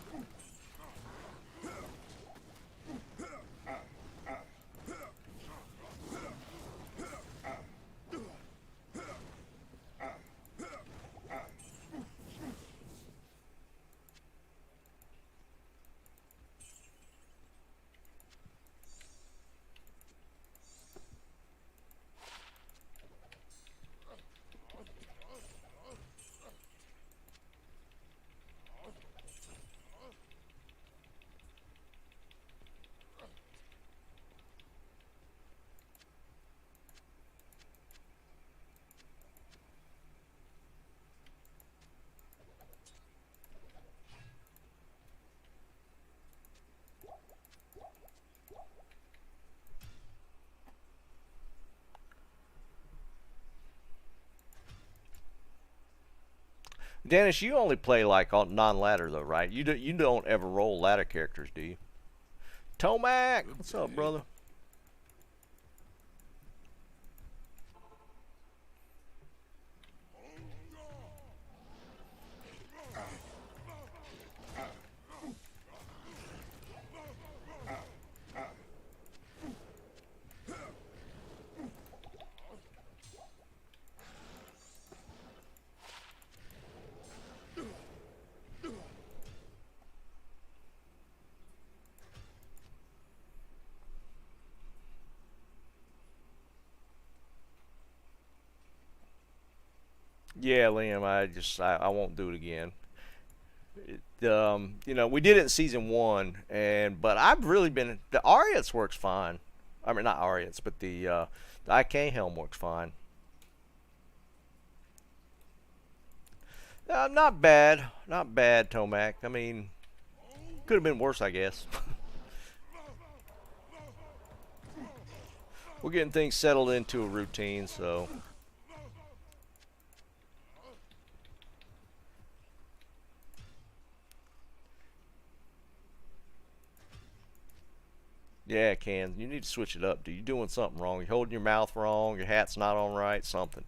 Dennis, you only play like on non-ladder though, right? You don't ever roll ladder characters, do you? Tomac, what's up, brother? Yeah, Liam, I won't do it again. You know, we did it in season 1, but I've really been the Ariats works fine. I mean, not Ariats, but the IK helm works fine. Not bad, not bad, Tomac. I mean, could have been worse, I guess. We're getting things settled into a routine, so. Yeah, it can. You need to switch it up, dude. You're doing something wrong. You're holding your mouth wrong. Your hat's not on right. Something.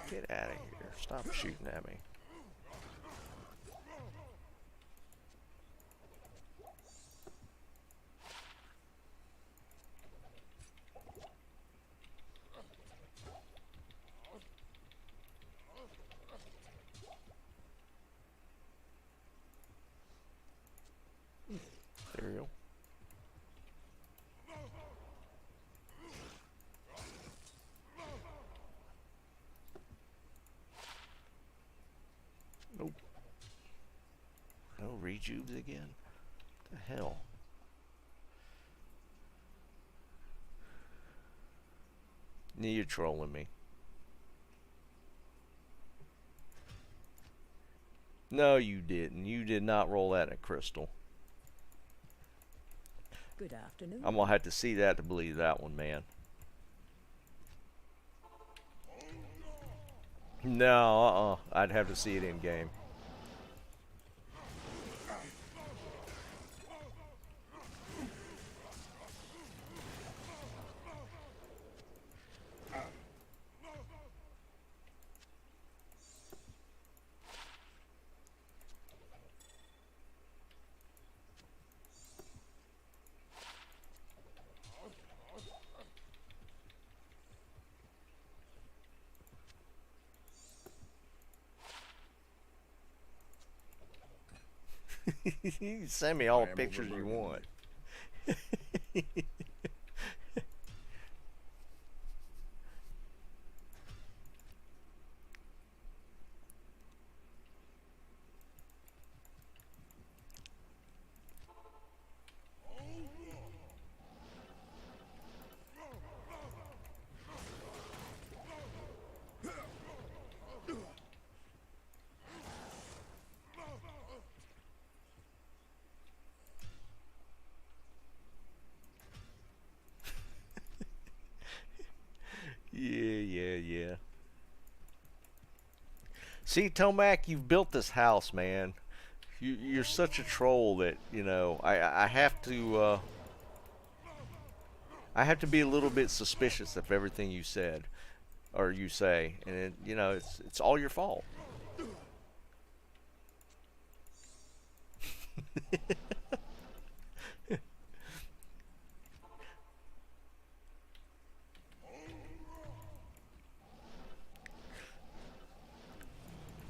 Get out of here. Stop shooting at me. There you go. Nope. No rejubes again? What the hell? You're trolling me. No, you didn't. You did not roll that in a crystal. Good afternoon. I'm gonna have to see that to believe that one, man. No, I'd have to see it in game. You can send me all the pictures you want. Yeah. See, Tomac, you've built this house, man. You're such a troll that, you know, I have to be a little bit suspicious of everything you said or you say, and it, you know, it's all your fault.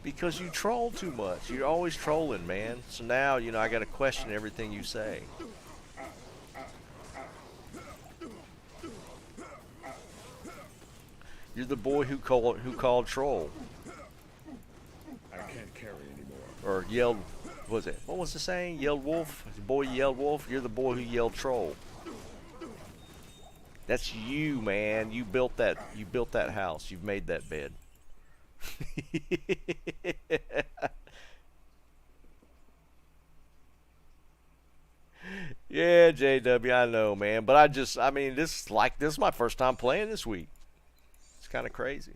Because you troll too much. You're always trolling, man. So now, you know, I got to question everything you say. You're the boy who called troll. I can't carry anymore. Or yelled, what was it? What was the saying? Yelled wolf? The boy yelled wolf? You're the boy who yelled troll. That's you, man. You built that house. You've made that bed. Yeah, JW, I know, man. But I mean, this is my first time playing this week. It's kind of crazy.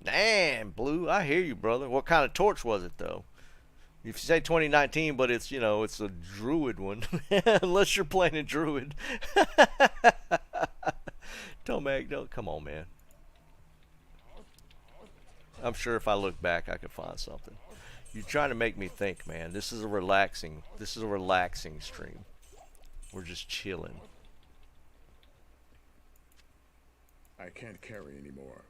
Damn, Blue, I hear you, brother. What kind of torch was it, though? If you say 2019, but it's, you know, it's a druid one. Unless you're playing a druid. Tomac, don't, come on, man. I'm sure if I look back, I could find something. You're trying to make me think, man. This is a relaxing stream. We're just chilling. I can't carry anymore.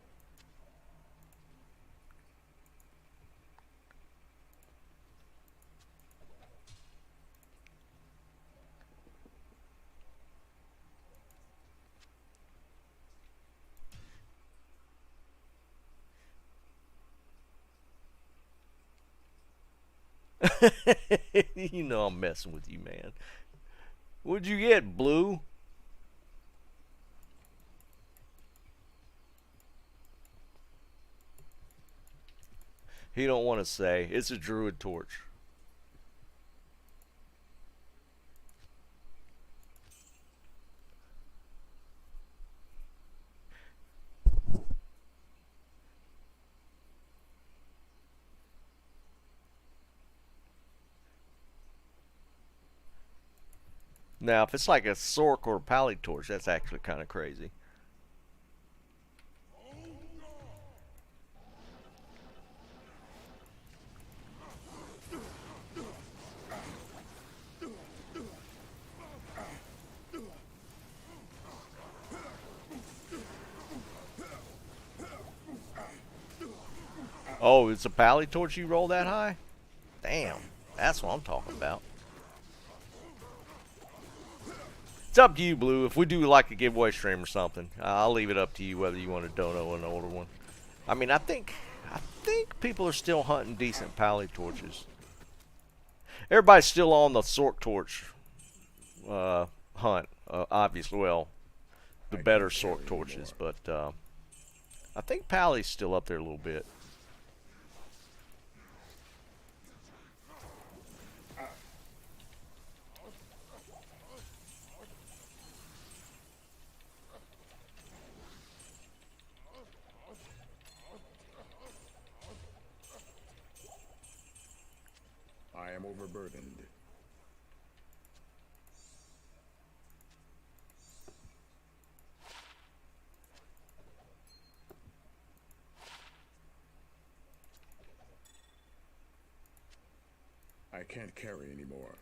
You know I'm messing with you, man. What'd you get, Blue? He don't want to say. It's a druid torch. Now, if it's like a Sork or a Pally torch, that's actually kind of crazy. Oh, it's a Pally torch you roll that high? Damn, that's what I'm talking about. It's up to you, Blue. If we do like a giveaway stream or something, I'll leave it up to you whether you want to dono an older one. I mean, I think people are still hunting decent Pally torches. Everybody's still on the Sork torch hunt, obviously. Well, the better Sork torches, but I think Pally's still up there a little bit. I am overburdened. I can't carry anymore.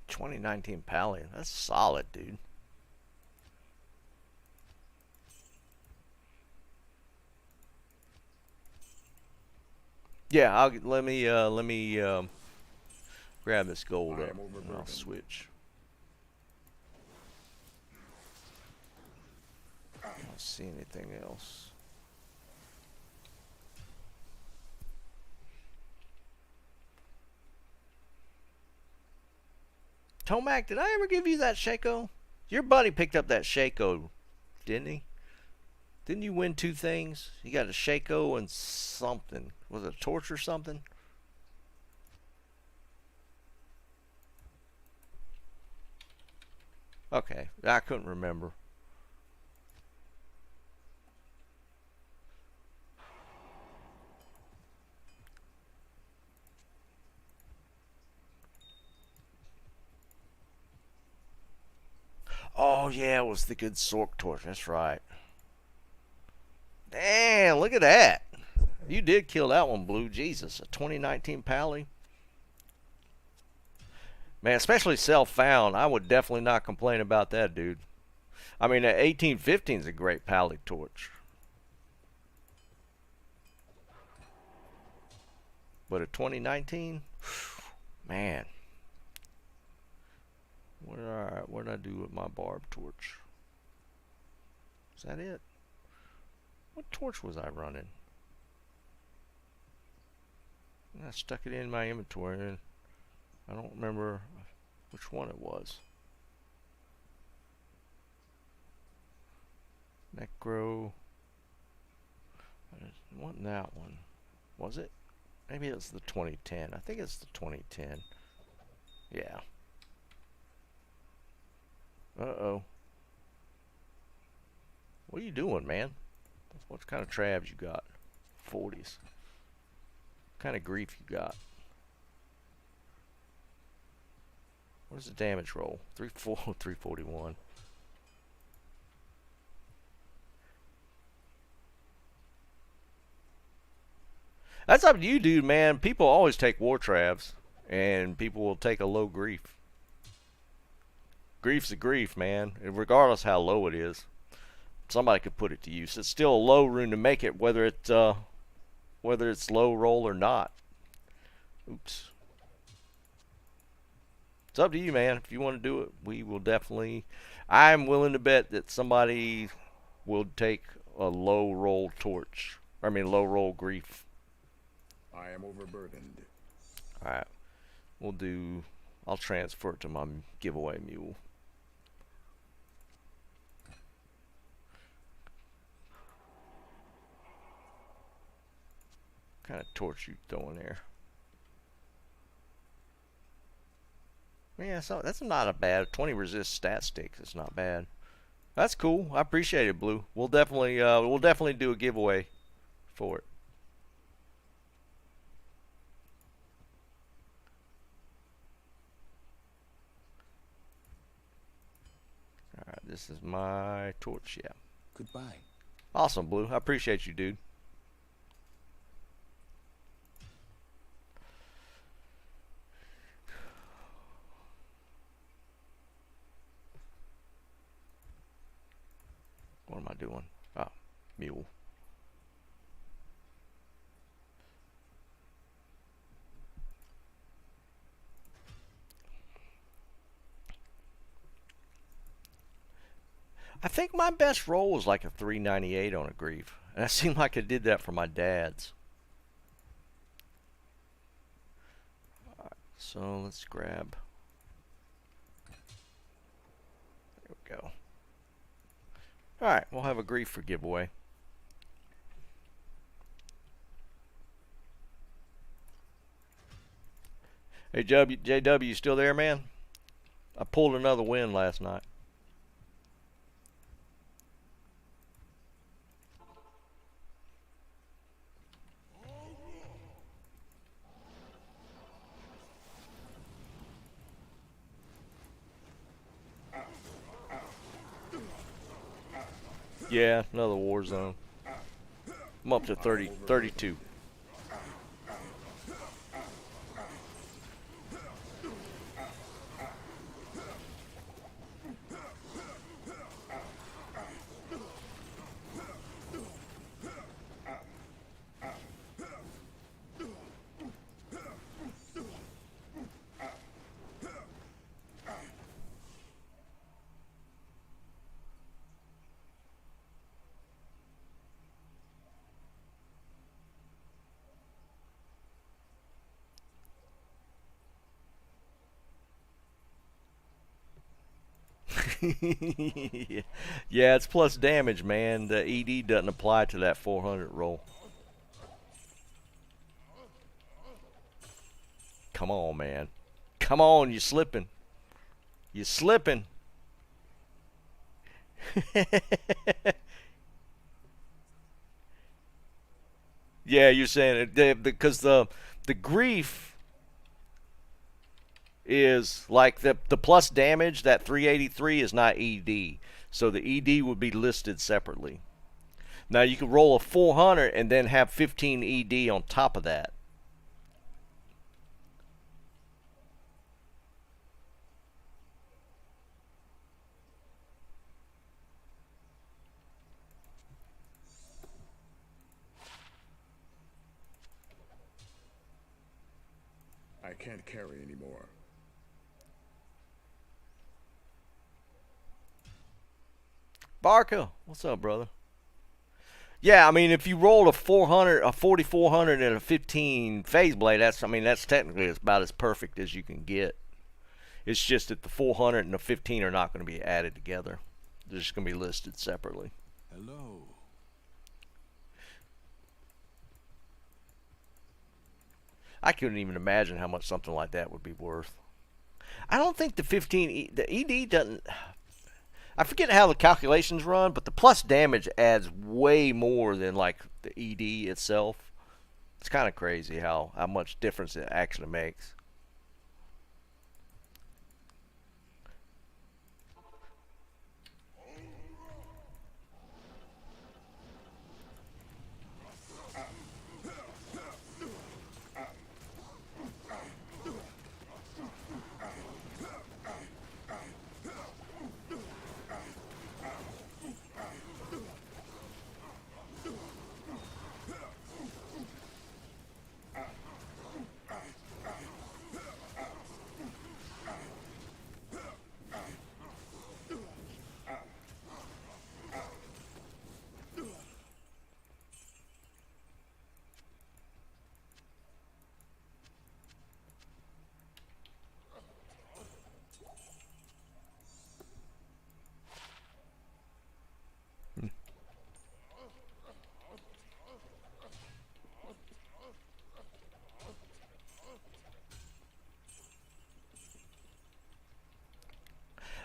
$2019 Pally. That's solid, dude. Yeah, let me grab this gold up and I'll switch. I don't see anything else. Tomac, did I ever give you that Shaco? Your buddy picked up that Shaco, didn't he? Didn't you win 2 things? You got a Shaco and something. Was it a torch or something? Okay, I couldn't remember. Oh yeah, it was the good Sork torch. That's right. Damn, look at that. You did kill that one, Blue. Jesus, a 2019 Pally. Man, especially self-found. I would definitely not complain about that, dude. I mean, 1815 is a great Pally torch. But a 2019? Man. What did I do with my barb torch? Is that it? What torch was I running? I stuck it in my inventory and I don't remember which one it was. Necro. It wasn't that one. Was it? Maybe it's the 2010. I think it's the 2010. Yeah. Uh-oh. What are you doing, man? What kind of trabs you got? 40s. What kind of grief you got? What is the damage roll? 341. That's up to you, dude, man. People always take war travs, and people will take a low grief. Grief's a grief, man, regardless how low it is. Somebody could put it to use. It's still a low rune to make it, whether it's low roll or not. Oops. It's up to you, man. If you want to do it, we will definitely. I'm willing to bet that somebody will take a low roll torch. I mean, low roll grief. I am overburdened. All right, we'll do. I'll transfer it to my giveaway mule. What kind of torch you throwing there? Yeah, so that's not a bad 20 resist stat sticks. It's not bad. That's cool. I appreciate it, Blue. We'll definitely do a giveaway for it. All right, this is my torch. Yeah. Goodbye. Awesome, Blue. I appreciate you, dude. What am I doing? Oh, mule. I think my best roll was like a 398 on a grief. And it seemed like I did that for my dad's. Alright, so let's grab. There we go. Alright, we'll have a grief for giveaway. Hey JW, you still there, man? I pulled another win last night. Yeah, another war zone. I'm up to 32. Yeah, it's plus damage, man. The ED doesn't apply to that 400 roll. Come on, man. Come on, you're slipping. You're slipping. Yeah, you're saying it because the grief is like the plus damage. That 383 is not ED, so the ED would be listed separately. Now you can roll a 400 and then have 15 ED on top of that. I can't carry anymore. Barca, what's up, brother? Yeah, I mean, if you rolled a 400, a 4400, and a 15 phase blade, that's technically about as perfect as you can get. It's just that the 400 and the 15 are not going to be added together. They're just going to be listed separately. Hello. I couldn't even imagine how much something like that would be worth. I don't think the 15, the ED doesn't. I forget how the calculations run, but the plus damage adds way more than like the ED itself. It's kind of crazy how much difference it actually makes.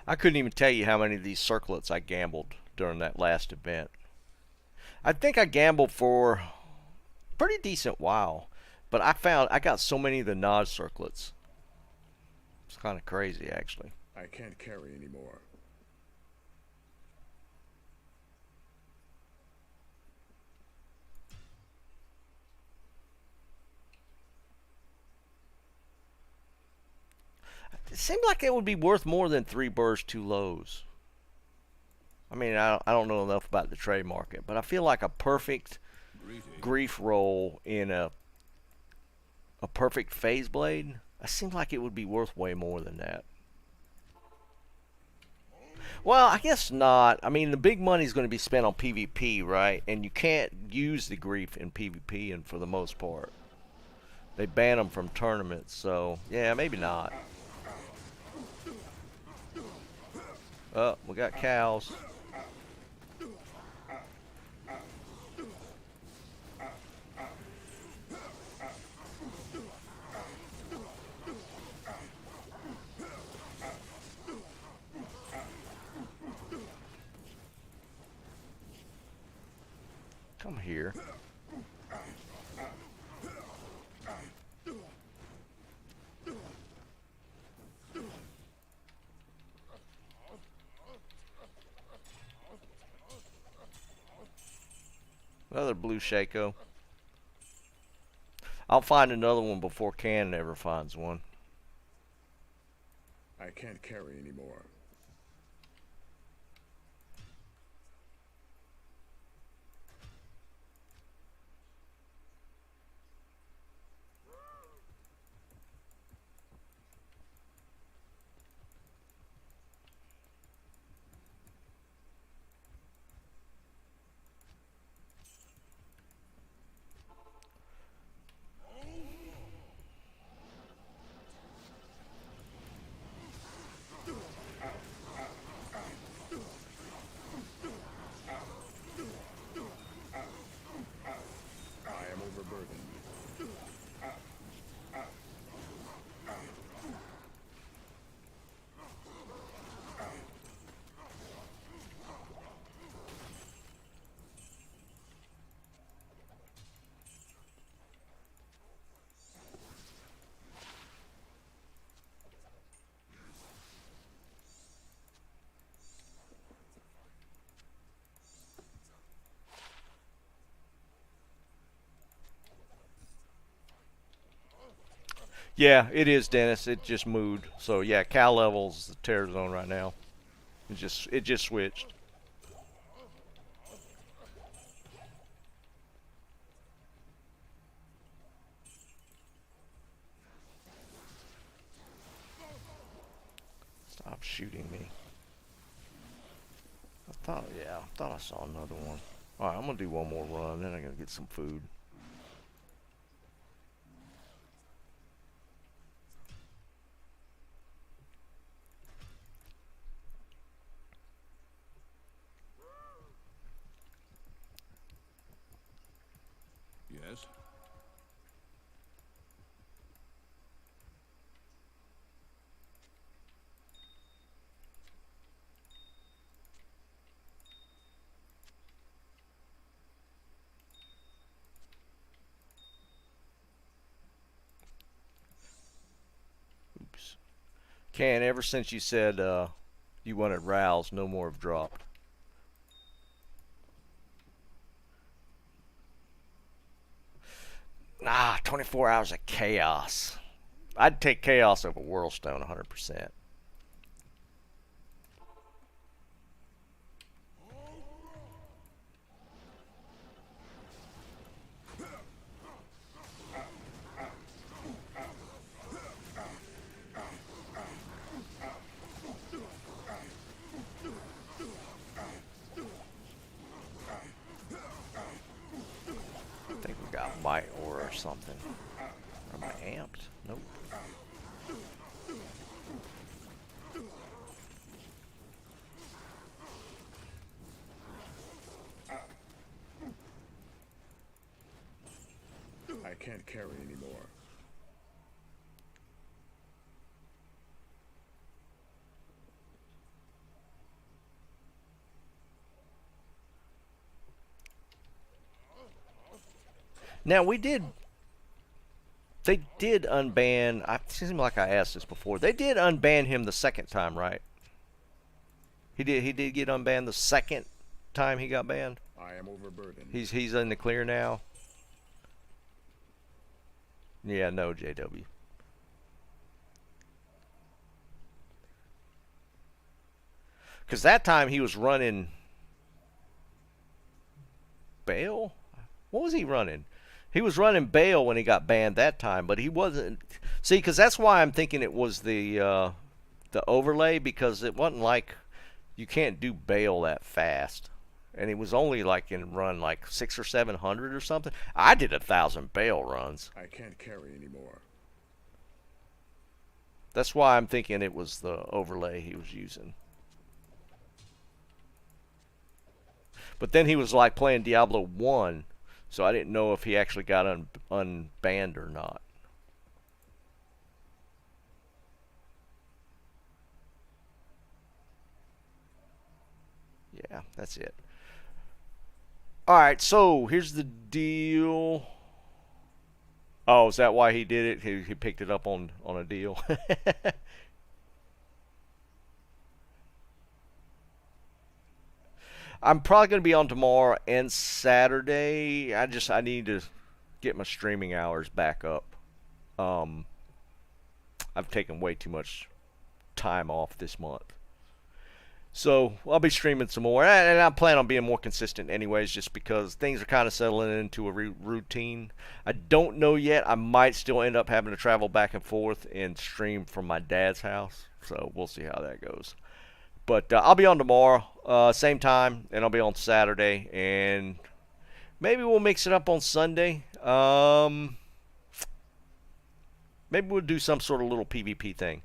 I couldn't even tell you how many of these circlets I gambled during that last event. I think I gambled for a pretty decent while, but I got so many of the nod circlets. It's kind of crazy, actually. I can't carry anymore. It seemed like it would be worth more than 3 birds, 2 lows. I mean, I don't know enough about the trade market, but I feel like a perfect grief roll in a perfect phase blade, it seems like it would be worth way more than that. Well, I guess not. I mean, the big money is going to be spent on PvP, right? And you can't use the grief in PvP, and for the most part, they ban them from tournaments. So yeah, maybe not. Oh, we got cows. Come here. Another blue Shaco. I'll find another one before Can ever finds one. I can't carry anymore. I am overburdened. Yeah, it is, Dennis. It just moved. So yeah, Cal levels the terror zone right now. It just switched. Stop shooting me. I thought I saw another one. Alright, I'm gonna do one more run, then I'm gonna get some food. Yes? Oops. Can, ever since you said you wanted rouse, no more have dropped. Ah, 24 hours of chaos. I'd take chaos over Whirlstone 100%. I think we got Might Aura or something. Am I amped? Nope. I can't carry anymore. Now we did. They did unban. It seems like I asked this before. They did unban him the second time, right? He did. He did get unbanned the second time he got banned. I am overburdened. He's in the clear now. Yeah, no, JW. Because that time he was running Bale. What was he running? He was running Bale when he got banned that time, but he wasn't. See, because that's why I'm thinking it was the overlay, because it wasn't like you can't do Bale that fast, and it was only like in run like 600 or 700 or something. I did 1,000 Bale runs. I can't carry anymore. That's why I'm thinking it was the overlay he was using. But then he was like playing Diablo 1, so I didn't know if he actually got unbanned or not. Yeah, that's it. Alright, so here's the deal. Oh, is that why he did it? He picked it up on a deal. I'm probably going to be on tomorrow and Saturday. I need to get my streaming hours back up. I've taken way too much time off this month. So I'll be streaming some more, and I plan on being more consistent anyways, just because things are kind of settling into a routine. I don't know yet. I might still end up having to travel back and forth and stream from my dad's house, so we'll see how that goes. But I'll be on tomorrow, same time, and I'll be on Saturday, and maybe we'll mix it up on Sunday. Maybe we'll do some sort of little PvP thing.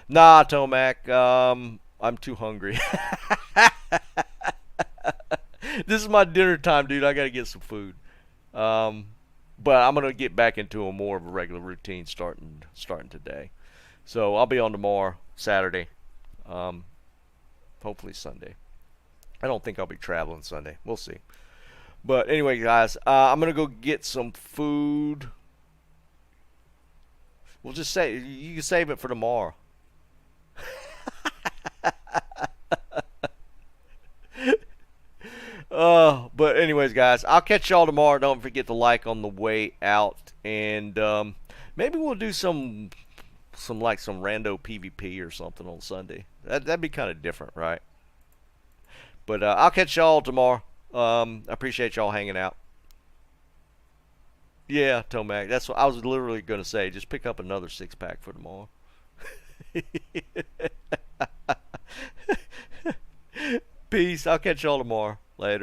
Nah, Tomac, I'm too hungry. This is my dinner time, dude. I gotta get some food. But I'm gonna get back into more of a regular routine starting today. So I'll be on tomorrow, Saturday, hopefully Sunday. I don't think I'll be traveling Sunday. We'll see. But anyway, guys, I'm gonna go get some food. We'll just say you can save it for tomorrow. But anyways, guys, I'll catch y'all tomorrow. Don't forget to like on the way out, and maybe we'll do some rando PvP or something on Sunday. That'd be kind of different, right? But I'll catch y'all tomorrow. I appreciate y'all hanging out. Yeah, Tomac, that's what I was literally gonna say. Just pick up another 6-pack for tomorrow. Peace. I'll catch y'all tomorrow.